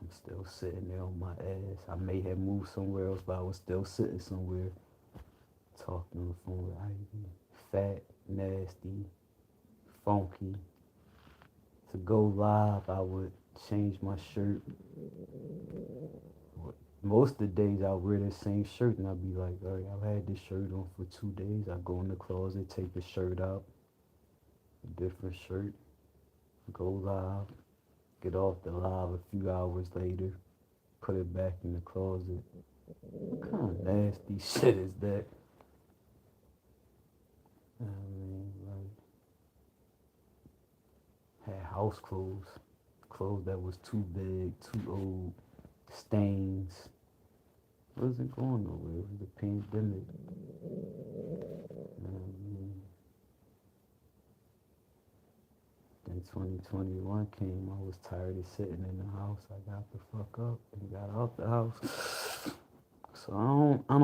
A: I'm still sitting there on my ass. I may have moved somewhere else, but I was still sitting somewhere talking on the phone with Ivy. Fat, nasty, funky. To go live, I would change my shirt. Most of the days I wear the same shirt and I'd be like, all right, I've had this shirt on for 2 days. I go in the closet, take the shirt out, a different shirt, go live, get off the live a few hours later, put it back in the closet. What kind of nasty shit is that? I mean, like, had house clothes that was too big, too old, stains. Wasn't going nowhere. It was the pandemic. 2021 came, I was tired of sitting in the house. I got the fuck up and got out the house. So I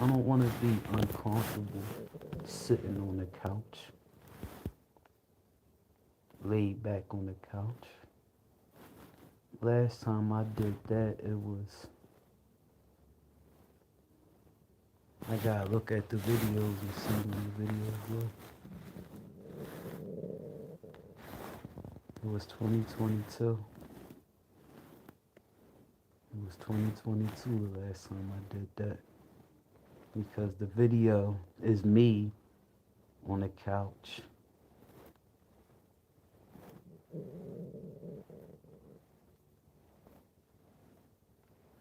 A: don't want to be uncomfortable sitting on the couch, laid back on the couch. Last time I did that, I gotta look at the videos and see when the videos look. It was 2022. It was 2022 the last time I did that. Because the video is me on the couch.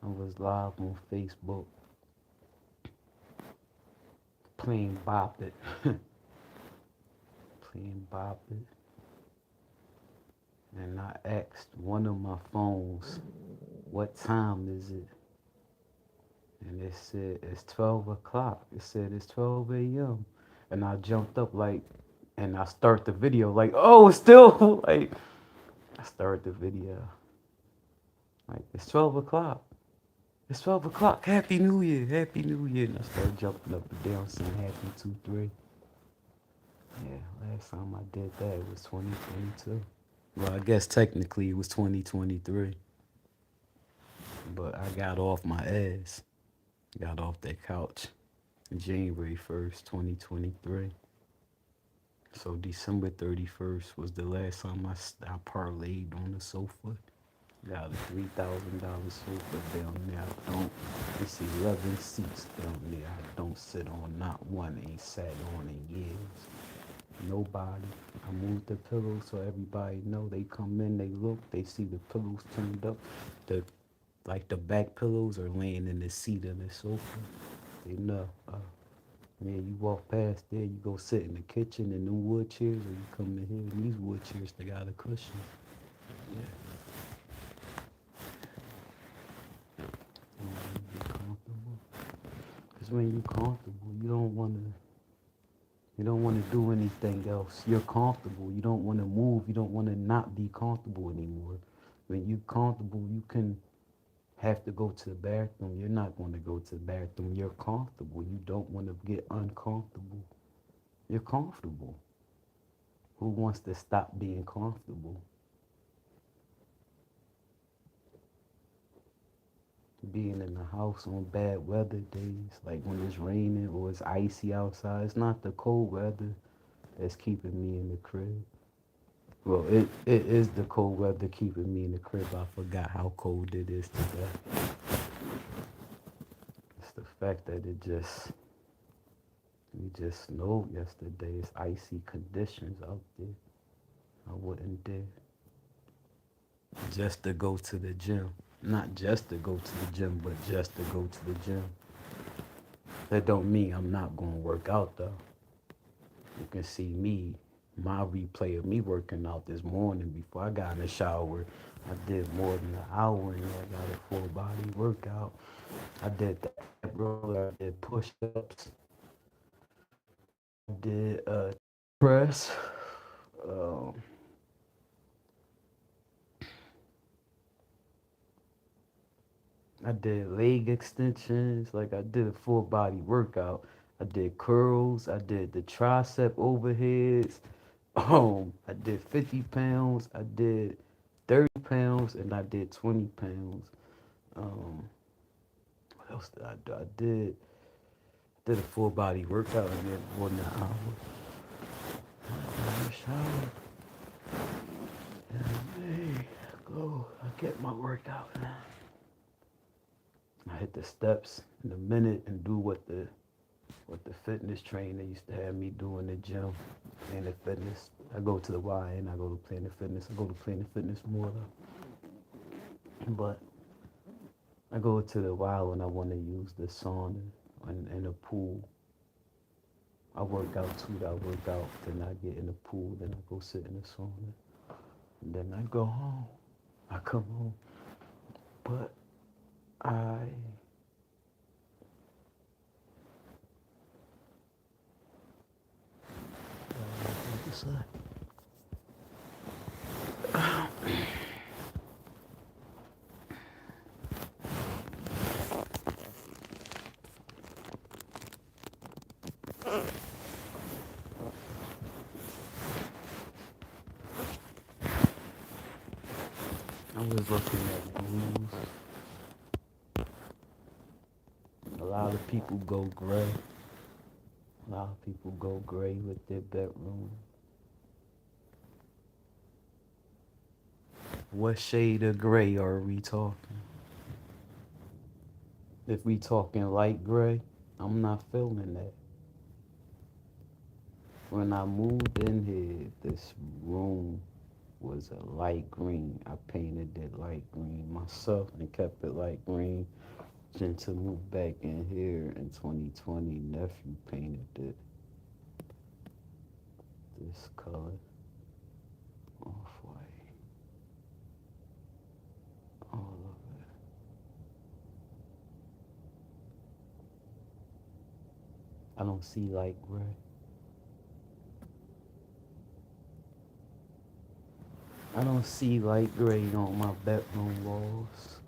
A: I was live on Facebook playing Bop It. Playing Bop It. And I asked one of my phones, what time is it? And it said, it's 12 o'clock. It said, it's 12 a.m. And I jumped up and I start the video like, oh, it's still, like, I start the video. Like, it's 12 o'clock. It's 12 o'clock. Happy New Year. Happy New Year. And I started jumping up and down saying happy 2-3. Yeah, last time I did that, it was 2022. Well, I guess technically it was 2023. But I got off my ass. Got off that couch January 1st, 2023. So December 31st was the last time I parlayed on the sofa. Got a $3,000 sofa down there. I don't. It's 11 seats down there. I don't sit on. Not one ain't sat on in years. Nobody. I moved the pillows so everybody know. They come in, they look, they see the pillows turned up. The back pillows are laying in the seat of the sofa. They know. Man, you walk past there, you go sit in the kitchen in them wood chairs, or you come in here and these wood chairs, they got a cushion. Yeah. You want to be comfortable. Because when you're comfortable, you don't want to do anything else. You're comfortable. You don't want to move. You don't want to not be comfortable anymore. When you're comfortable, you can have to go to the bathroom. You're not going to go to the bathroom. You're comfortable. You don't want to get uncomfortable. You're comfortable. Who wants to stop being comfortable? Being in the house on bad weather days, like when it's raining or it's icy outside, it's not the cold weather that's keeping me in the crib. Well, it is the cold weather keeping me in the crib. I forgot how cold it is today. It's the fact that we just snowed yesterday. It's icy conditions out there. I wouldn't dare. Just to go to the gym. Not just to go to the gym, but just to go to the gym. That don't mean I'm not going to work out, though. You can see my replay of me working out this morning before I got in the shower. I did more than an hour and I got a full body workout. I did that roller, I did push-ups, I did press, um, I did leg extensions, like I did a full body workout. I did curls, I did the tricep overheads. I did 50 pounds, I did 30 pounds, and I did 20 pounds. Um, what else did I do? I did a full body workout and then more than an hour. I got in the shower. And hey, go. I get my workout now. I hit the steps in a minute and do what the fitness trainer used to have me do in the gym. Planet Fitness. I go to the Y and I go to Planet Fitness. I go to Planet Fitness more though. But I go to the Y when I want to use the sauna and the pool. I work out too. I work out, then I get in the pool, then I go sit in the sauna. And then I go home. I come home. But what to say? I was looking at blues. A lot of people go gray. A lot of people go gray with their bedroom. What shade of gray are we talking? If we talking light gray, I'm not feeling that. When I moved in here, this room was a light green. I painted it light green myself and kept it light green. Then to move back in here in 2020, nephew painted it this color, off white, all of it. I don't see light gray. I don't see light gray on my bedroom walls.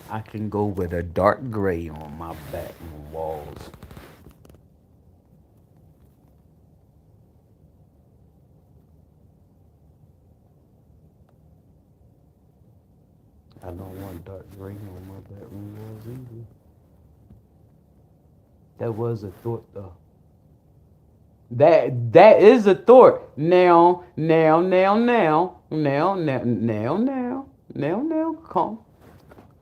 A: I can go with a dark gray on my bedroom walls. I don't want dark gray on my bedroom walls either. That was a thought though. That is a thought. Now.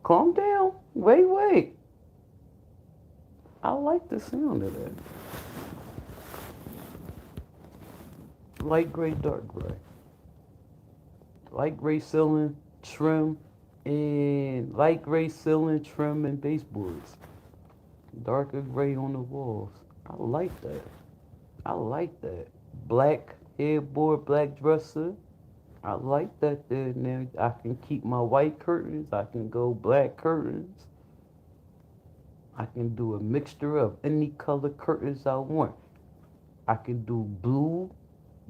A: Calm down. Wait. I like the sound of that. Light gray, dark gray. Light gray ceiling, trim, and light gray ceiling, trim, and baseboards. Darker gray on the walls. I like that. I like that. Black headboard, black dresser. I like that there now. I can keep my white curtains. I can go black curtains. I can do a mixture of any color curtains I want. I can do blue,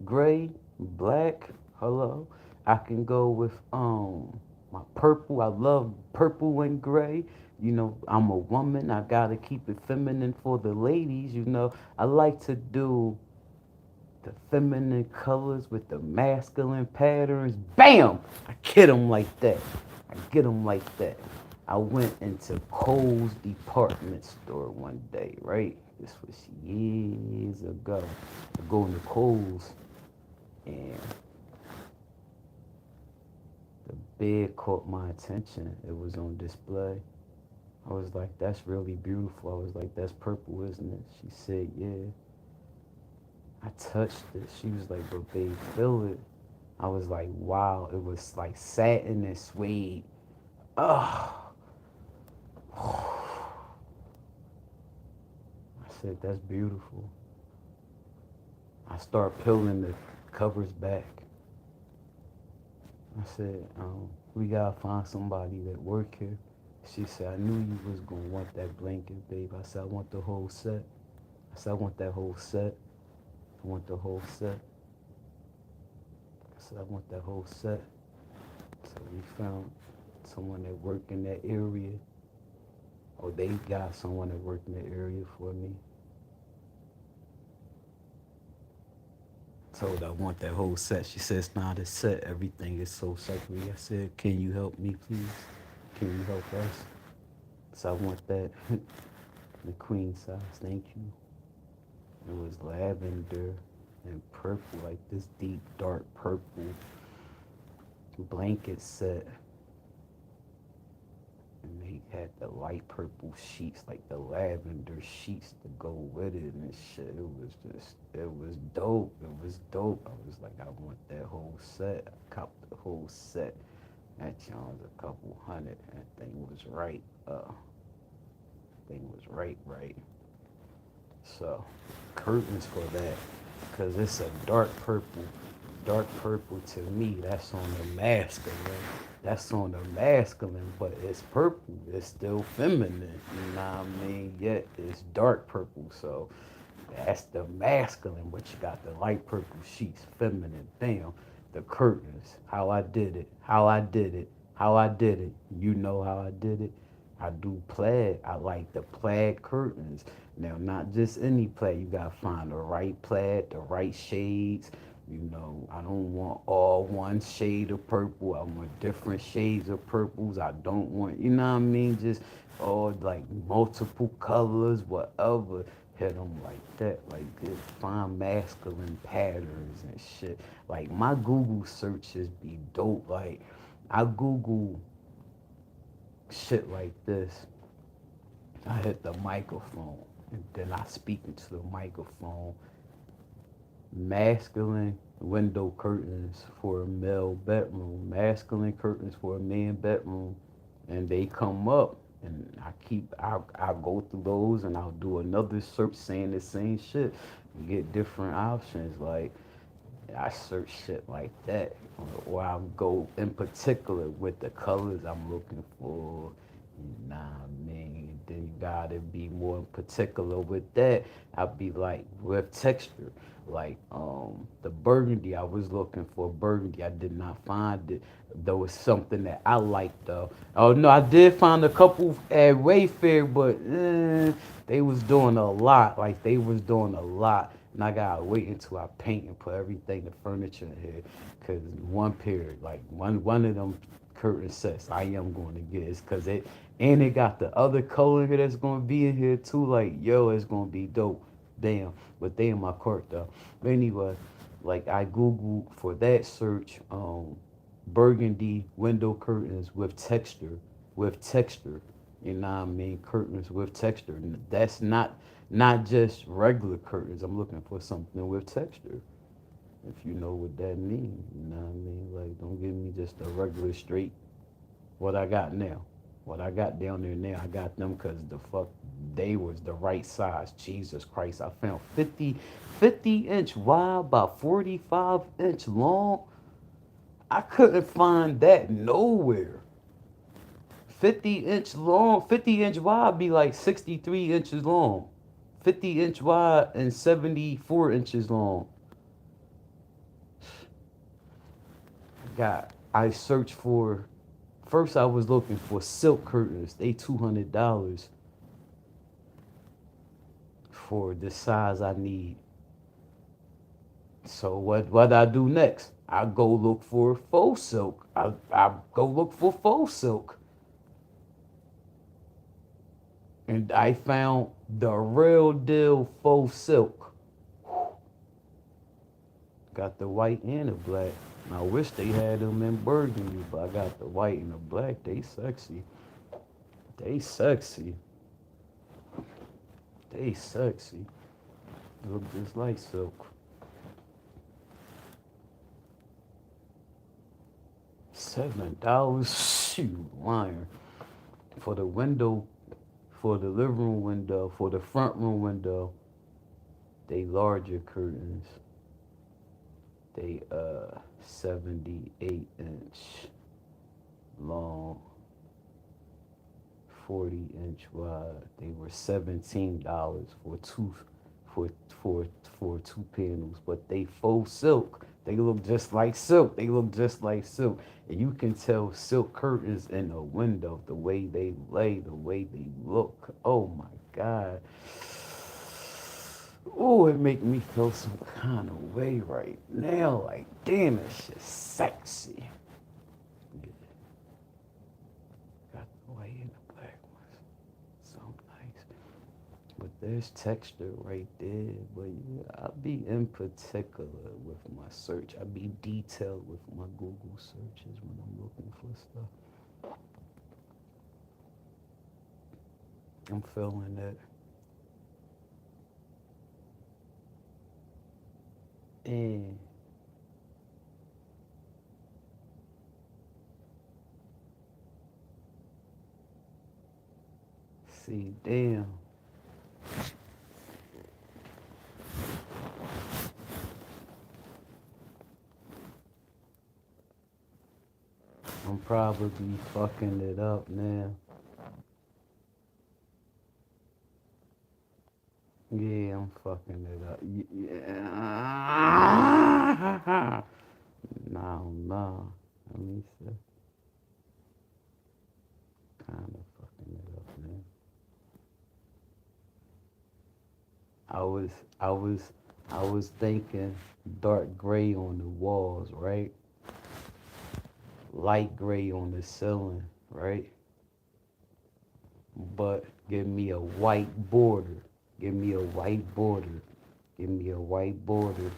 A: gray, black. Hello. I can go with my purple. I love purple and gray. You know, I'm a woman. I gotta keep it feminine for the ladies. You know, I like to do the feminine colors with the masculine patterns. Bam! I get them like that. I get them like that. I went into Kohl's department store one day, right? This was years ago. I go into Kohl's and the bed caught my attention. It was on display. I was like, that's really beautiful. I was like, that's purple, isn't it? She said, yeah. I touched it. She was like, but babe, feel it. I was like, wow. It was like satin and suede. Oh. I said, that's beautiful. I start peeling the covers back. I said, we gotta find somebody that work here. She said, I knew you was gonna want that blanket, babe. I said, I want the whole set. I said, I want that whole set. I want the whole set. I said, I want that whole set. So we found someone that worked in that area. Or they got someone that worked in the area for me. Told her I want that whole set. She says, nah, the set, everything is so sacred. I said, can you help me, please? Can you help us? So I want that. The queen size, thank you. It was lavender and purple, like this deep, dark purple blanket set. And they had the light purple sheets, like the lavender sheets to go with it and shit. It was dope. It was dope. I was like, I want that whole set. I copped the whole set. That John's a couple hundred. That thing was right. Thing was right. So, curtains for that, cause it's a dark purple. Dark purple to me, that's on the masculine. That's on the masculine, but it's purple. It's still feminine. You know what I mean? Yet it's dark purple, so that's the masculine. But you got the light purple sheets, feminine. Damn, the curtains. How I did it. You know how I did it. I do plaid. I like the plaid curtains. Now, not just any plaid. You gotta find the right plaid, the right shades. I don't want all one shade of purple. I want different shades of purples. I don't want, you know what I mean? Just all like multiple colors, whatever. Hit them like that. Like, just find masculine patterns and shit. Like, my Google searches be dope. Like, I Google shit like this. I hit the microphone and then I speak into the microphone. Masculine window curtains for a male bedroom, masculine curtains for a man bedroom, and they come up. And I go through those and I'll do another search saying the same shit and get different options. Like, I search shit like that, or I go in particular with the colors I'm looking for. Nah, man. Then you gotta be more in particular with that. I'd be like with texture, like the burgundy. I was looking for burgundy. I did not find it. Though it's something that I like though. Oh no, I did find a couple at Wayfair, but they was doing a lot. Like they was doing a lot, and I gotta wait until I paint and put everything, the furniture in here, cause one period, like one of them curtain sets, I am going to get is cause it got the other color that's gonna be in here too. Like yo, it's gonna be dope. Damn, but they in my cart though. But anyway, like I googled for that search, burgundy window curtains with texture. You know what I mean? Curtains with texture. That's not just regular curtains. I'm looking for something with texture. If you know what that means, you know what I mean? Like, don't give me just a regular straight. What I got now, what I got down there now, I got them because the fuck they was the right size. Jesus Christ, I found 50 inch wide, about 45-inch long. I couldn't find that nowhere. 50-inch long, 50-inch wide be like 63 inches long. 50-inch wide and 74 inches long. I searched for, first I was looking for silk curtains. They $200 for the size I need. So what I do next? I go look for faux silk. I go look for faux silk. And I found the real deal faux silk. Got the white and the black. I wish they had them in burgundy, but I got the white and the black. They sexy. They sexy. They sexy. Look just like silk. $7. Shoot, lying. For the window, for the living room window, for the front room window, they larger curtains. They 78-inch long, 40-inch wide. They were $17 for for for for two panels, but they faux silk. They look just like silk. They look just like silk. And you can tell silk curtains in a window, the way they lay, the way they look. Oh my God. Oh, it make me feel some kind of way right now. Like, damn, that shit sexy. Yeah, got the white and the black ones. So nice. But there's texture right there. But yeah, I be in particular with my search. I be detailed with my Google searches when I'm looking for stuff. I'm feeling that. And see, damn. I'm probably fucking it up now. Yeah, I'm fucking it up. Yeah. No, no. Let me see. Kind of fucking it up. I was I was I was thinking dark gray on the walls, right? Light gray on the ceiling, right? But give me a white border. Give me a white border. Give me a white border.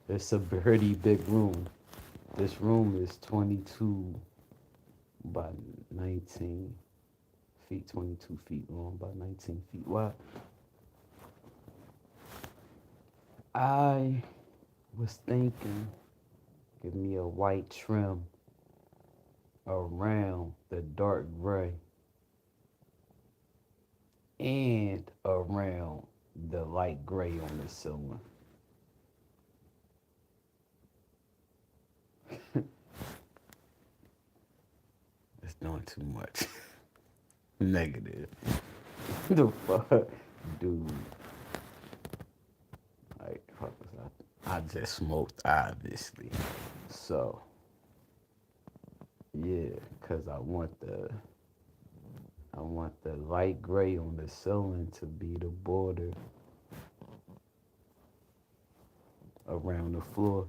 A: It's a pretty big room. This room is 22 by 19 feet, 22 feet long by 19 feet wide. I was thinking, give me a white trim around the dark gray and around the light gray on the ceiling. It's doing too much. Negative. The fuck? Dude. Like, fuck was I just smoked, obviously. So, yeah, because I want the light gray on the ceiling to be the border around the floor.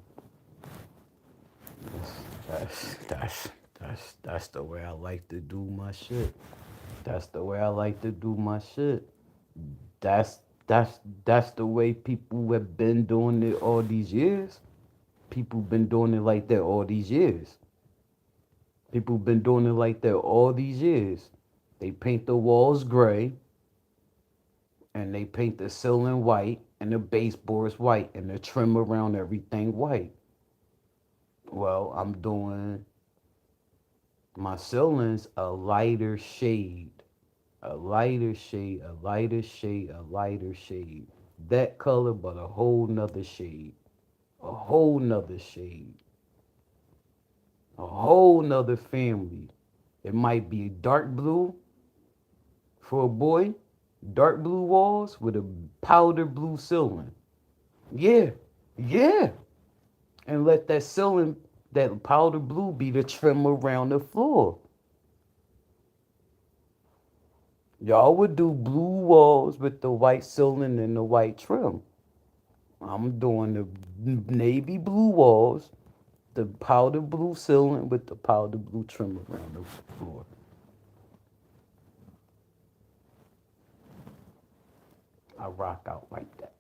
A: That's the way I like to do my shit. That's the way I like to do my shit. That's that's the way people have been doing it all these years. People been doing it like that all these years. People been doing it like that all these years. They paint the walls gray and they paint the ceiling white and the baseboards white and the trim around everything white. Well, I'm doing my ceilings a lighter shade, a lighter shade, a lighter shade, a lighter shade. That color, but a whole nother shade, a whole nother shade, a whole nother family. It might be dark blue for a boy, dark blue walls with a powder blue ceiling. Yeah, yeah. And let that ceiling, that powder blue, be the trim around the floor. Y'all would do blue walls with the white ceiling and the white trim. I'm doing the navy blue walls, the powder blue ceiling with the powder blue trim around the floor. I rock out like that.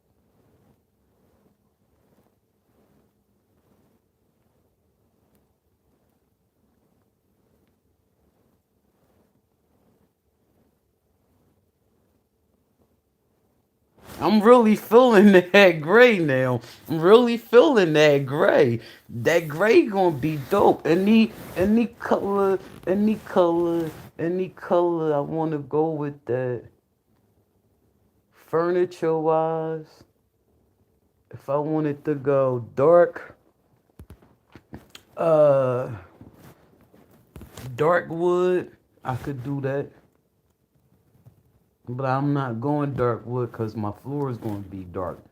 A: I'm really feeling that gray now. I'm really feeling that gray. That gray gonna be dope. Any color, any color, any color. I wanna go with that. Furniture wise, if I wanted to go dark, uh, dark wood, I could do that. But I'm not going dark wood because my floor is gonna be dark.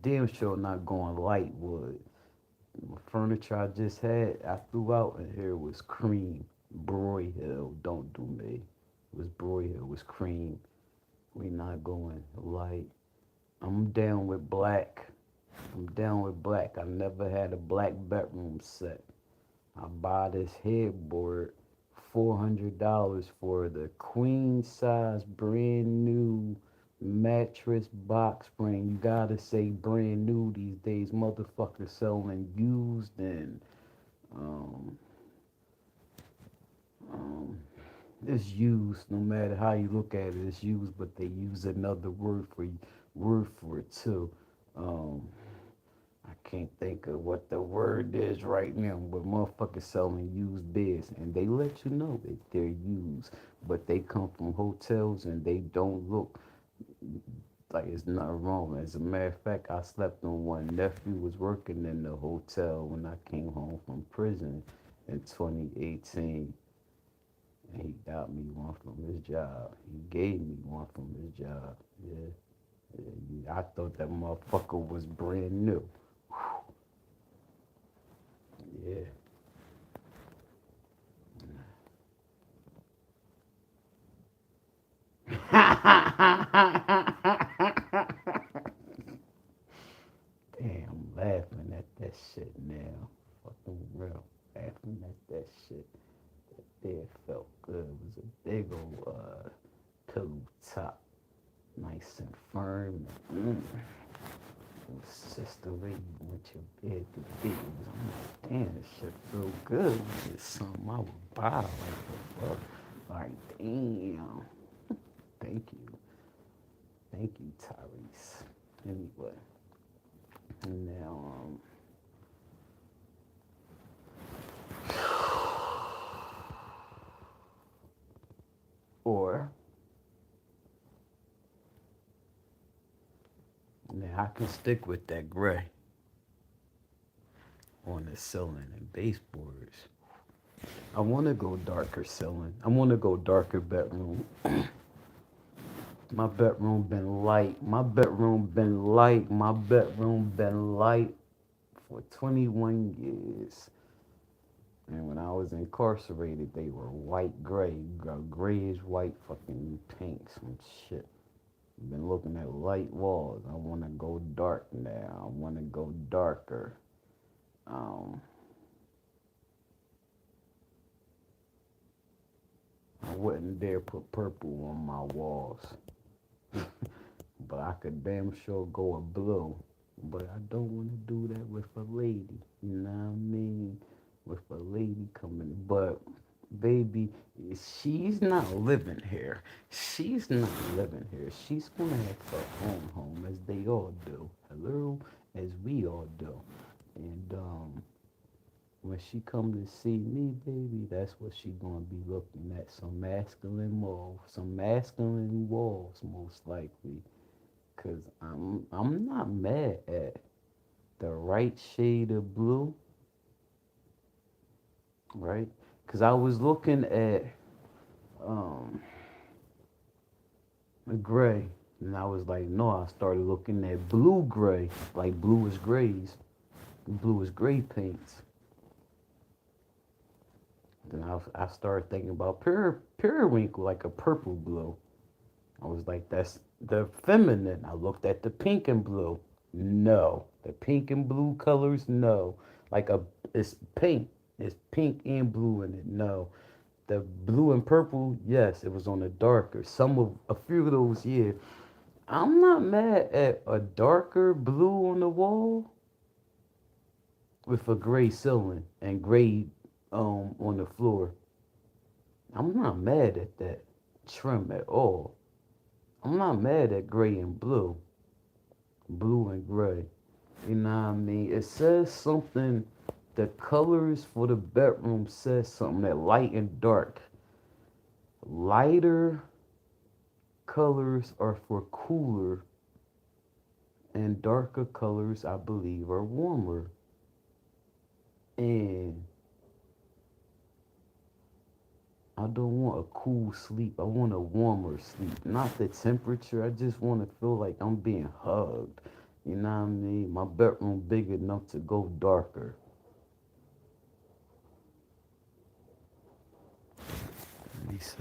A: Damn sure not going light wood. Furniture I just had, I threw out in here was cream. Broyhill, don't do me. It was Broyhill, it was cream. We not going light. I'm down with black. I'm down with black. I never had a black bedroom set. I buy this headboard, $400 for the queen size brand new mattress box spring. You gotta say brand new these days. Motherfuckers selling used and um, um, it's used. No matter how you look at it, it's used. But they use another word for it too. Um, I can't think of what the word is right now, but motherfuckers selling used beds and they let you know that they're used, but they come from hotels and they don't look like it's not wrong. As a matter of fact, I slept on one. Nephew was working in the hotel when I came home from prison in 2018, and he got me one from his job. He gave me one from his job. Yeah, yeah. I thought that motherfucker was brand new. Yeah. there felt good. It was a big old pillow top, nice and firm. Sister lady went your bed to bed. I'm like, damn, this shit feel good. It's something I would buy. Like, the fuck? Like, damn. Thank you. Thank you, Tyrese. Anyway, now, or now I can stick with that gray on the ceiling and baseboards. I want to go darker ceiling. I want to go darker bedroom. My bedroom been light. My bedroom been light. My bedroom been light for 21 years. And when I was incarcerated, they were white gray, grayish white fucking paint, some shit. Been looking at light walls. I want to go dark now. I want to go darker. Um, I wouldn't dare put purple on my walls, but I could damn sure go a blue. But I don't want to do that with a lady. You know what I mean? With a lady coming, but baby, she's not living here. She's not living here. She's gonna have her own home, as they all do. Hello, as we all do. And when she come to see me, baby, that's what she gonna be looking at. Some masculine walls, most likely. Cause I'm not mad at the right shade of blue, right? Cause I was looking at um gray, and I was like, no. I started looking at blue gray, like bluish grays, bluish gray paints. Then I started thinking about periwinkle, like a purple blue. I was like, that's the feminine. I looked at the pink and blue. No, the pink and blue colors. No, like it's pink. It's pink and blue in it. No, the blue and purple. Yes, it was on the darker. A few of those. Yeah, I'm not mad at a darker blue on the wall with a gray ceiling and gray on the floor. I'm not mad at that trim at all. I'm not mad at gray and blue, blue and gray. You know what I mean? It says something. The colors for the bedroom says something that light and dark. Lighter colors are for cooler, and darker colors, I believe, are warmer. And I don't want a cool sleep. I want a warmer sleep. Not the temperature. I just want to feel like I'm being hugged. You know what I mean? My bedroom big enough to go darker. Let me see.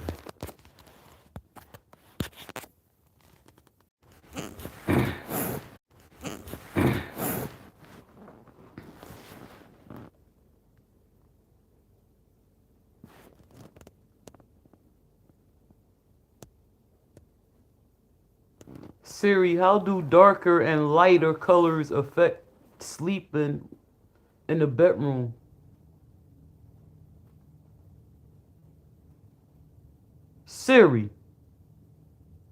A: Siri, how do darker and lighter colors affect sleeping in the bedroom? Siri.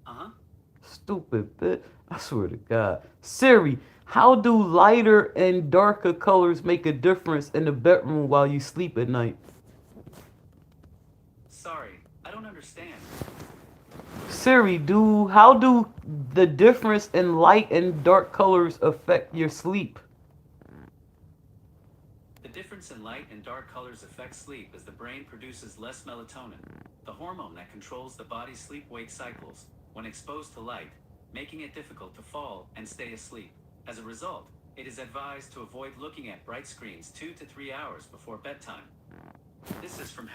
B: Uh-huh.
A: Stupid bitch. I swear to God. Siri, how do lighter and darker colors make a difference in the bedroom while you sleep at night?
B: Sorry, I don't understand.
A: Siri, how do the difference in light and dark colors affect your sleep?
B: The difference in light and dark colors affects sleep as the brain produces less melatonin, the hormone that controls the body's sleep-wake cycles, when exposed to light, making it difficult to fall and stay asleep. As a result, it is advised to avoid looking at bright screens 2 to 3 hours before bedtime. This is from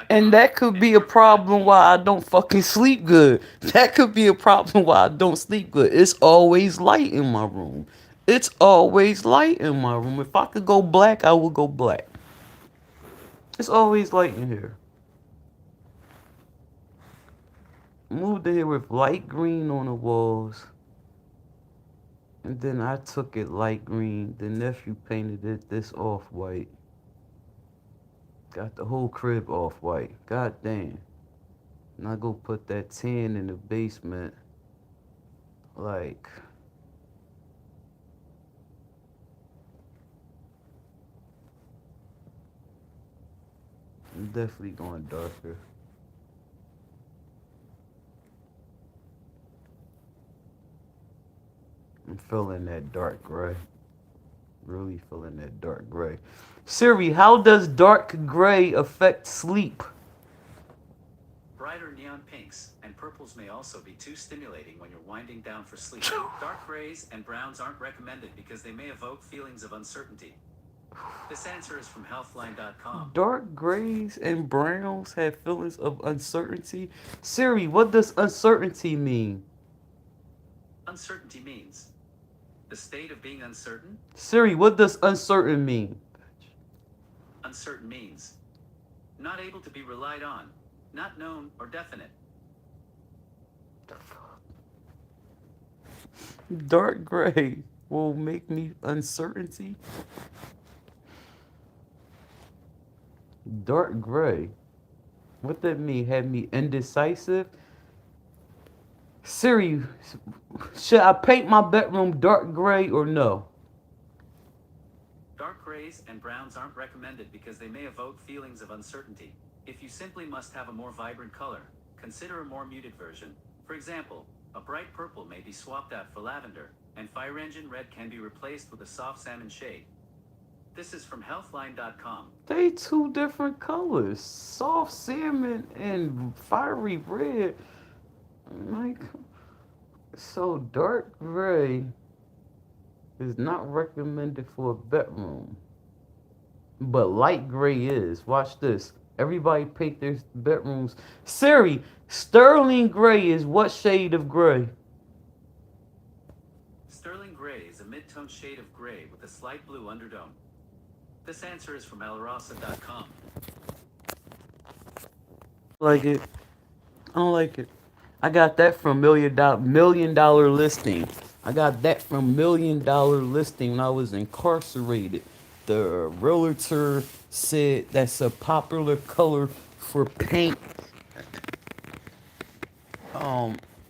A: And
B: healthline.com
A: that could
B: and
A: be a problem why I
B: harvard.edu.
A: don't fucking sleep good. That could be a problem why I don't sleep good. It's always light in my room. It's always light in my room. If I could go black, I would go black. It's always light in here. moved in here with light green on the walls. And then I took it light green. The nephew painted it this off-white. Got the whole crib off-white. God damn. And I go put that tan in the basement. Like, I'm definitely going darker. I'm feeling that dark gray. Really feeling that dark gray. Siri, how does dark gray affect sleep?
B: Brighter neon pinks and purples may also be too stimulating when you're winding down for sleep. Dark grays and browns aren't recommended because they may evoke feelings of uncertainty. This answer is from healthline.com.
A: Dark grays and browns have feelings of uncertainty. Siri, what does uncertainty mean?
B: Uncertainty means the state of being uncertain.
A: Siri, what does uncertain mean?
B: Uncertain means not able to be relied on, not known or definite.
A: Dark gray will make me uncertainty. Dark gray. What that mean? Have me indecisive? Siri, should I paint my bedroom dark gray or no?
B: Dark grays and browns aren't recommended because they may evoke feelings of uncertainty. If you simply must have a more vibrant color, consider a more muted version. For example, a bright purple may be swapped out for lavender, and fire engine red can be replaced with a soft salmon shade. This is from healthline.com.
A: They two different colors. Soft salmon and fiery red. Like, so dark gray is not recommended for a bedroom. But light gray is. Watch this. Everybody paint their bedrooms. Siri, sterling gray is what shade of gray?
B: Sterling gray is a mid-tone shade of gray with a slight blue undertone. This answer is from elrosa.com.
A: Like it. I don't like it. I got that from million dollar listing. I got that from $1 million listing when I was incarcerated. The realtor said that's a popular color for paint.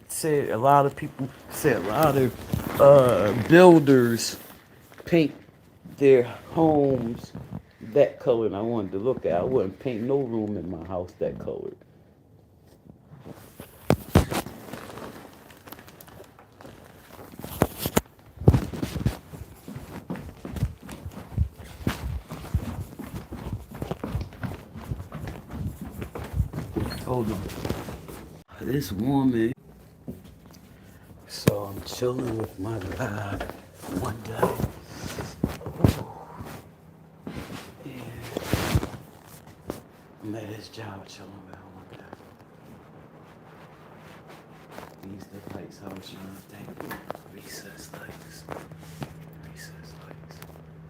A: Said a lot of people said a lot of builders paint their homes that color, and I wanted to look at. I wouldn't paint no room in my house that color. Hold on. This woman. So I'm chilling with my guy one day. Yeah. I'm at his job chilling with him one day. These the lights I was trying to think. Recess lights. Recess lights.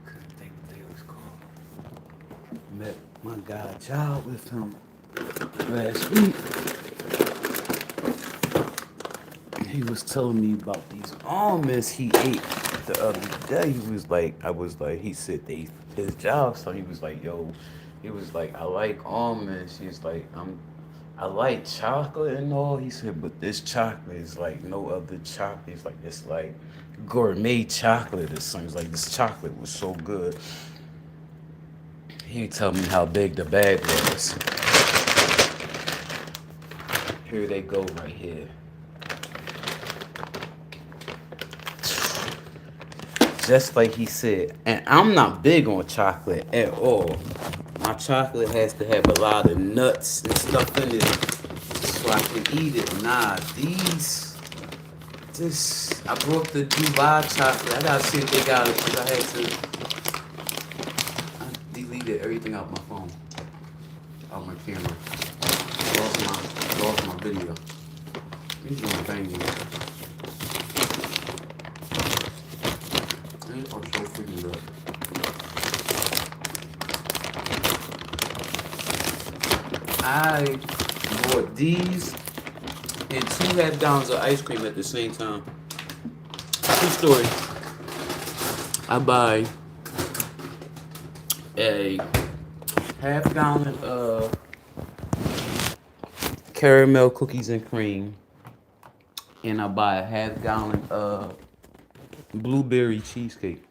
A: Couldn't think what they was called. Met my guy job with him last week. He was telling me about these almonds he ate the other day. He said his job, so he was like, yo, he was like, I like almonds. He's like, I like chocolate and all. He said, but this chocolate is like no other chocolate. It's like this like gourmet chocolate or something. He's like, this chocolate was so good. He didn't tell me how big the bag was. Here they go right here. Just like he said, and I'm not big on chocolate at all. My chocolate has to have a lot of nuts and stuff in it so I can eat it. Nah, I brought the Dubai chocolate. I gotta see if they got it because I deleted everything out my phone, out my camera. Lost my video. He's gonna bang me. These are so freaking good. I bought these
C: and 2 half gallons of ice cream at the same time. True story. I buy a half-gallon of caramel cookies and cream, and I buy a half-gallon of blueberry cheesecake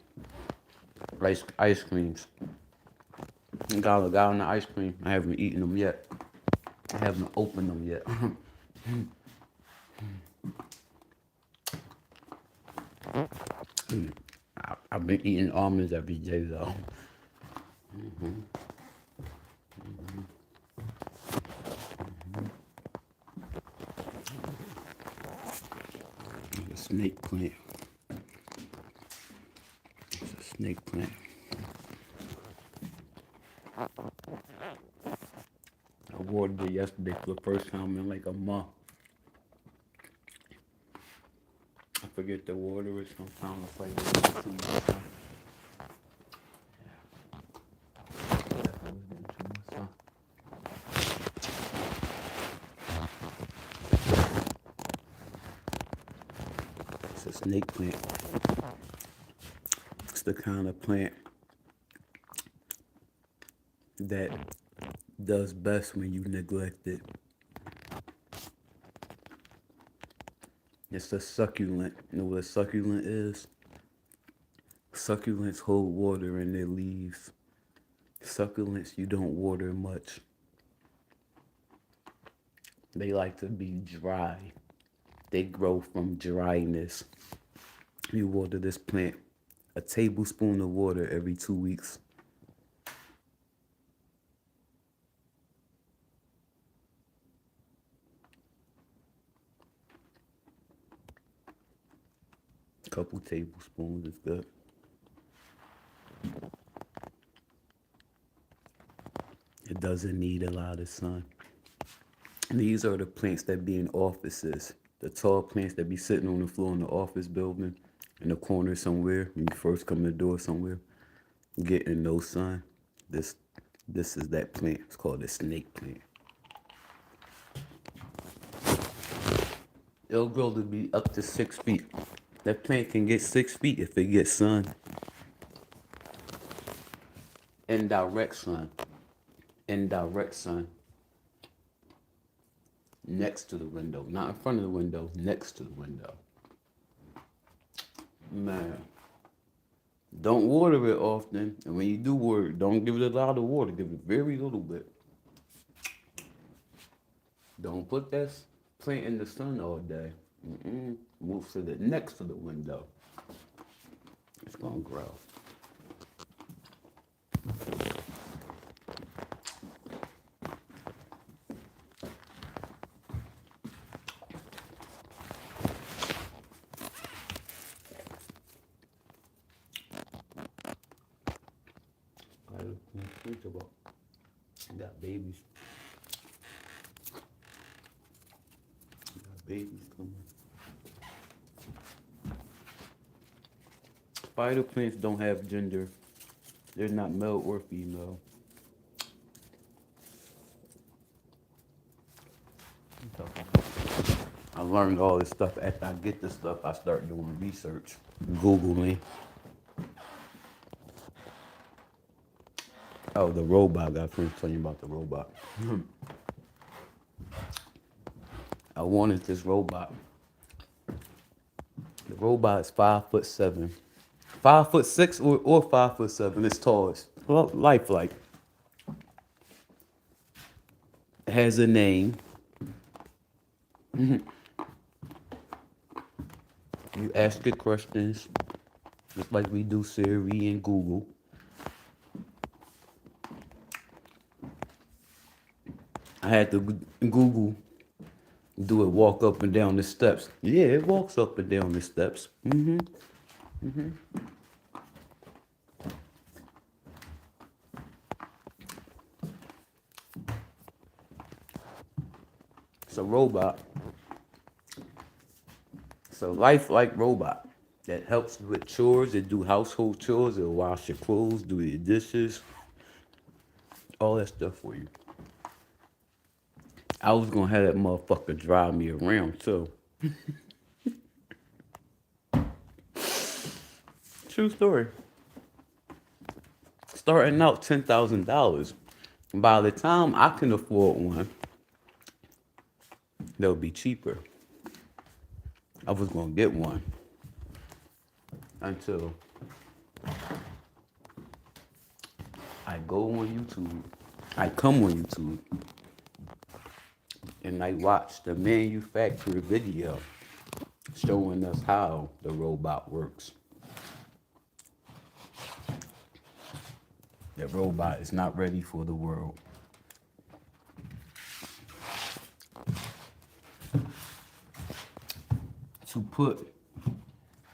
C: ice creams. Got a gallon of ice cream. I haven't eaten them yet. I haven't opened them yet. I've been eating almonds every day though. A snake plant. It's a snake plant. I watered it yesterday for the first time in like a month. I forget the water is sometimes it's like too much sun. It's a snake plant. It's the kind of plant that does best when you neglect it. It's a succulent. You know what a succulent is? Succulents hold water in their leaves. Succulents you don't water much. They like to be dry. They grow from dryness. You water this plant a tablespoon of water every 2 weeks. A couple tablespoons is good. It doesn't need a lot of sun. These are the plants that be in offices. The tall plants that be sitting on the floor in the office building, in the corner somewhere, when you first come in the door somewhere, getting no sun. This is that plant. It's called a snake plant. It'll grow to be up to 6 feet. That plant can get 6 feet if it gets sun. Indirect sun. Indirect sun. Next to the window. Not in front of the window, next to the window. Man. Don't water it often. And when you do water it, don't give it a lot of water. Give it very little bit. Don't put that plant in the sun all day. Move to the next to the window. It's gonna grow. Got babies. Got babies coming. Spider plants don't have gender. They're not male or female. I learned all this stuff. After I get this stuff, I start doing research, Googling. Oh, the robot. I got friends telling you about the robot. I wanted this robot. The robot is 5'7", 5'6" or 5'7". It's tall. It's lifelike. It has a name. You ask it questions, just like we do Siri and Google. I had to Google, do it walk up and down the steps. Yeah, it walks up and down the steps. It's a robot. It's a lifelike robot that helps with chores. It do household chores. It'll wash your clothes, do your dishes, all that stuff for you. I was gonna have that motherfucker drive me around too. True story. Starting out $10,000. By the time I can afford one, they'll be cheaper. I was gonna get one until I go on YouTube. I come on YouTube and I watch the manufacturer video showing us how the robot works. The robot is not ready for the world.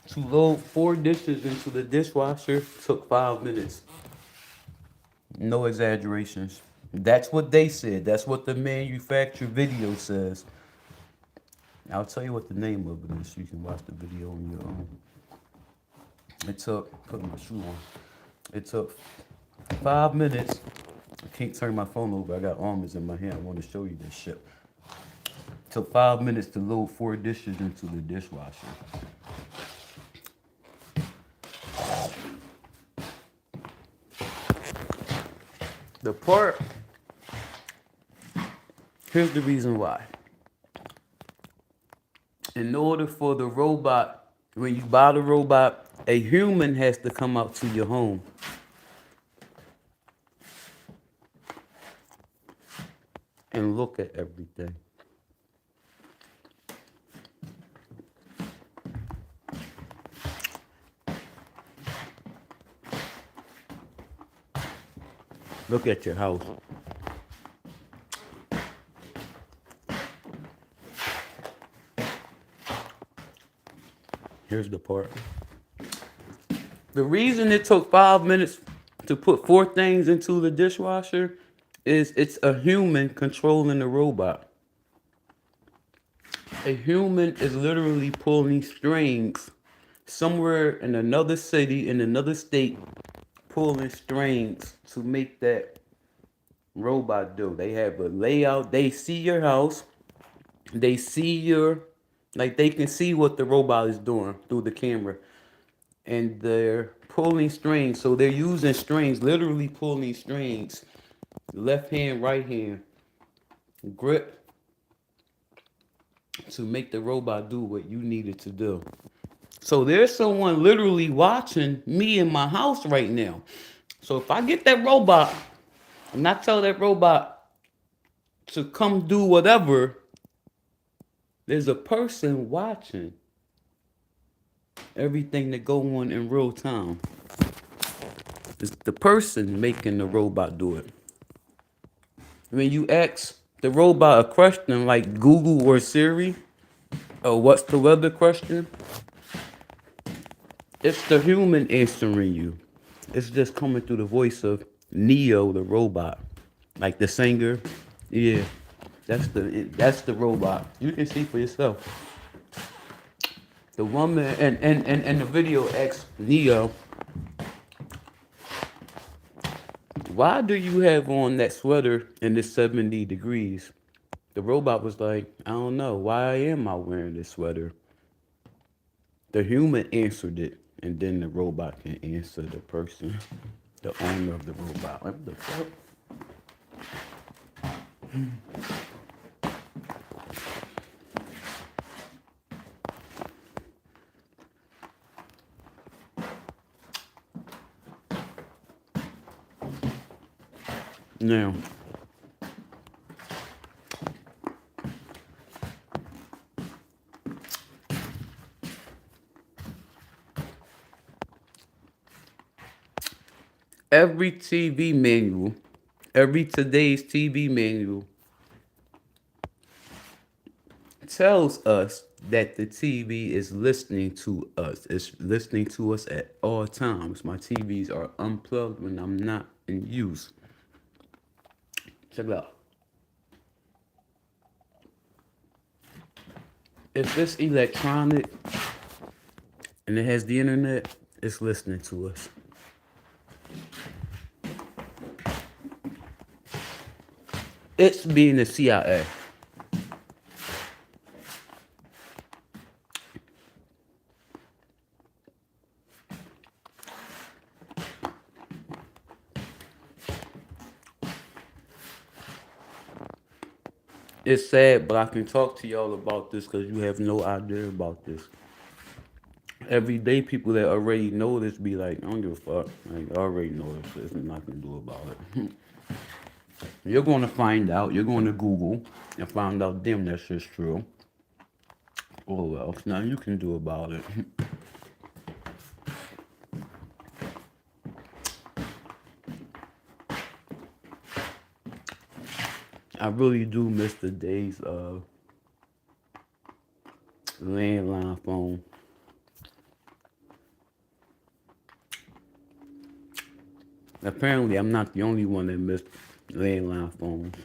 C: To load 4 dishes into the dishwasher took 5 minutes. No exaggerations. That's what they said. That's what the manufacturer video says. I'll tell you what the name of it is so you can watch the video on your own. It took, put my shoe on. It took 5 minutes. I can't turn my phone over. I got almonds in my hand. I want to show you this shit. It took 5 minutes to load 4 dishes into the dishwasher. The part, here's the reason why. In order for the robot, when you buy the robot, a human has to come out to your home. And look at everything. Look at your house. Here's the part. The reason it took 5 minutes to put 4 things into the dishwasher is it's a human controlling the robot. A human is literally pulling strings somewhere in another city, in another state, pulling strings to make that robot do. They have a layout. They see your house. They see your, like they can see what the robot is doing through the camera. And they're pulling strings. So they're using strings, literally pulling strings. Left hand, right hand, grip to make the robot do what you need it to do. So there's someone literally watching me in my house right now. So if I get that robot and I tell that robot to come do whatever, there's a person watching everything that go on in real time. It's the person making the robot do it. When you ask the robot a question like Google or Siri, or what's the weather question, it's the human answering you. It's just coming through the voice of Neo, the robot. Like the singer. Yeah, that's the robot. You can see for yourself. The woman and the video asks Neo, why do you have on that sweater and it's 70 degrees? The robot was like, I don't know. Why am I wearing this sweater? The human answered it, and then the robot can answer the person, the owner of the robot. What the fuck? Now, every TV manual, every today's TV manual tells us that the TV is listening to us. It's listening to us at all times. My TVs are unplugged when I'm not in use. Check it out. If it's electronic and it has the internet, it's listening to us. It's being the CIA. It's sad, but I can talk to y'all about this because you have no idea about this. Every day, people that already know this be like, I don't give a fuck. Like, I already know this. There's nothing to do about it. You're going to find out. You're going to Google and find out, damn, that shit's true. Oh, well, nothing you can do about it. I really do miss the days of landline phone. Apparently, I'm not the only one that missed landline phones.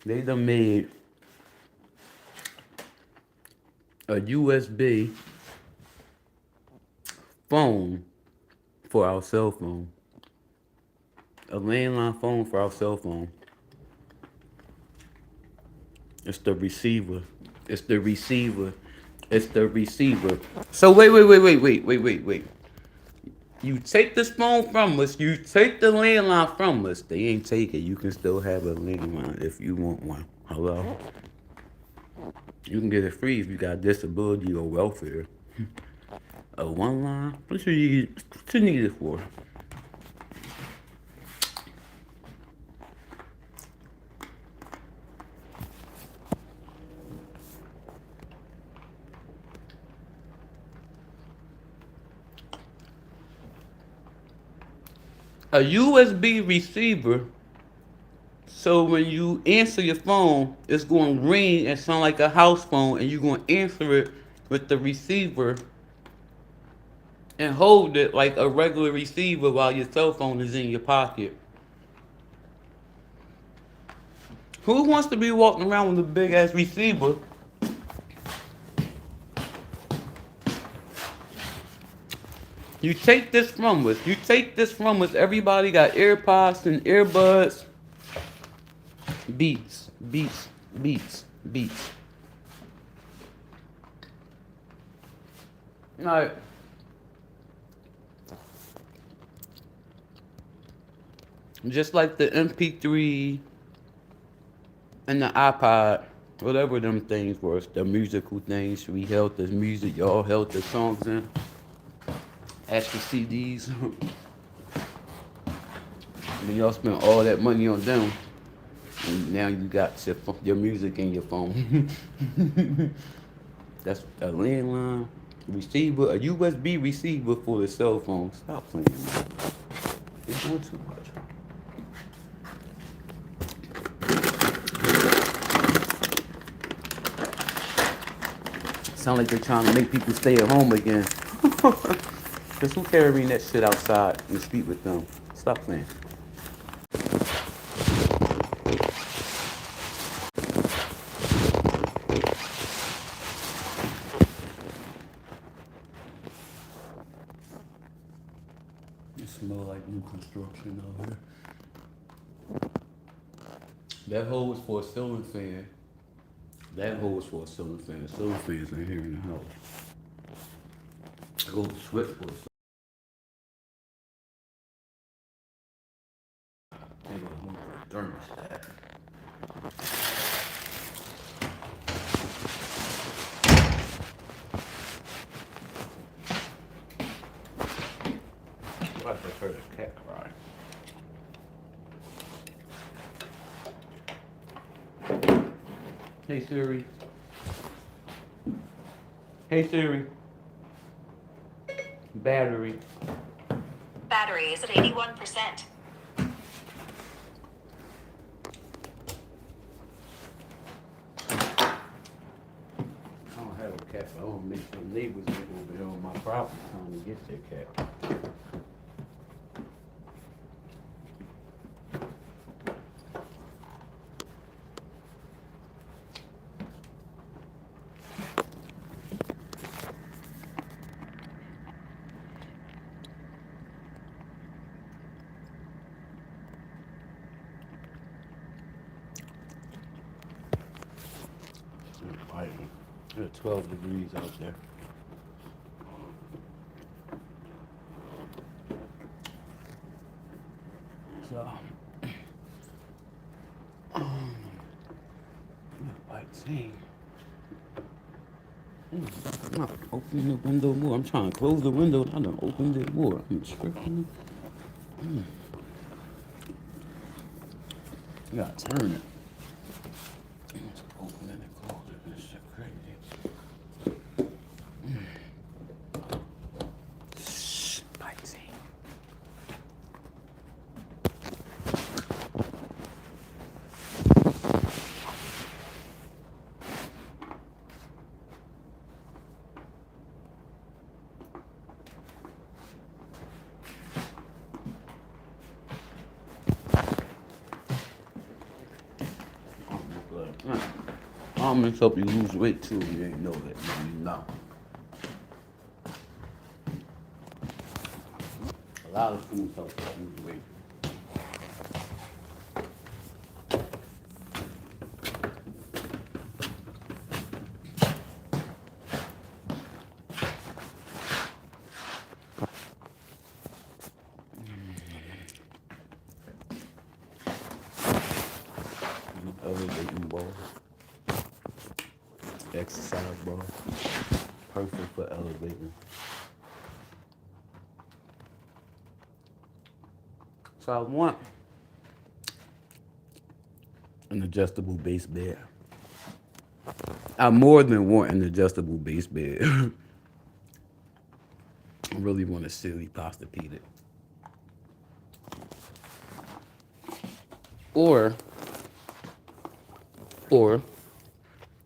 C: They done made a USB phone for our cell phone. A landline phone for our cell phone. It's the receiver. It's the receiver. It's the receiver. So wait. You take this phone from us. You take the landline from us. They ain't take it. You can still have a landline if you want one. Hello? You can get it free if you got disability or welfare. A one line? What you need it for? A USB receiver, so when you answer your phone, it's going to ring and sound like a house phone, and you're going to answer it with the receiver and hold it like a regular receiver while your cell phone is in your pocket. Who wants to be walking around with a big ass receiver? You take this from us. You take this from us. Everybody got AirPods and earbuds. Beats. Alright. Just like the MP3 and the iPod, whatever them things were, the musical things, we held the music, y'all held the songs in. As for CDs, and y'all spent all that money on them, and now you got your music in your phone. That's a landline receiver, a USB receiver for the cell phone. Stop playing, man. You're doing too much. Sound like they're trying to make people stay at home again. Cause who carrying that shit outside in the street with them? Stop playing. It smells like new construction out here. That hole is for a ceiling fan. That hole is for a ceiling fan. The ceiling fans in here in the house. Go switch for a thermostat. I just heard a cat cry. Hey Siri. Hey Siri. Battery.
D: Battery is at 81%.
C: I don't have a cat, but I want to make some neighbors live over here on my property trying to get their cat. Fighting. It's 12 degrees out there. So, like saying, I'm not opening the window more. I'm trying to close the window. I done opened it more. I'm tripping. You gotta turn it. It's open and it close it. This shit crazy. Shh, like saying. Almonds help you lose weight too. You ain't know that. You know. A lot of food helps you lose weight. Elevating ball, exercise ball, perfect for elevating. So I want an adjustable base bed. I more than want an adjustable base bed. I really want a silly Posturepedic. Or,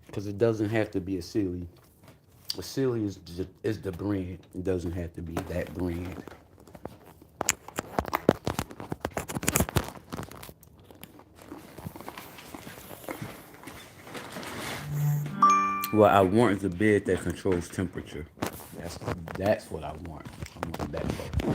C: because it doesn't have to be a Sealy. A Sealy is the brand. It doesn't have to be that brand. What I want is a bed that controls temperature. That's what I want. I want that though.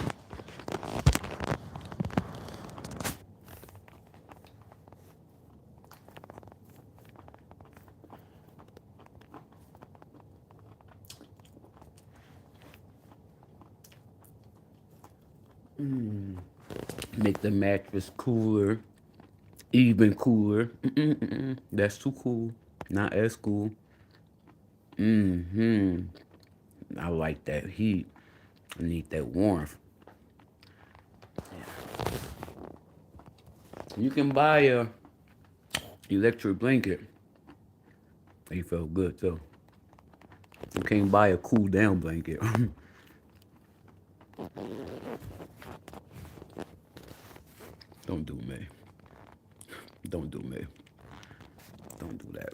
C: Make the mattress cooler, even cooler. That's too cool. Not as cool. I like that heat. I need that warmth. You can buy a electric blanket. They felt good too. You can't buy a cool down blanket. Don't do me. Don't do me. Don't do that.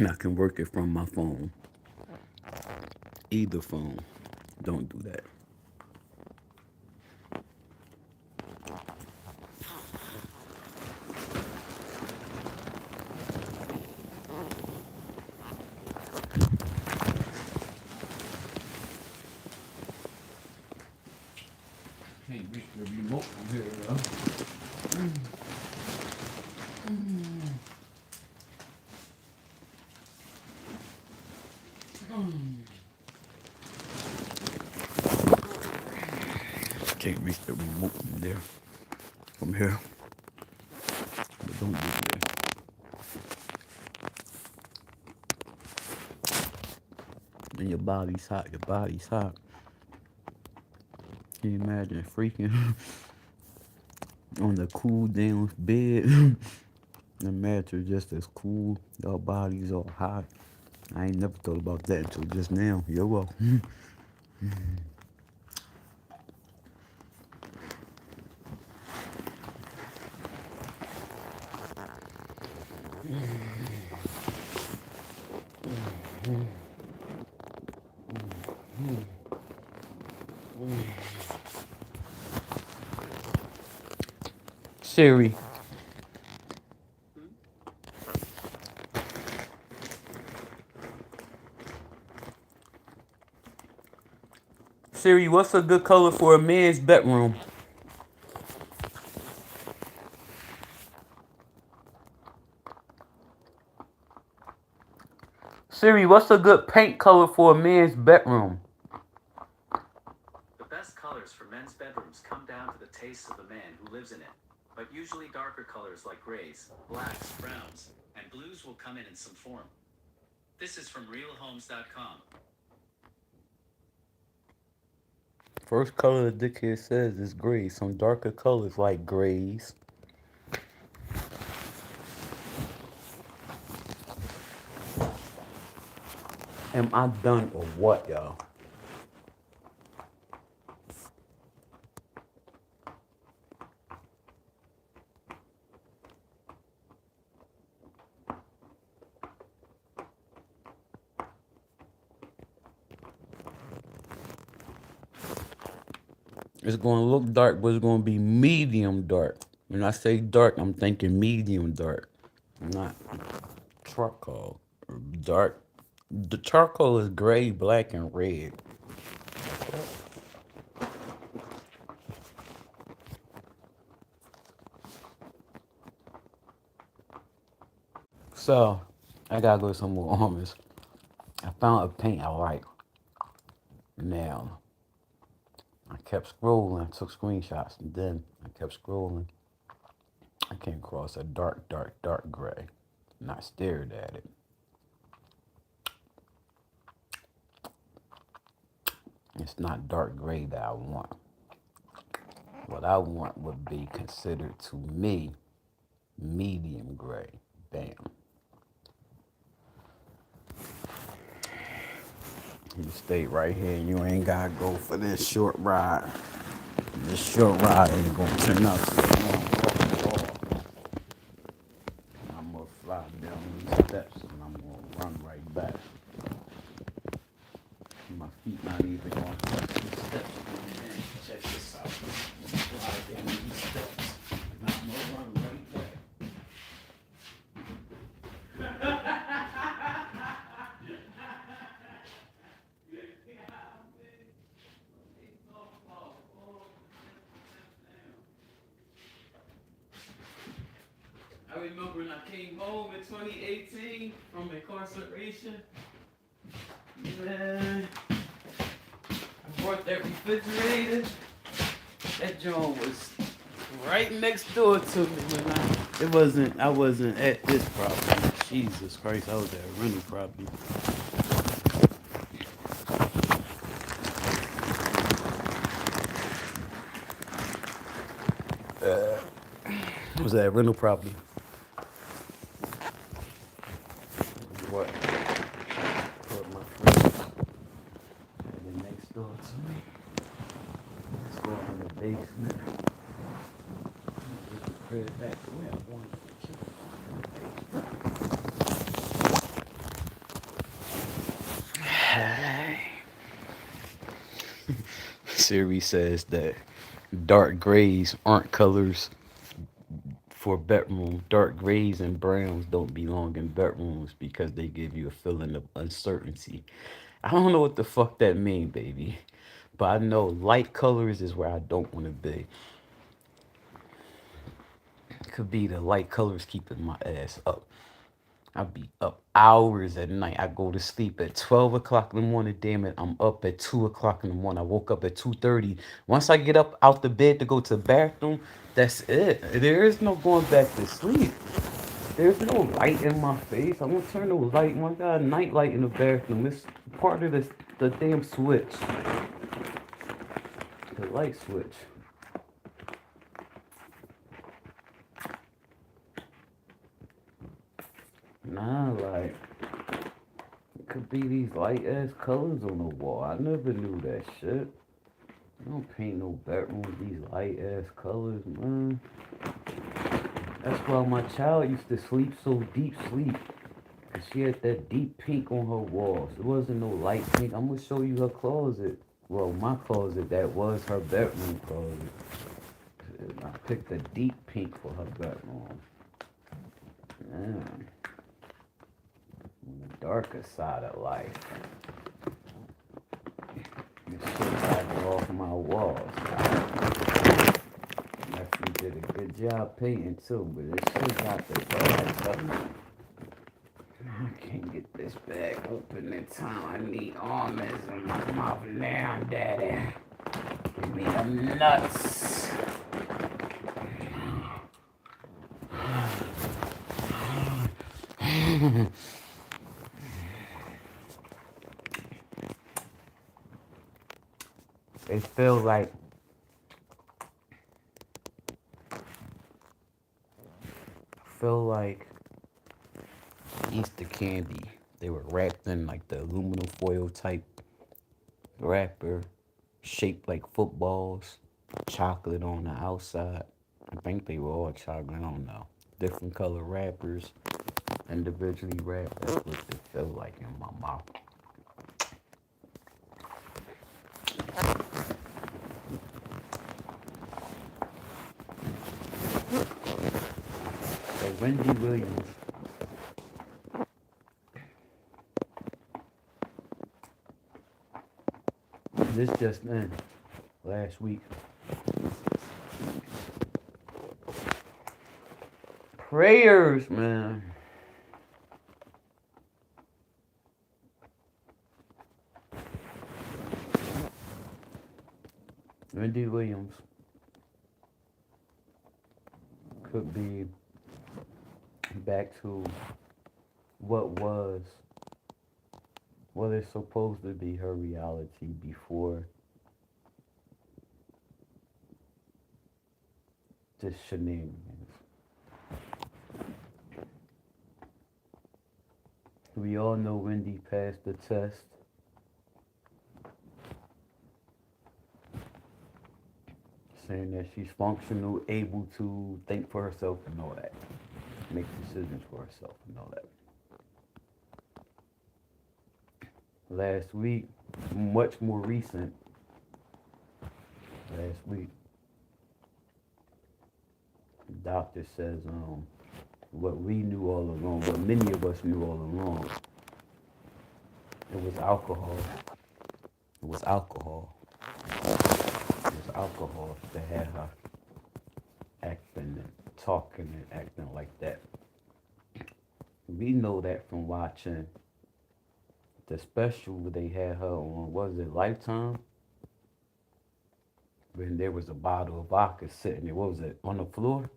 C: I can work it from my phone. Either phone. Don't do that. Can't reach the remote from here, though. Can't reach the remote from there. From here. But don't do that. And your body's hot. Your body's hot. Can you imagine freaking on the cool down bed? The mattress just as cool. Your body's all hot. I ain't never thought about that until just now. You're welcome. Siri. Siri, what's a good color for a man's bedroom? Siri, what's a good paint color for a man's bedroom?
B: The best colors for men's bedrooms come down to the tastes of the man who lives in it, but usually darker colors like grays, blacks, browns, and blues will come in some form. This is from realhomes.com.
C: First color the dickhead says is gray. Some darker colors like grays. Am I done or what, y'all? It's going to look dark, but it's going to be medium dark. When I say dark, I'm thinking medium dark, not charcoal. Dark. The charcoal is gray, black, and red. So, I gotta go to some more armors. I found a paint I like. Now, I kept scrolling, I took screenshots, and then I kept scrolling. I came across a dark, dark, dark gray, and I stared at it. It's not dark gray that I want. What I want would be considered to me medium gray. Bam. You stay right here. You ain't gotta go for this short ride. This short ride ain't gonna turn out to be a long walk at all. I'm gonna fly down these steps and I'm gonna run right back. My feet not even gonna touch these steps. Check this out. I'm gonna fly down these steps and I'm gonna run right back. I remember when I came home in 2018 from incarceration. Man, I brought that refrigerator. That joint was right next door to me when I wasn't at this property. Jesus Christ, I was at a rental property. I was at a rental property. What? Put my friends and then next door to me. Let's go in the basement. Get the crib back to where I wanted to. Siri says that dark grays aren't colors for bedroom. Dark grays and browns don't belong in bedrooms because they give you a feeling of uncertainty. I don't know what the fuck that mean, baby. But I know light colors is where I don't want to be. Could be the light colors keeping my ass up. I be up hours at night. I go to sleep at 12 o'clock in the morning. Damn it, I'm up at 2 o'clock in the morning. I woke up at 2:30. Once I get up out the bed to go to the bathroom, that's it. There is no going back to sleep. There's no light in my face. I won't turn no light. I got a night light in the bathroom. It's part of the damn switch. The light switch. Nah, like, it could be these light ass colors on the wall. I never knew that shit. I don't paint no bedroom with these light ass colors, man. That's why my child used to sleep so deep sleep. Cause she had that deep pink on her walls. It wasn't no light pink. I'm gonna show you her closet. Well, my closet, that was her bedroom closet. I picked a deep pink for her bedroom. Man. The darker side of life. This shit got off my walls. Nephew did a good job painting too, but this shit got the bad stuff. I
A: can't get this bag open in time. I need almonds in my mouth now, Daddy. Give me them nuts. It feels like Easter candy. They were wrapped in like the aluminum foil type wrapper, shaped like footballs, chocolate on the outside. I think they were all chocolate. I don't know. Different color wrappers, individually wrapped. That's what it felt like in my mouth. So Wendy Williams. This just in, last week. Prayers, man. Wendy Williams could be back to what is supposed to be her reality before this shenanigans. We all know Wendy passed the test. Saying that she's functional, able to think for herself and all that. Make decisions for herself and all that. Last week, much more recent, last week, the doctor says what we knew all along, what many of us knew all along. It was alcohol. It was alcohol. It was alcohol that had her acting and talking and acting like that. We know that from watching the special they had her on, was it Lifetime? When there was a bottle of vodka sitting there, what was it, on the floor?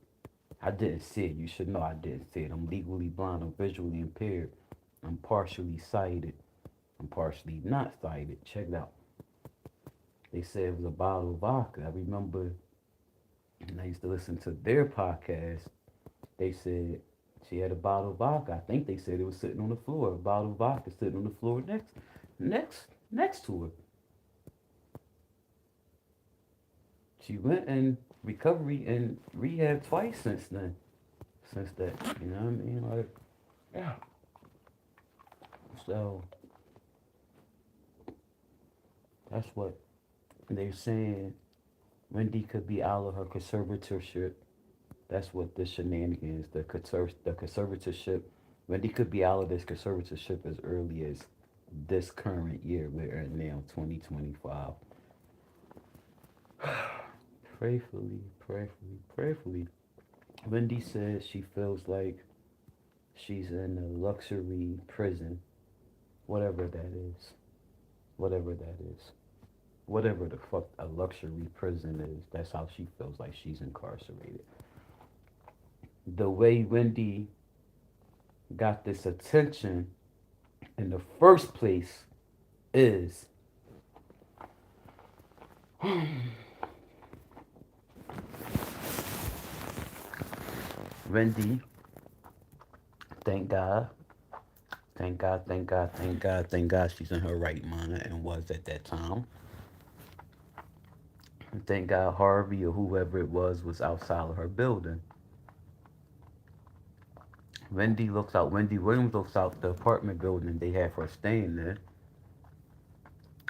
A: I didn't see it. You should know I didn't see it. I'm legally blind. I'm visually impaired. I'm partially sighted. I'm partially not sighted. Check it out. They said it was a bottle of vodka. I remember, and I used to listen to their podcast. They said she had a bottle of vodka. I think they said it was sitting on the floor. A bottle of vodka sitting on the floor next to her. She went in recovery and rehab twice since then. Since that, you know what I mean? Like, yeah. So that's what they're saying. Wendy could be out of her conservatorship. That's what the shenanigans, the conservatorship. Wendy could be out of this conservatorship as early as this current year. We're in now 2025. Prayerfully. Wendy says she feels like she's in a luxury prison, whatever that is. Whatever the fuck a luxury prison is, that's how she feels like she's incarcerated. The way Wendy got this attention in the first place is Wendy, thank God she's in her right mind and was at that time. Thank God Harvey or whoever it was outside of her building. Wendy Williams looks out the apartment building they have her staying there.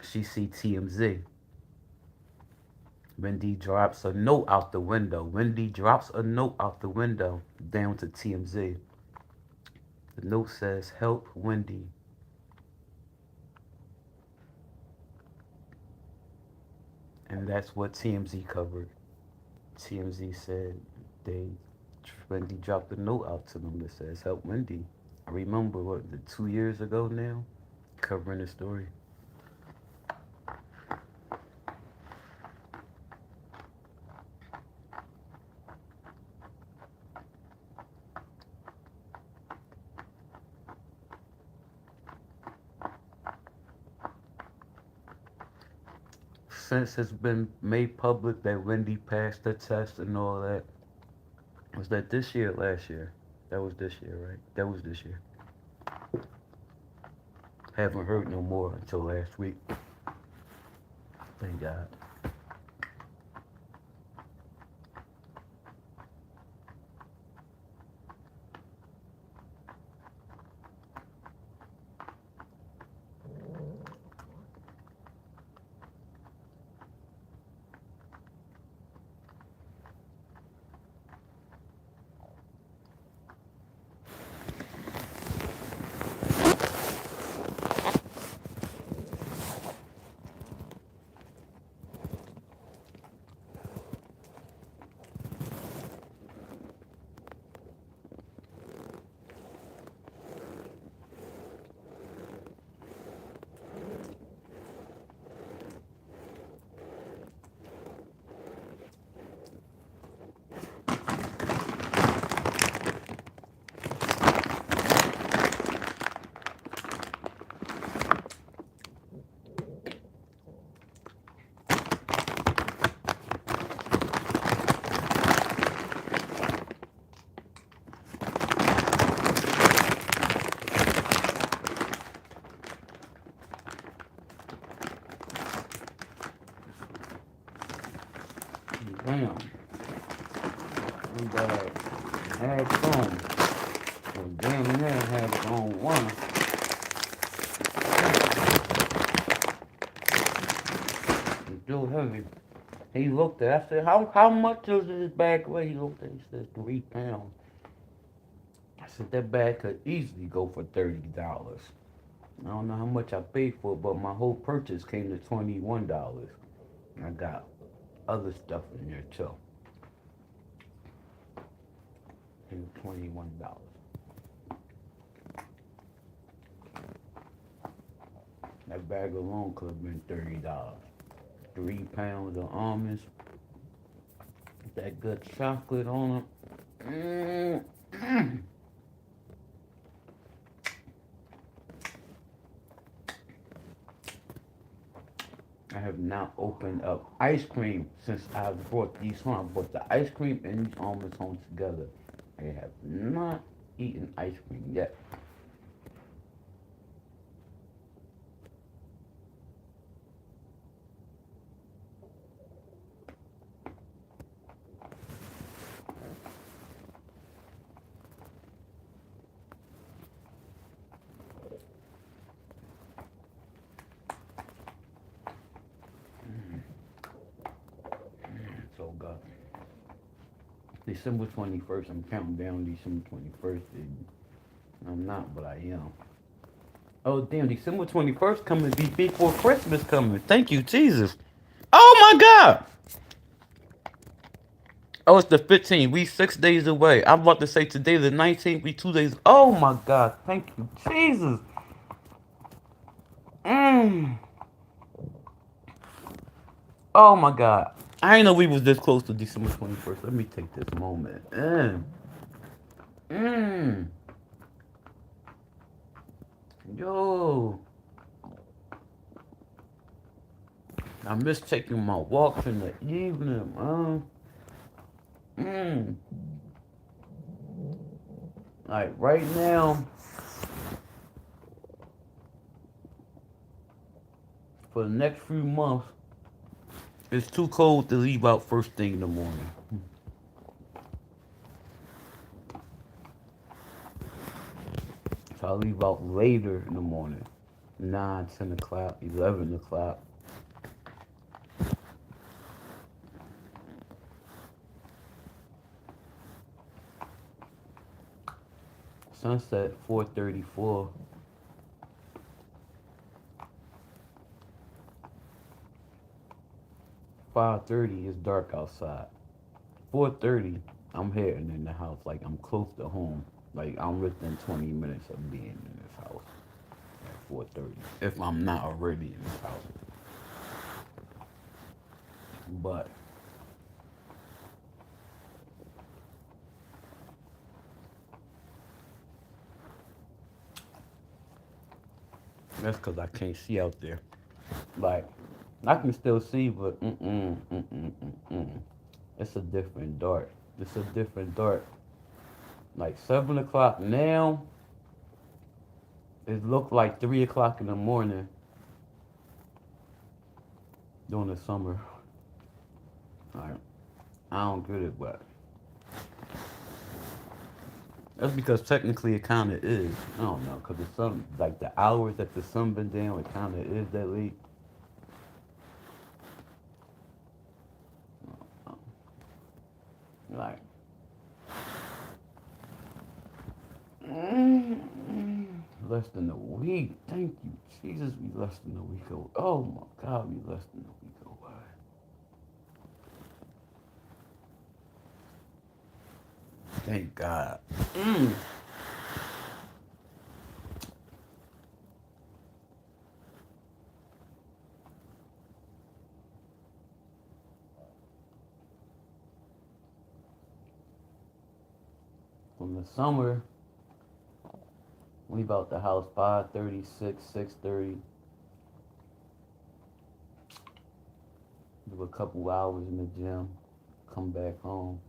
A: She see TMZ. Wendy drops a note out the window. Down to TMZ. The note says, "Help Wendy." And that's what TMZ covered. TMZ said Wendy dropped a note out to them that says, "Help Wendy."
C: I remember what, 2 years ago now, covering the story. Since it's been made public that Wendy passed the test and all that, was that this year or last year? That was this year, right? That was this year. Haven't heard no more until last week. Thank God. Damn. And had fun. And damn near had it on one. It's still heavy. He looked at it. I said, how much does this bag weigh? He looked at it. He said, 3 pounds. I said, that bag could easily go for $30. I don't know how much I paid for it, but my whole purchase came to $21. I got other stuff in there too. And $21. That bag alone could have been $30. 3 pounds of almonds, that good chocolate on them. I have not opened up ice cream since I brought these home. I brought the ice cream and these almonds home together. I have not eaten ice cream yet. So good. December 21st, I'm counting down December 21st. I'm not, but I am. Oh, damn, December 21st coming before Christmas coming. Thank you, Jesus. Oh, my God. Oh, it's the 15th. We 6 days away. I'm about to say today the 19th. We 2 days. Oh, my God. Thank you, Jesus. Mm. Oh, my God. I didn't know we was this close to December 21st. Let me take this moment. Mm. Yo. I miss taking my walks in the evening, man. Like right now, for the next few months, it's too cold to leave out first thing in the morning. So I leave out later in the morning. 9, 10 o'clock, 11 o'clock. Sunset 4:34. 5:30 is dark outside. 4:30, I'm heading in the house like I'm close to home. Like I'm within 20 minutes of being in this house at 4:30. If I'm not already in this house. But that's because I can't see out there. Like I can still see, but it's a different dark. It's a different dark. Like 7 o'clock now, it looked like 3 o'clock in the morning during the summer. Like I don't get it, but that's because technically it kind of is. I don't know, cause the sun, like the hours that the sun been down, it kind of is that late. Like less than a week. Thank you, Jesus. We less than a week away. Oh my God, we less than a week away. Thank God. From the summer, we about the house 5:36, 6:30. Do a couple hours in the gym, come back home,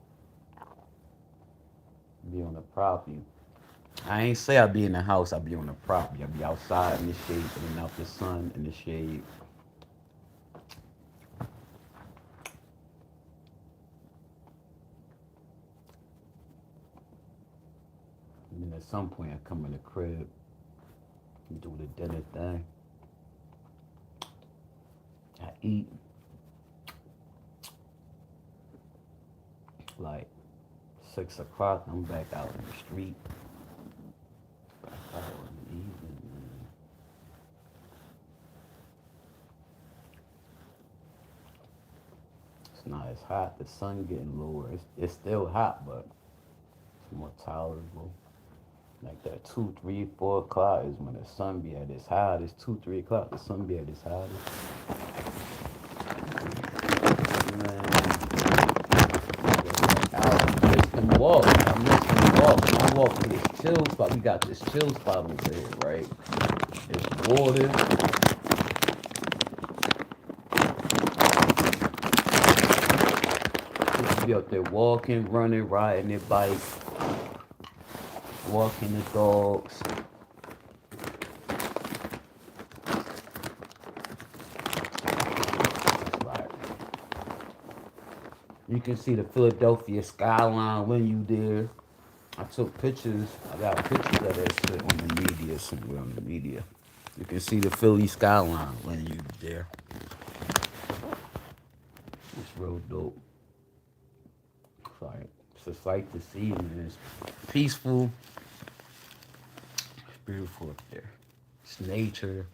C: be on the property. I ain't say I be in the house, I be on the property. I be outside in the shade, in and out the sun, in the shade. And then at some point I come in the crib, do the dinner thing. I eat. Like 6 o'clock, I'm back out in the street. Back out in the evening, man. It's not as hot. The sun getting lower. It's still hot, but it's more tolerable. Like that 2, 3, 4 o'clock is when the sun be at its hottest. 2, 3 o'clock, the sun be at its hottest. Man, I miss them walks. I miss them walks. I walk to this chill spot. We got this chill spot over here, right? It's water. People be out there walking, running, riding their bike, walking the dogs. It's like you can see the Philadelphia skyline when you there. I took pictures. I got pictures of that shit on the media, somewhere on the media. You can see the Philly skyline when you there. It's real dope. It's like it's a sight to see, and it's peaceful. It's beautiful up there. It's nature.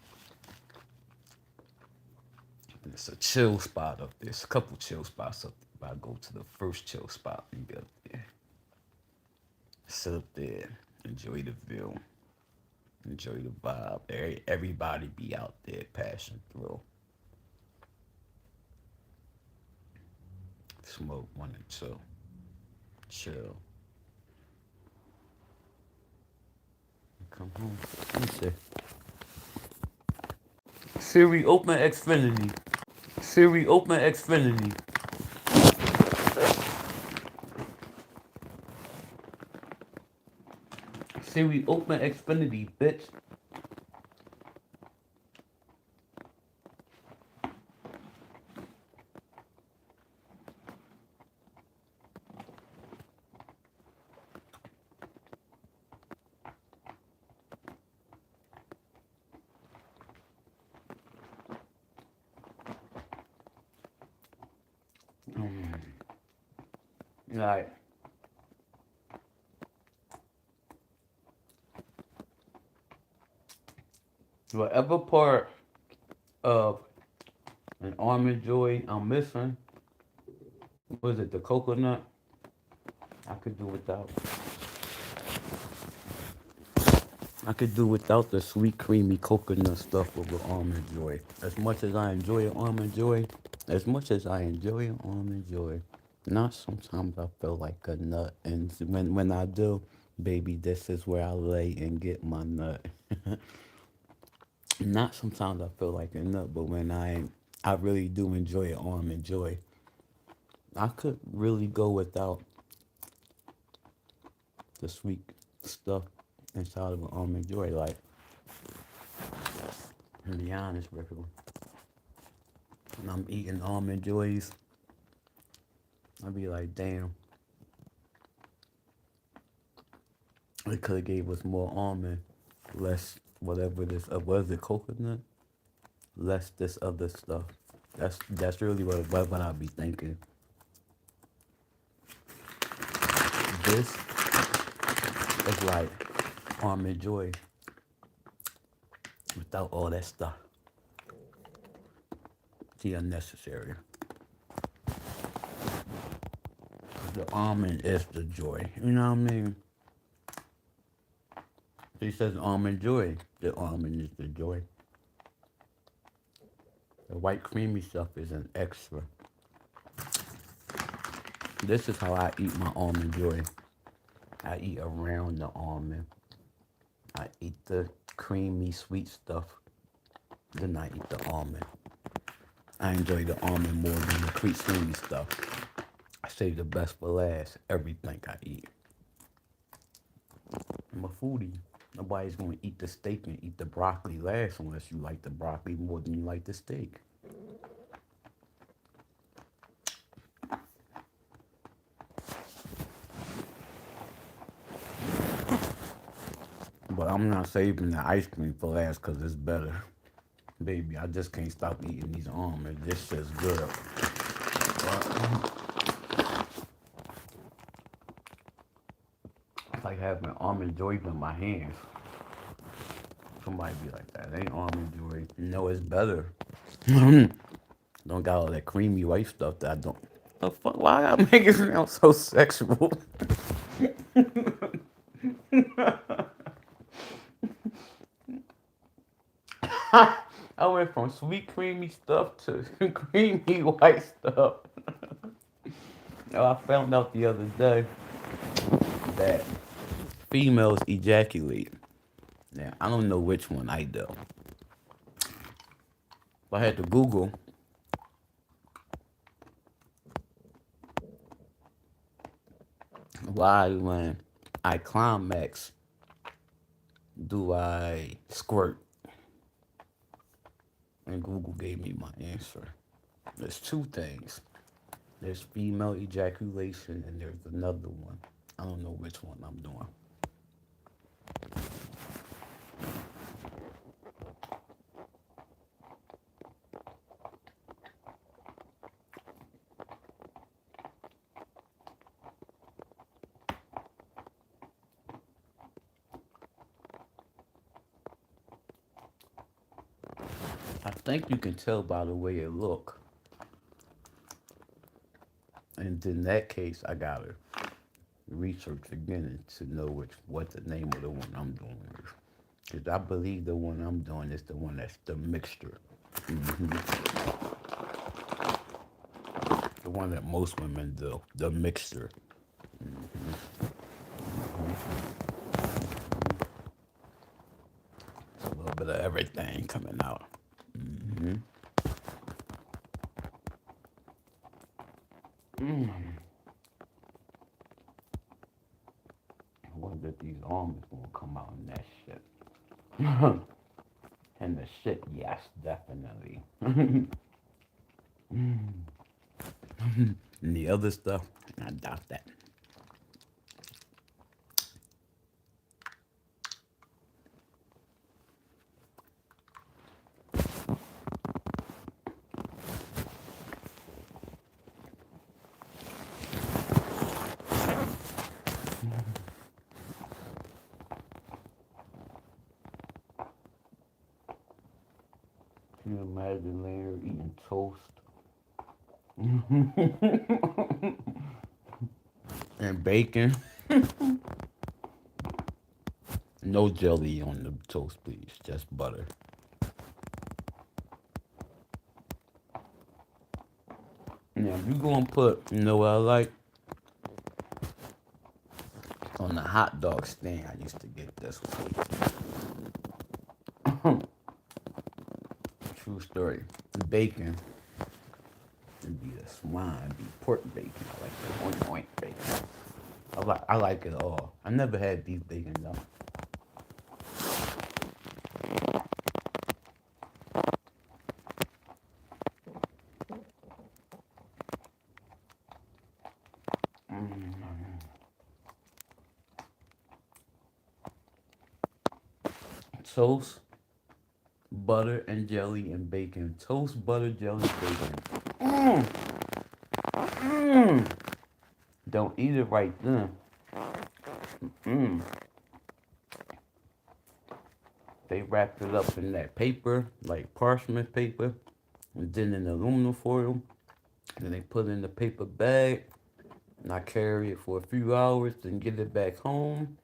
C: And it's a chill spot up there. There's a couple chill spots up there. I go to the first chill spot and get up there. Sit up there, enjoy the view, enjoy the vibe. Everybody be out there passing through. Smoke one and two. Chill. Come home. Let me see. Siri, open Xfinity. Siri, open Xfinity. Siri, open Xfinity, bitch. Alright. Whatever part of an almond joy I'm missing, was it the coconut? I could do without. I could do without the sweet, creamy coconut stuff of the almond joy. As much as I enjoy an almond joy, as much as I enjoy an almond joy, not sometimes I feel like a nut. And when I do, baby, this is where I lay and get my nut. Not sometimes I feel like a nut, but when I really do enjoy an almond joy. I could really go without the sweet stuff inside of an almond joy. Like, to be honest, Rickle, when I'm eating almond joys, I'll be like, damn, they could have gave us more almond, less whatever this, was it coconut? Less this other stuff. That's really what I be thinking. This is like almond joy without all that stuff. The unnecessary. The almond is the joy. You know what I mean? He says almond joy. The almond is the joy. The white creamy stuff is an extra. This is how I eat my almond joy. I eat around the almond. I eat the creamy sweet stuff. Then I eat the almond. I enjoy the almond more than the creamy stuff. I save the best for last. Everything I eat. I'm a foodie. Nobody's gonna eat the steak and eat the broccoli last unless you like the broccoli more than you like the steak. But I'm not saving the ice cream for last because it's better. Baby, I just can't stop eating these almonds. This shit's good. It's like having almond joy in my hands. Somebody be like, that ain't almond joy. You know it's better. Don't got all that creamy white stuff that I don't. The fuck? Why I make it sound so sexual? I went from sweet creamy stuff to creamy white stuff. Oh, I found out the other day that females ejaculate. Now, I don't know which one I do. If I had to Google, why when I climax do I squirt? And Google gave me my answer. There's two things. There's female ejaculation and there's another one. I don't know which one I'm doing. I think you can tell by the way it look. And in that case, I gotta research again to know what the name of the one I'm doing is. Because I believe the one I'm doing is the one that's the mixture. The one that most women do, the mixture. It's a little bit of everything coming out. I wonder if these almonds gonna come out in that shit. And the shit, yes, definitely. And the other stuff, I doubt that. Can you imagine Larry eating toast and bacon? And No jelly on the toast, please. Just butter. Now, if you gonna put, you know what I like? On the hot dog stand, I used to get this one. True story. Bacon. It'd be the swine, it'd be pork bacon. I like the oink bacon. I like it all. I never had beef bacon though. Toast, butter and jelly and bacon. Toast, butter, jelly, bacon. Mm, mm. Don't eat it right then. Mm. They wrap it up in that paper, like parchment paper, and then in aluminum foil. And they put it in the paper bag. And I carry it for a few hours, then get it back home.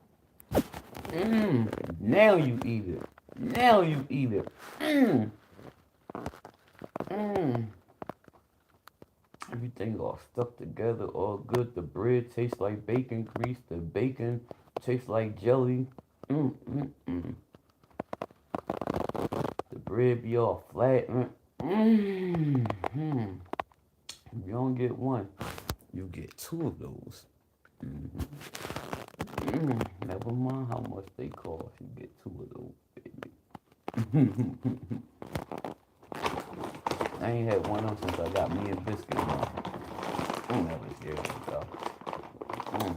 C: Mmm. Now you eat it. Now you eat it. Mmm. Mmm. Everything all stuck together, all good. The bread tastes like bacon grease. The bacon tastes like jelly. Mmm, mmm, mmm. The bread be all flat. Mmm, mmm. If you don't get one, you get two of those. Never mind how much they cost. You get two of those, baby. I ain't had one of them since I got me a biscuit. I'm never scared of though. I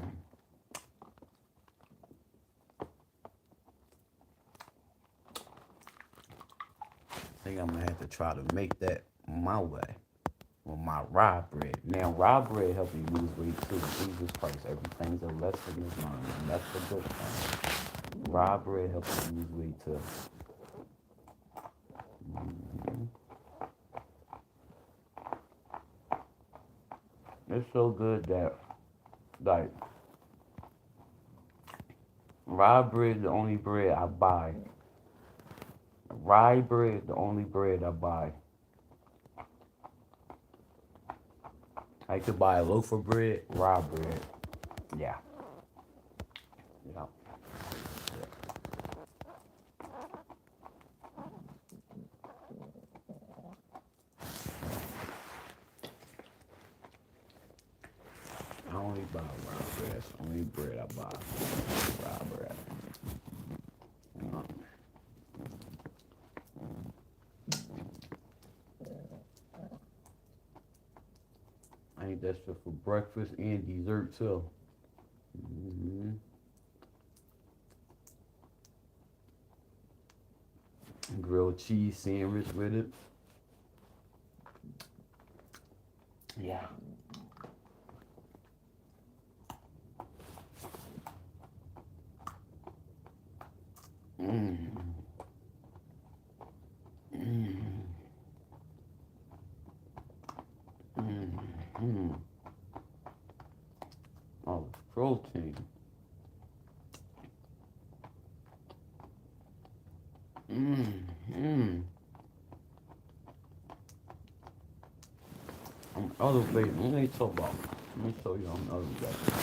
C: think I'm gonna have to try to make that my way with my rye bread. Now rye bread helps you lose weight too. Jesus Christ, everything's a lesson is learned, and that's the good thing. Rye bread helps you lose weight too. It's so good that like rye bread the only bread I buy. Rye bread the only bread I buy. I could buy a loaf of bread, rye bread. Yeah. Yeah. I only buy rye bread. That's the only bread I buy. Rye bread. I eat that stuff for breakfast and dessert too. hmm Grilled cheese sandwich with it. Yeah. Mm. Mm. Mm. Mm. Oh, protein. Mm. Mm. I'm elevating. Let me talk about. Let me show you I'm elevating.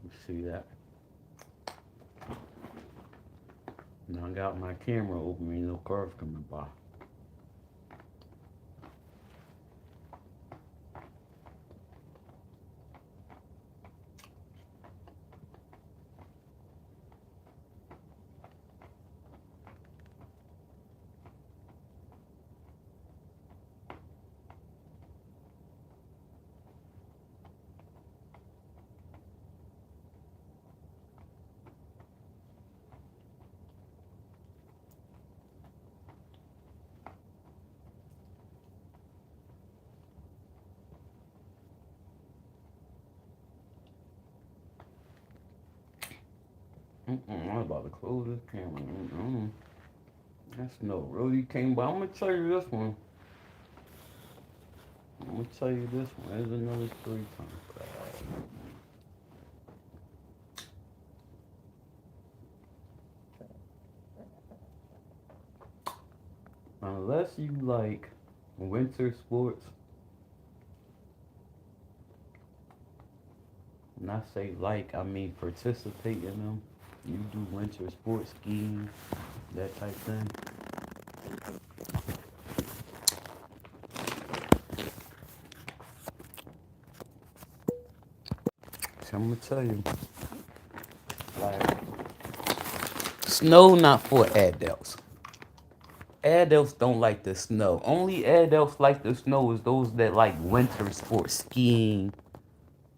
C: You see that? Now I got my camera open. Ain't no cars coming by. I'm about to close this camera. That snow really came by. I'm gonna tell you this one. I'm gonna tell you this one. There's another story time. Unless you like winter sports, and I say like, I mean participate in them. You do winter sports, skiing, that type thing. So I'm gonna tell you, like, snow not for adults. Adults don't like the snow. Only adults like the snow is those that like winter sports, skiing,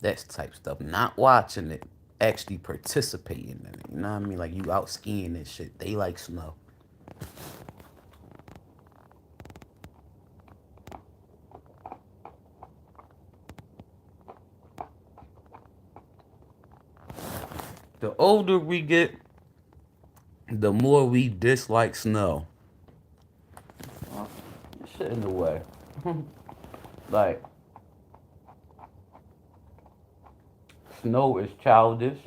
C: that type stuff. Not watching it, actually participating in it. You know what I mean? Like you out skiing and shit. They like snow. The older we get, the more we dislike snow. Oh, shit in the way. Like, snow is childish.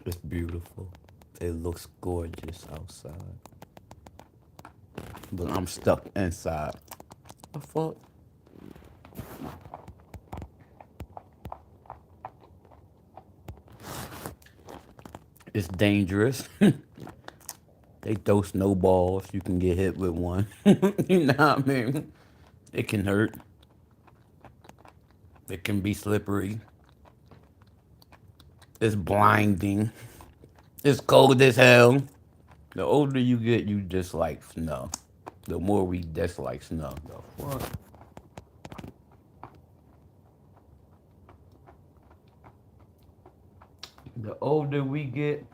C: It's beautiful. It looks gorgeous outside. But I'm stuck inside. The fuck? It's dangerous. They throw snowballs. You can get hit with one. You know what I mean? It can hurt. It can be slippery. It's blinding. It's cold as hell. The older you get, you dislike snow. The more we dislike snow. The fuck? The older we get,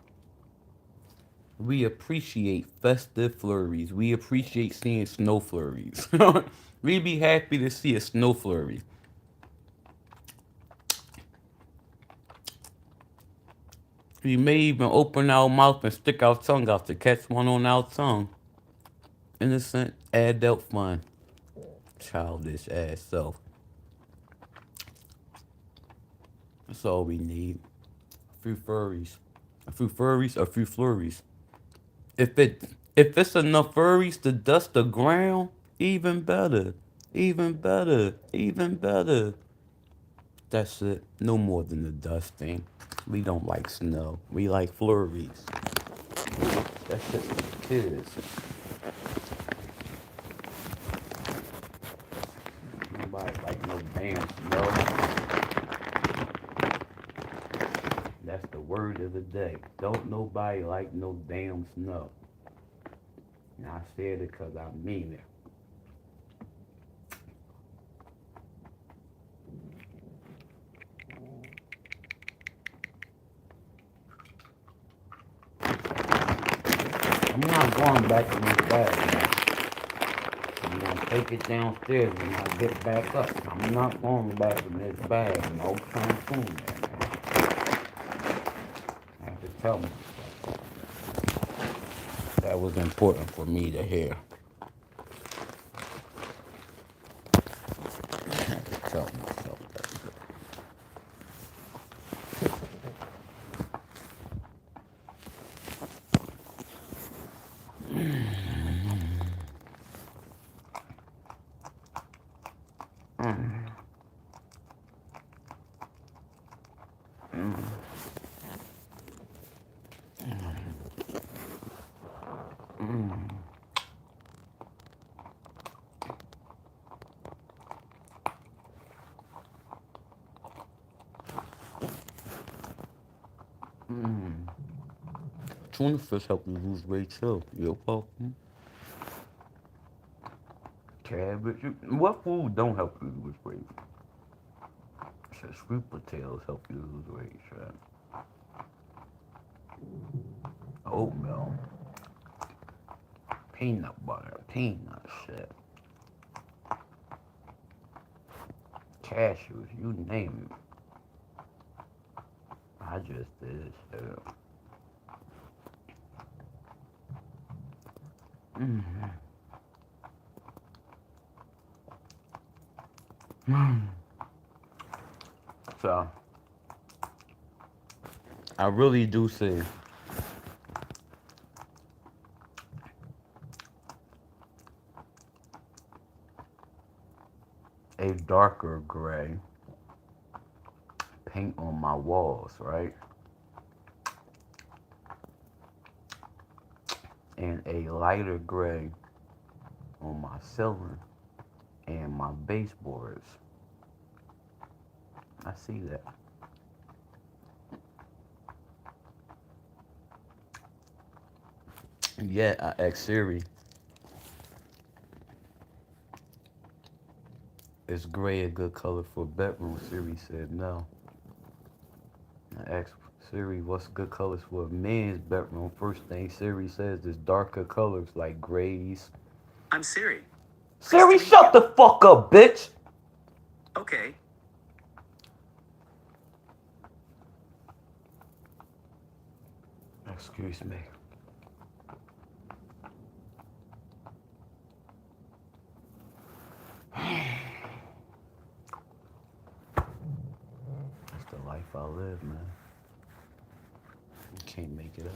C: we appreciate festive flurries. We appreciate seeing snow flurries. We be happy to see a snow flurry. We may even open our mouth and stick our tongue out to catch one on our tongue. Innocent adult fun. Childish ass self. That's all we need. A few furries. A few furries, a few flurries. If it's enough furries to dust the ground, even better. Even better. Even better. That's it. No more than the dusting. We don't like snow. We like flurries. That's just for kids. Nobody like no damn snow. That's the word of the day. Don't nobody like no damn snow. And I said it because I mean it. I'm not going back in this bag, man. I'm gonna take it downstairs when I get back up. I'm not going back in this bag no time soon, man. I have to tell myself. That was important for me to hear. I have to tell myself that. Tuna fish help you lose weight too. You're welcome. Cabbage. What food don't help you lose weight? Says sweet potatoes help you lose weight, shit. Oatmeal. Peanut butter. Peanut shit. Cashews. You name it. I just did shit. So I really do say a darker gray paint on my walls, right? And a lighter gray on my ceiling and my baseboards. I see that. Yeah, I asked Siri, is gray a good color for bedroom? Siri said no. I asked Siri, what's good colors for a man's bedroom? First thing Siri says is darker colors like grays.
B: I'm Siri.
C: Siri,
B: to meet
C: shut
B: you.
C: the fuck up, bitch!
B: Okay.
C: Excuse me. That's the life I live, man. You can't make it up.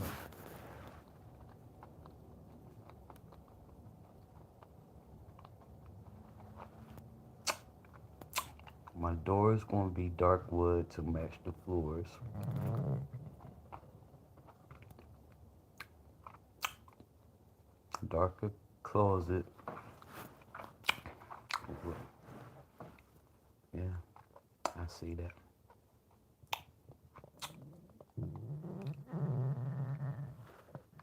C: My door is going to be dark wood to match the floors. Darker closet. Yeah, I see that.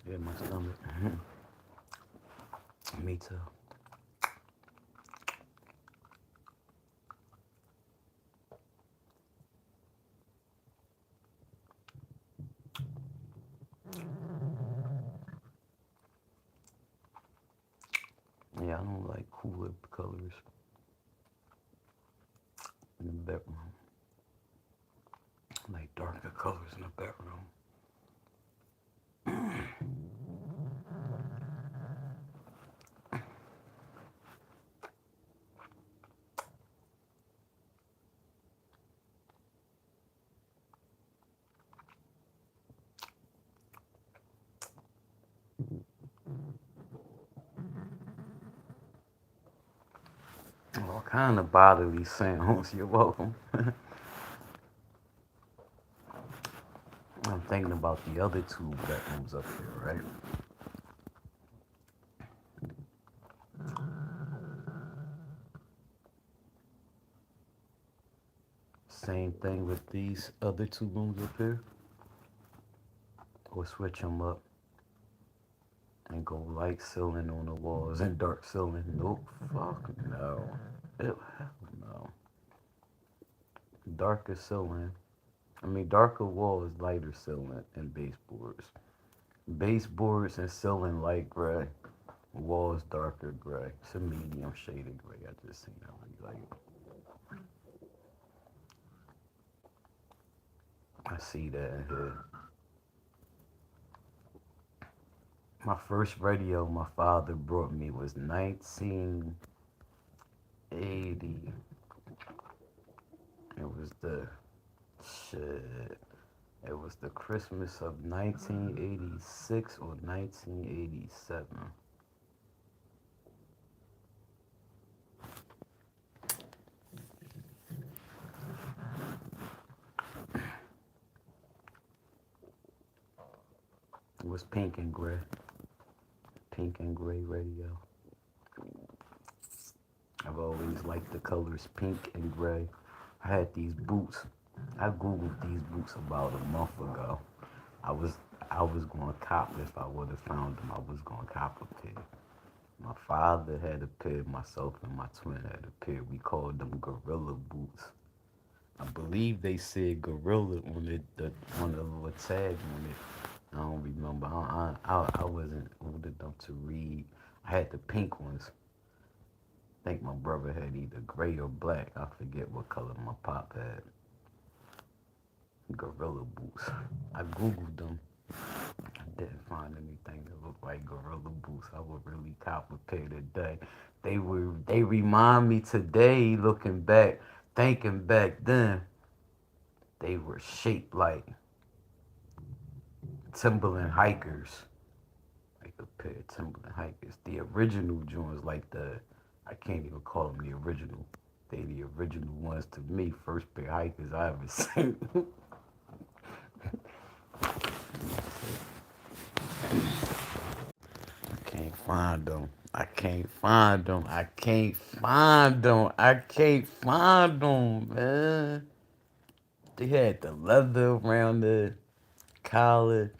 C: Yeah, my stomach. Me too. Yeah, I don't like cooler colors in the bedroom. I like darker colors in the bedroom. All kind of bodily sounds. You're welcome. I'm thinking about the other two bedrooms up there, right? Same thing with these other two rooms up here. Or switch them up and go light ceiling on the walls and dark ceiling. Nope, fuck no. Ew, hell no. Darker ceiling. Darker walls, lighter ceiling, and baseboards. Baseboards and ceiling light gray. Walls darker gray. It's a medium shaded gray. I just seen that. I really like it. I see that in here. My first radio my father brought me was 1980. It was the shit. It was the Christmas of 1986 or 1987. It was pink and gray. Pink and gray radio. I've always liked the colors pink and gray. I had these boots. I googled these boots about a month ago. I was going to cop if I would have found them. I was going to cop a pair. My father had a pair. Myself and my twin had a pair. We called them gorilla boots. I believe they said gorilla on on the little tag on it. I don't remember. I wasn't old enough to read. I had the pink ones. I think my brother had either gray or black. I forget what color my pop had. Gorilla boots. I googled them. I didn't find anything that looked like Gorilla Boots. I would really cop a pair today. They remind me today, looking back, thinking back then, they were shaped like Timberland hikers. Like a pair of Timberland hikers. The original joints, like I can't even call them the original. They the original ones to me. First pair of hikers I ever seen. I can't find them. I can't find them. I can't find them. I can't find them, man. They had the leather around the collar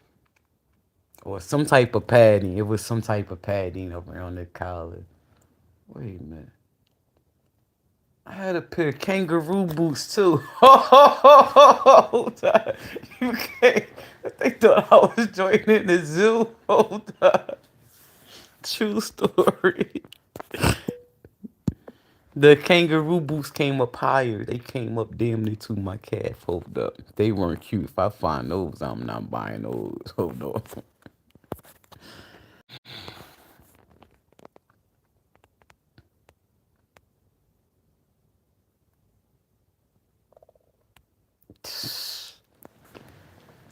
C: or some type of padding. It was some type of padding around the collar. Wait a minute. I had a pair of kangaroo boots too. Hold on. You can't. They thought I was joining the zoo. Hold on. True story. The kangaroo boots came up higher. They came up damn near to my calf. Hold up. They weren't cute. If I find those, I'm not buying those. Hold on.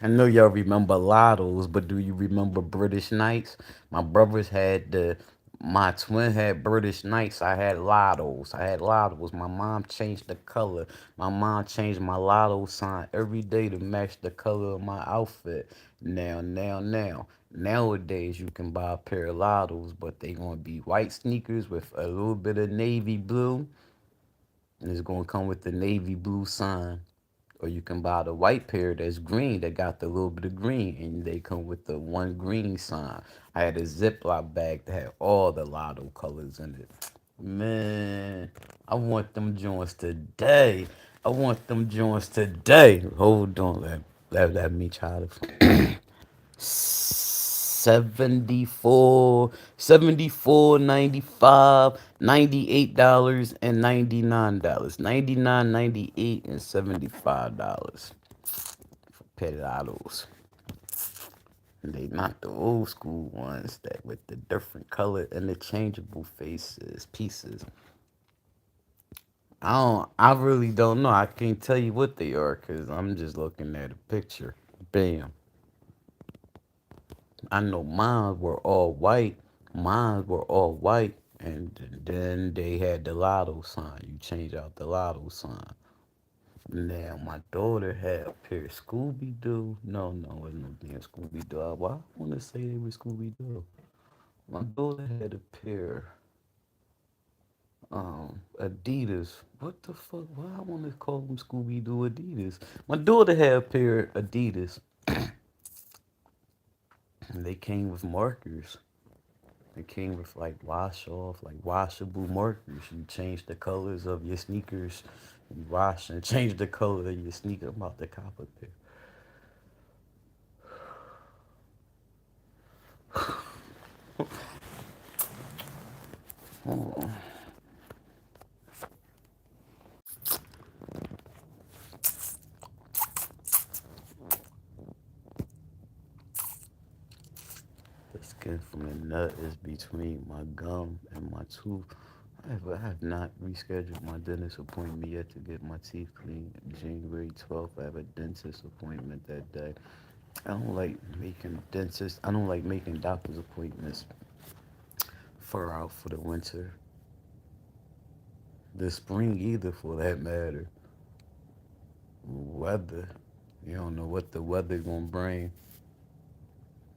C: I know y'all remember Lottos, but do you remember British Knights? My twin had British Knights. I had Lottos. My mom changed the color. My mom changed my Lotto sign every day to match the color of my outfit. Now. Nowadays, you can buy a pair of Lottos, but they gonna be white sneakers with a little bit of navy blue, and it's gonna come with the navy blue sign. Or you can buy the white pair that's green that got the little bit of green and they come with the one green sign. I had a Ziploc bag that had all the Lotto colors in it. Man, I want them joints today. Hold on, let me try to 74, 98 and $99. 99, 98 and $75 for pediados. And they not the old school ones that with the different color interchangeable pieces. I really don't know. I can't tell you what they are because I'm just looking at a picture. Bam. I know Mine were all white, and then they had the Lotto sign. You change out the Lotto sign. Now my daughter had a pair of Scooby Doo. No, it wasn't no damn Scooby Doo. Why I want to say they were Scooby Doo? My daughter had a pair Adidas. What the fuck? Why I want to call them Scooby Doo Adidas? My daughter had a pair Adidas. And they came with markers. It came with like wash off, like washable markers. You change the colors of your sneakers. You wash and change the color of your sneaker. I'm about to cop a pair. The skin from the nut is between my gum and my tooth. I have not rescheduled my dentist appointment yet to get my teeth cleaned. January 12th, I have a dentist appointment that day. I don't like making doctor's appointments far out for the winter. The spring either for that matter. Weather. You don't know what the weather gonna bring.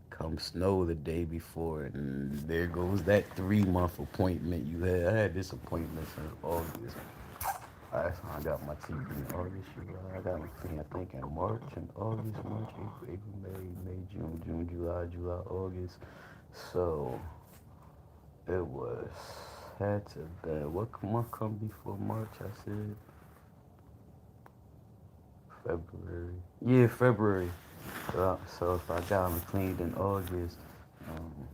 C: Come snow the day before, and there goes that 3 month appointment you had. I had this appointment since August. I got my teeth in August, July. I got my teeth, I think, in March and August, March, April, May, June, July, August. So it was had to be. What month come before March? I said February. Yeah, February. So if I got them cleaned in August, um,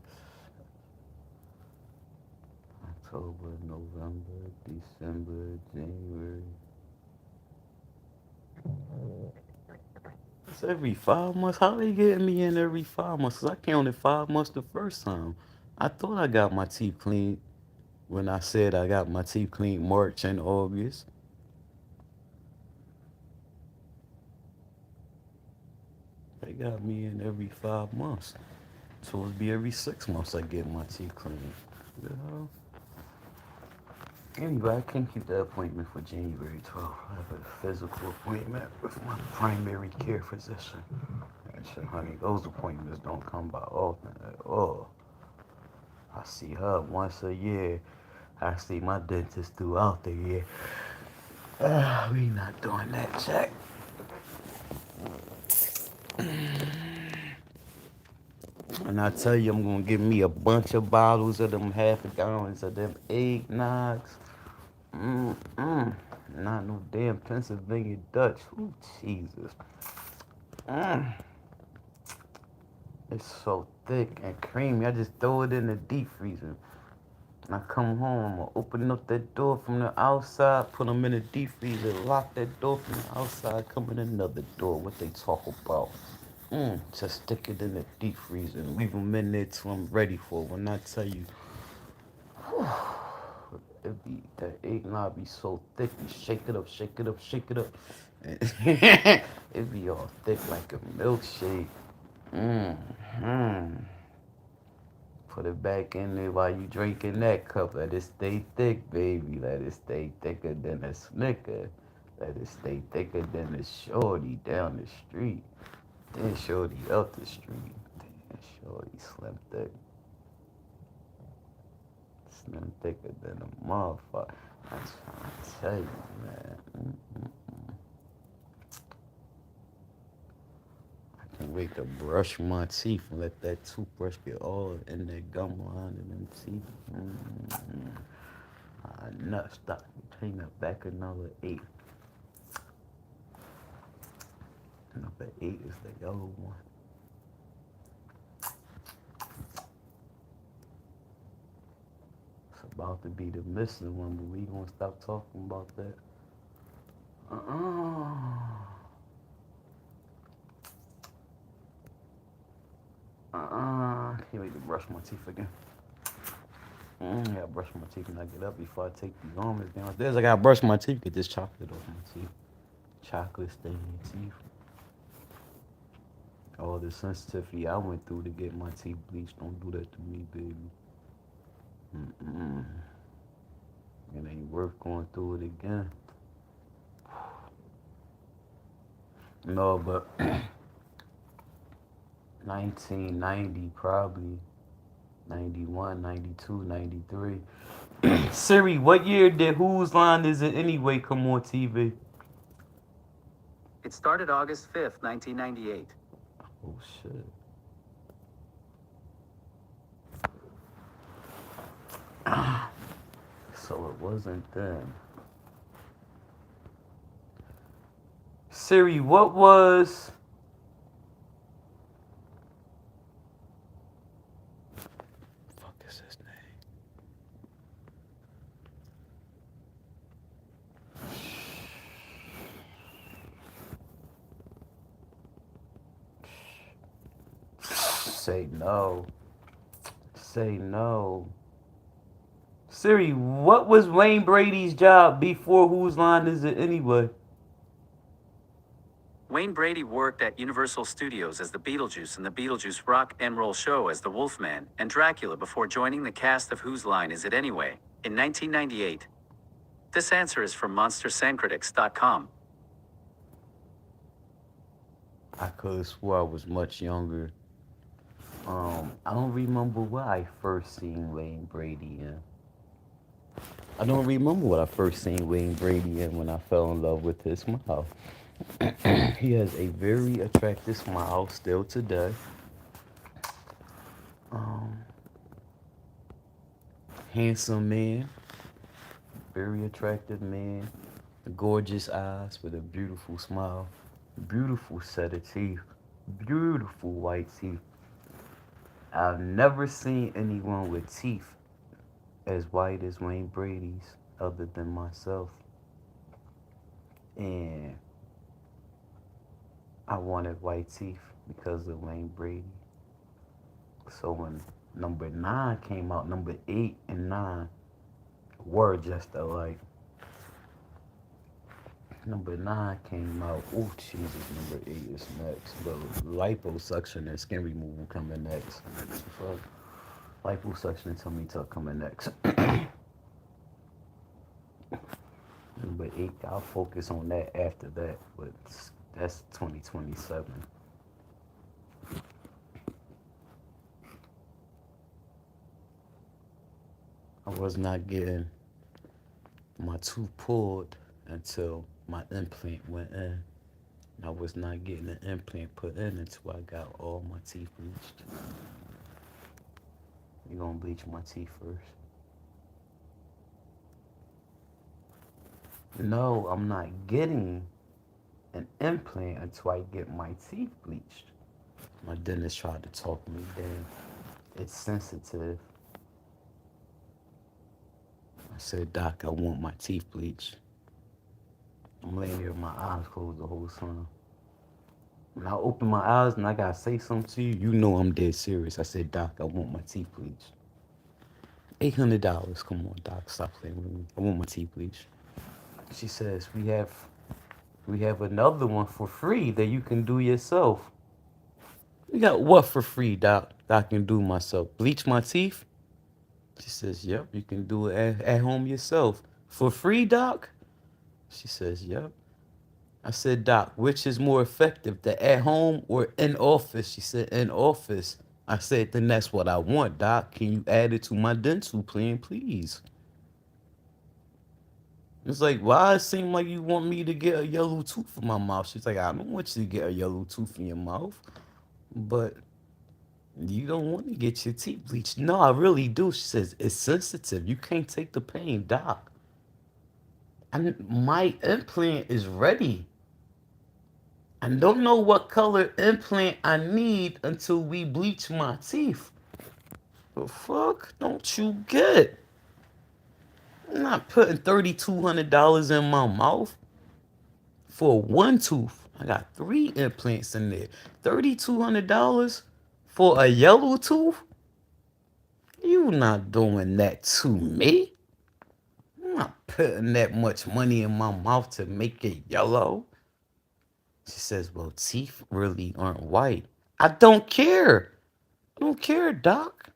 C: October, November, December, January. That's every 5 months. How they getting me in every 5 months? 'Cause I counted 5 months the first time. I thought I got my teeth cleaned when I said I got my teeth cleaned March and August. They got me in every 5 months. So it'd be every 6 months I get my teeth cleaned. You know? Anyway, I can't keep the appointment for January 12th. I have a physical appointment with my primary care physician. And shit, honey, those appointments don't come by often at all. I see her once a year. I see my dentist throughout the year. We not doing that, Jack. And I tell you, I'm gonna give me a bunch of bottles of them half-gallons of them eggnogs. Not no damn Pennsylvania Dutch. Ooh, Jesus. Mm. It's so thick and creamy. I just throw it in the deep freezer. And I come home, I'm gonna open up that door from the outside, put them in the deep freezer, lock that door from the outside, come in another door. What they talk about? Just stick it in the deep freezer and leave them in there till I'm ready for it. When I tell you, that eggnog be so thick, you shake it up, shake it up, shake it up. And it be all thick like a milkshake. Put it back in there while you drinking that cup. Let it stay thick, baby. Let it stay thicker than a Snicker. Let it stay thicker than a shorty down the street. Then shorty up the street. Then shorty slim thick. Slim thicker than a motherfucker. I'm trying to tell you, man. I can't wait to brush my teeth and let that toothbrush get all in that gum line and them teeth. Nuts, stop. Turn that back another 8. Number 8 is the yellow one. It's about to be the missing one, but we gonna stop talking about that. Can't wait to brush my teeth again. I gotta brush my teeth when I get up before I take these garments downstairs. I gotta brush my teeth, get this chocolate off my teeth. Chocolate stain your teeth. All the sensitivity I went through to get my teeth bleached. Don't do that to me, baby. It ain't worth going through it again. No, but 1990 probably. 91, 92, 93. Siri, what year did Whose Line Is It Anyway come on TV?
B: It started August 5th, 1998.
C: Oh, shit. So it wasn't then. Siri, what was... Fuck is his name? Say no. Say no. Siri, what was Wayne Brady's job before Whose Line Is It Anyway?
B: Wayne Brady worked at Universal Studios as the Beetlejuice in the Beetlejuice Rock and Roll Show as the Wolfman and Dracula before joining the cast of Whose Line Is It Anyway in 1998. This answer is from MonsterSandCritics.com.
C: I could have swore I was much younger. I don't remember what I first seen Wayne Brady in. I don't remember what I first seen Wayne Brady in when I fell in love with his smile. He has a very attractive smile still today. Handsome man, very attractive man, gorgeous eyes with a beautiful smile, beautiful set of teeth, beautiful white teeth. I've never seen anyone with teeth as white as Wayne Brady's other than myself. And
A: I wanted white teeth because of Wayne Brady. So when number 9 came out, number 8 and 9 were just alike. Number 9 came out. Oh Jesus, number 8 is next. But liposuction and skin removal coming next. Fuck. Liposuction and tummy tuck coming next. Number 8, I'll focus on that after that. But that's 2027. I was not getting my tooth pulled until my implant went in. I was not getting an implant put in until I got all my teeth bleached. You gonna bleach my teeth first? No, I'm not getting an implant until I get my teeth bleached. My dentist tried to talk me down. It's sensitive. I said, Doc, I want my teeth bleached. I'm laying here with my eyes closed the whole time. When I open my eyes and I gotta say something to you, you know I'm dead serious. I said, Doc, I want my teeth bleached. $800. Come on, Doc, stop playing with me. I want my teeth bleached. She says, we have another one for free that you can do yourself. You got what for free, Doc? I can do myself. Bleach my teeth? She says, yep, you can do it at home yourself. For free, Doc? She says, yep. I said, Doc, which is more effective, the at home or in office? She said, in office. I said, then that's what I want, Doc. Can you add it to my dental plan, please? It's like, why it seem like you want me to get a yellow tooth in my mouth? She's like, I don't want you to get a yellow tooth in your mouth, but you don't want to get your teeth bleached. No, I really do. She says, it's sensitive. You can't take the pain, Doc. My implant is ready. I don't know what color implant I need until we bleach my teeth. The fuck don't you get? I'm not putting $3,200 in my mouth for one tooth. I got 3 implants in there. $3,200 for a yellow tooth? You not doing that to me. I'm not putting that much money in my mouth to make it yellow. She says, well, teeth really aren't white. I don't care. I don't care, Doc.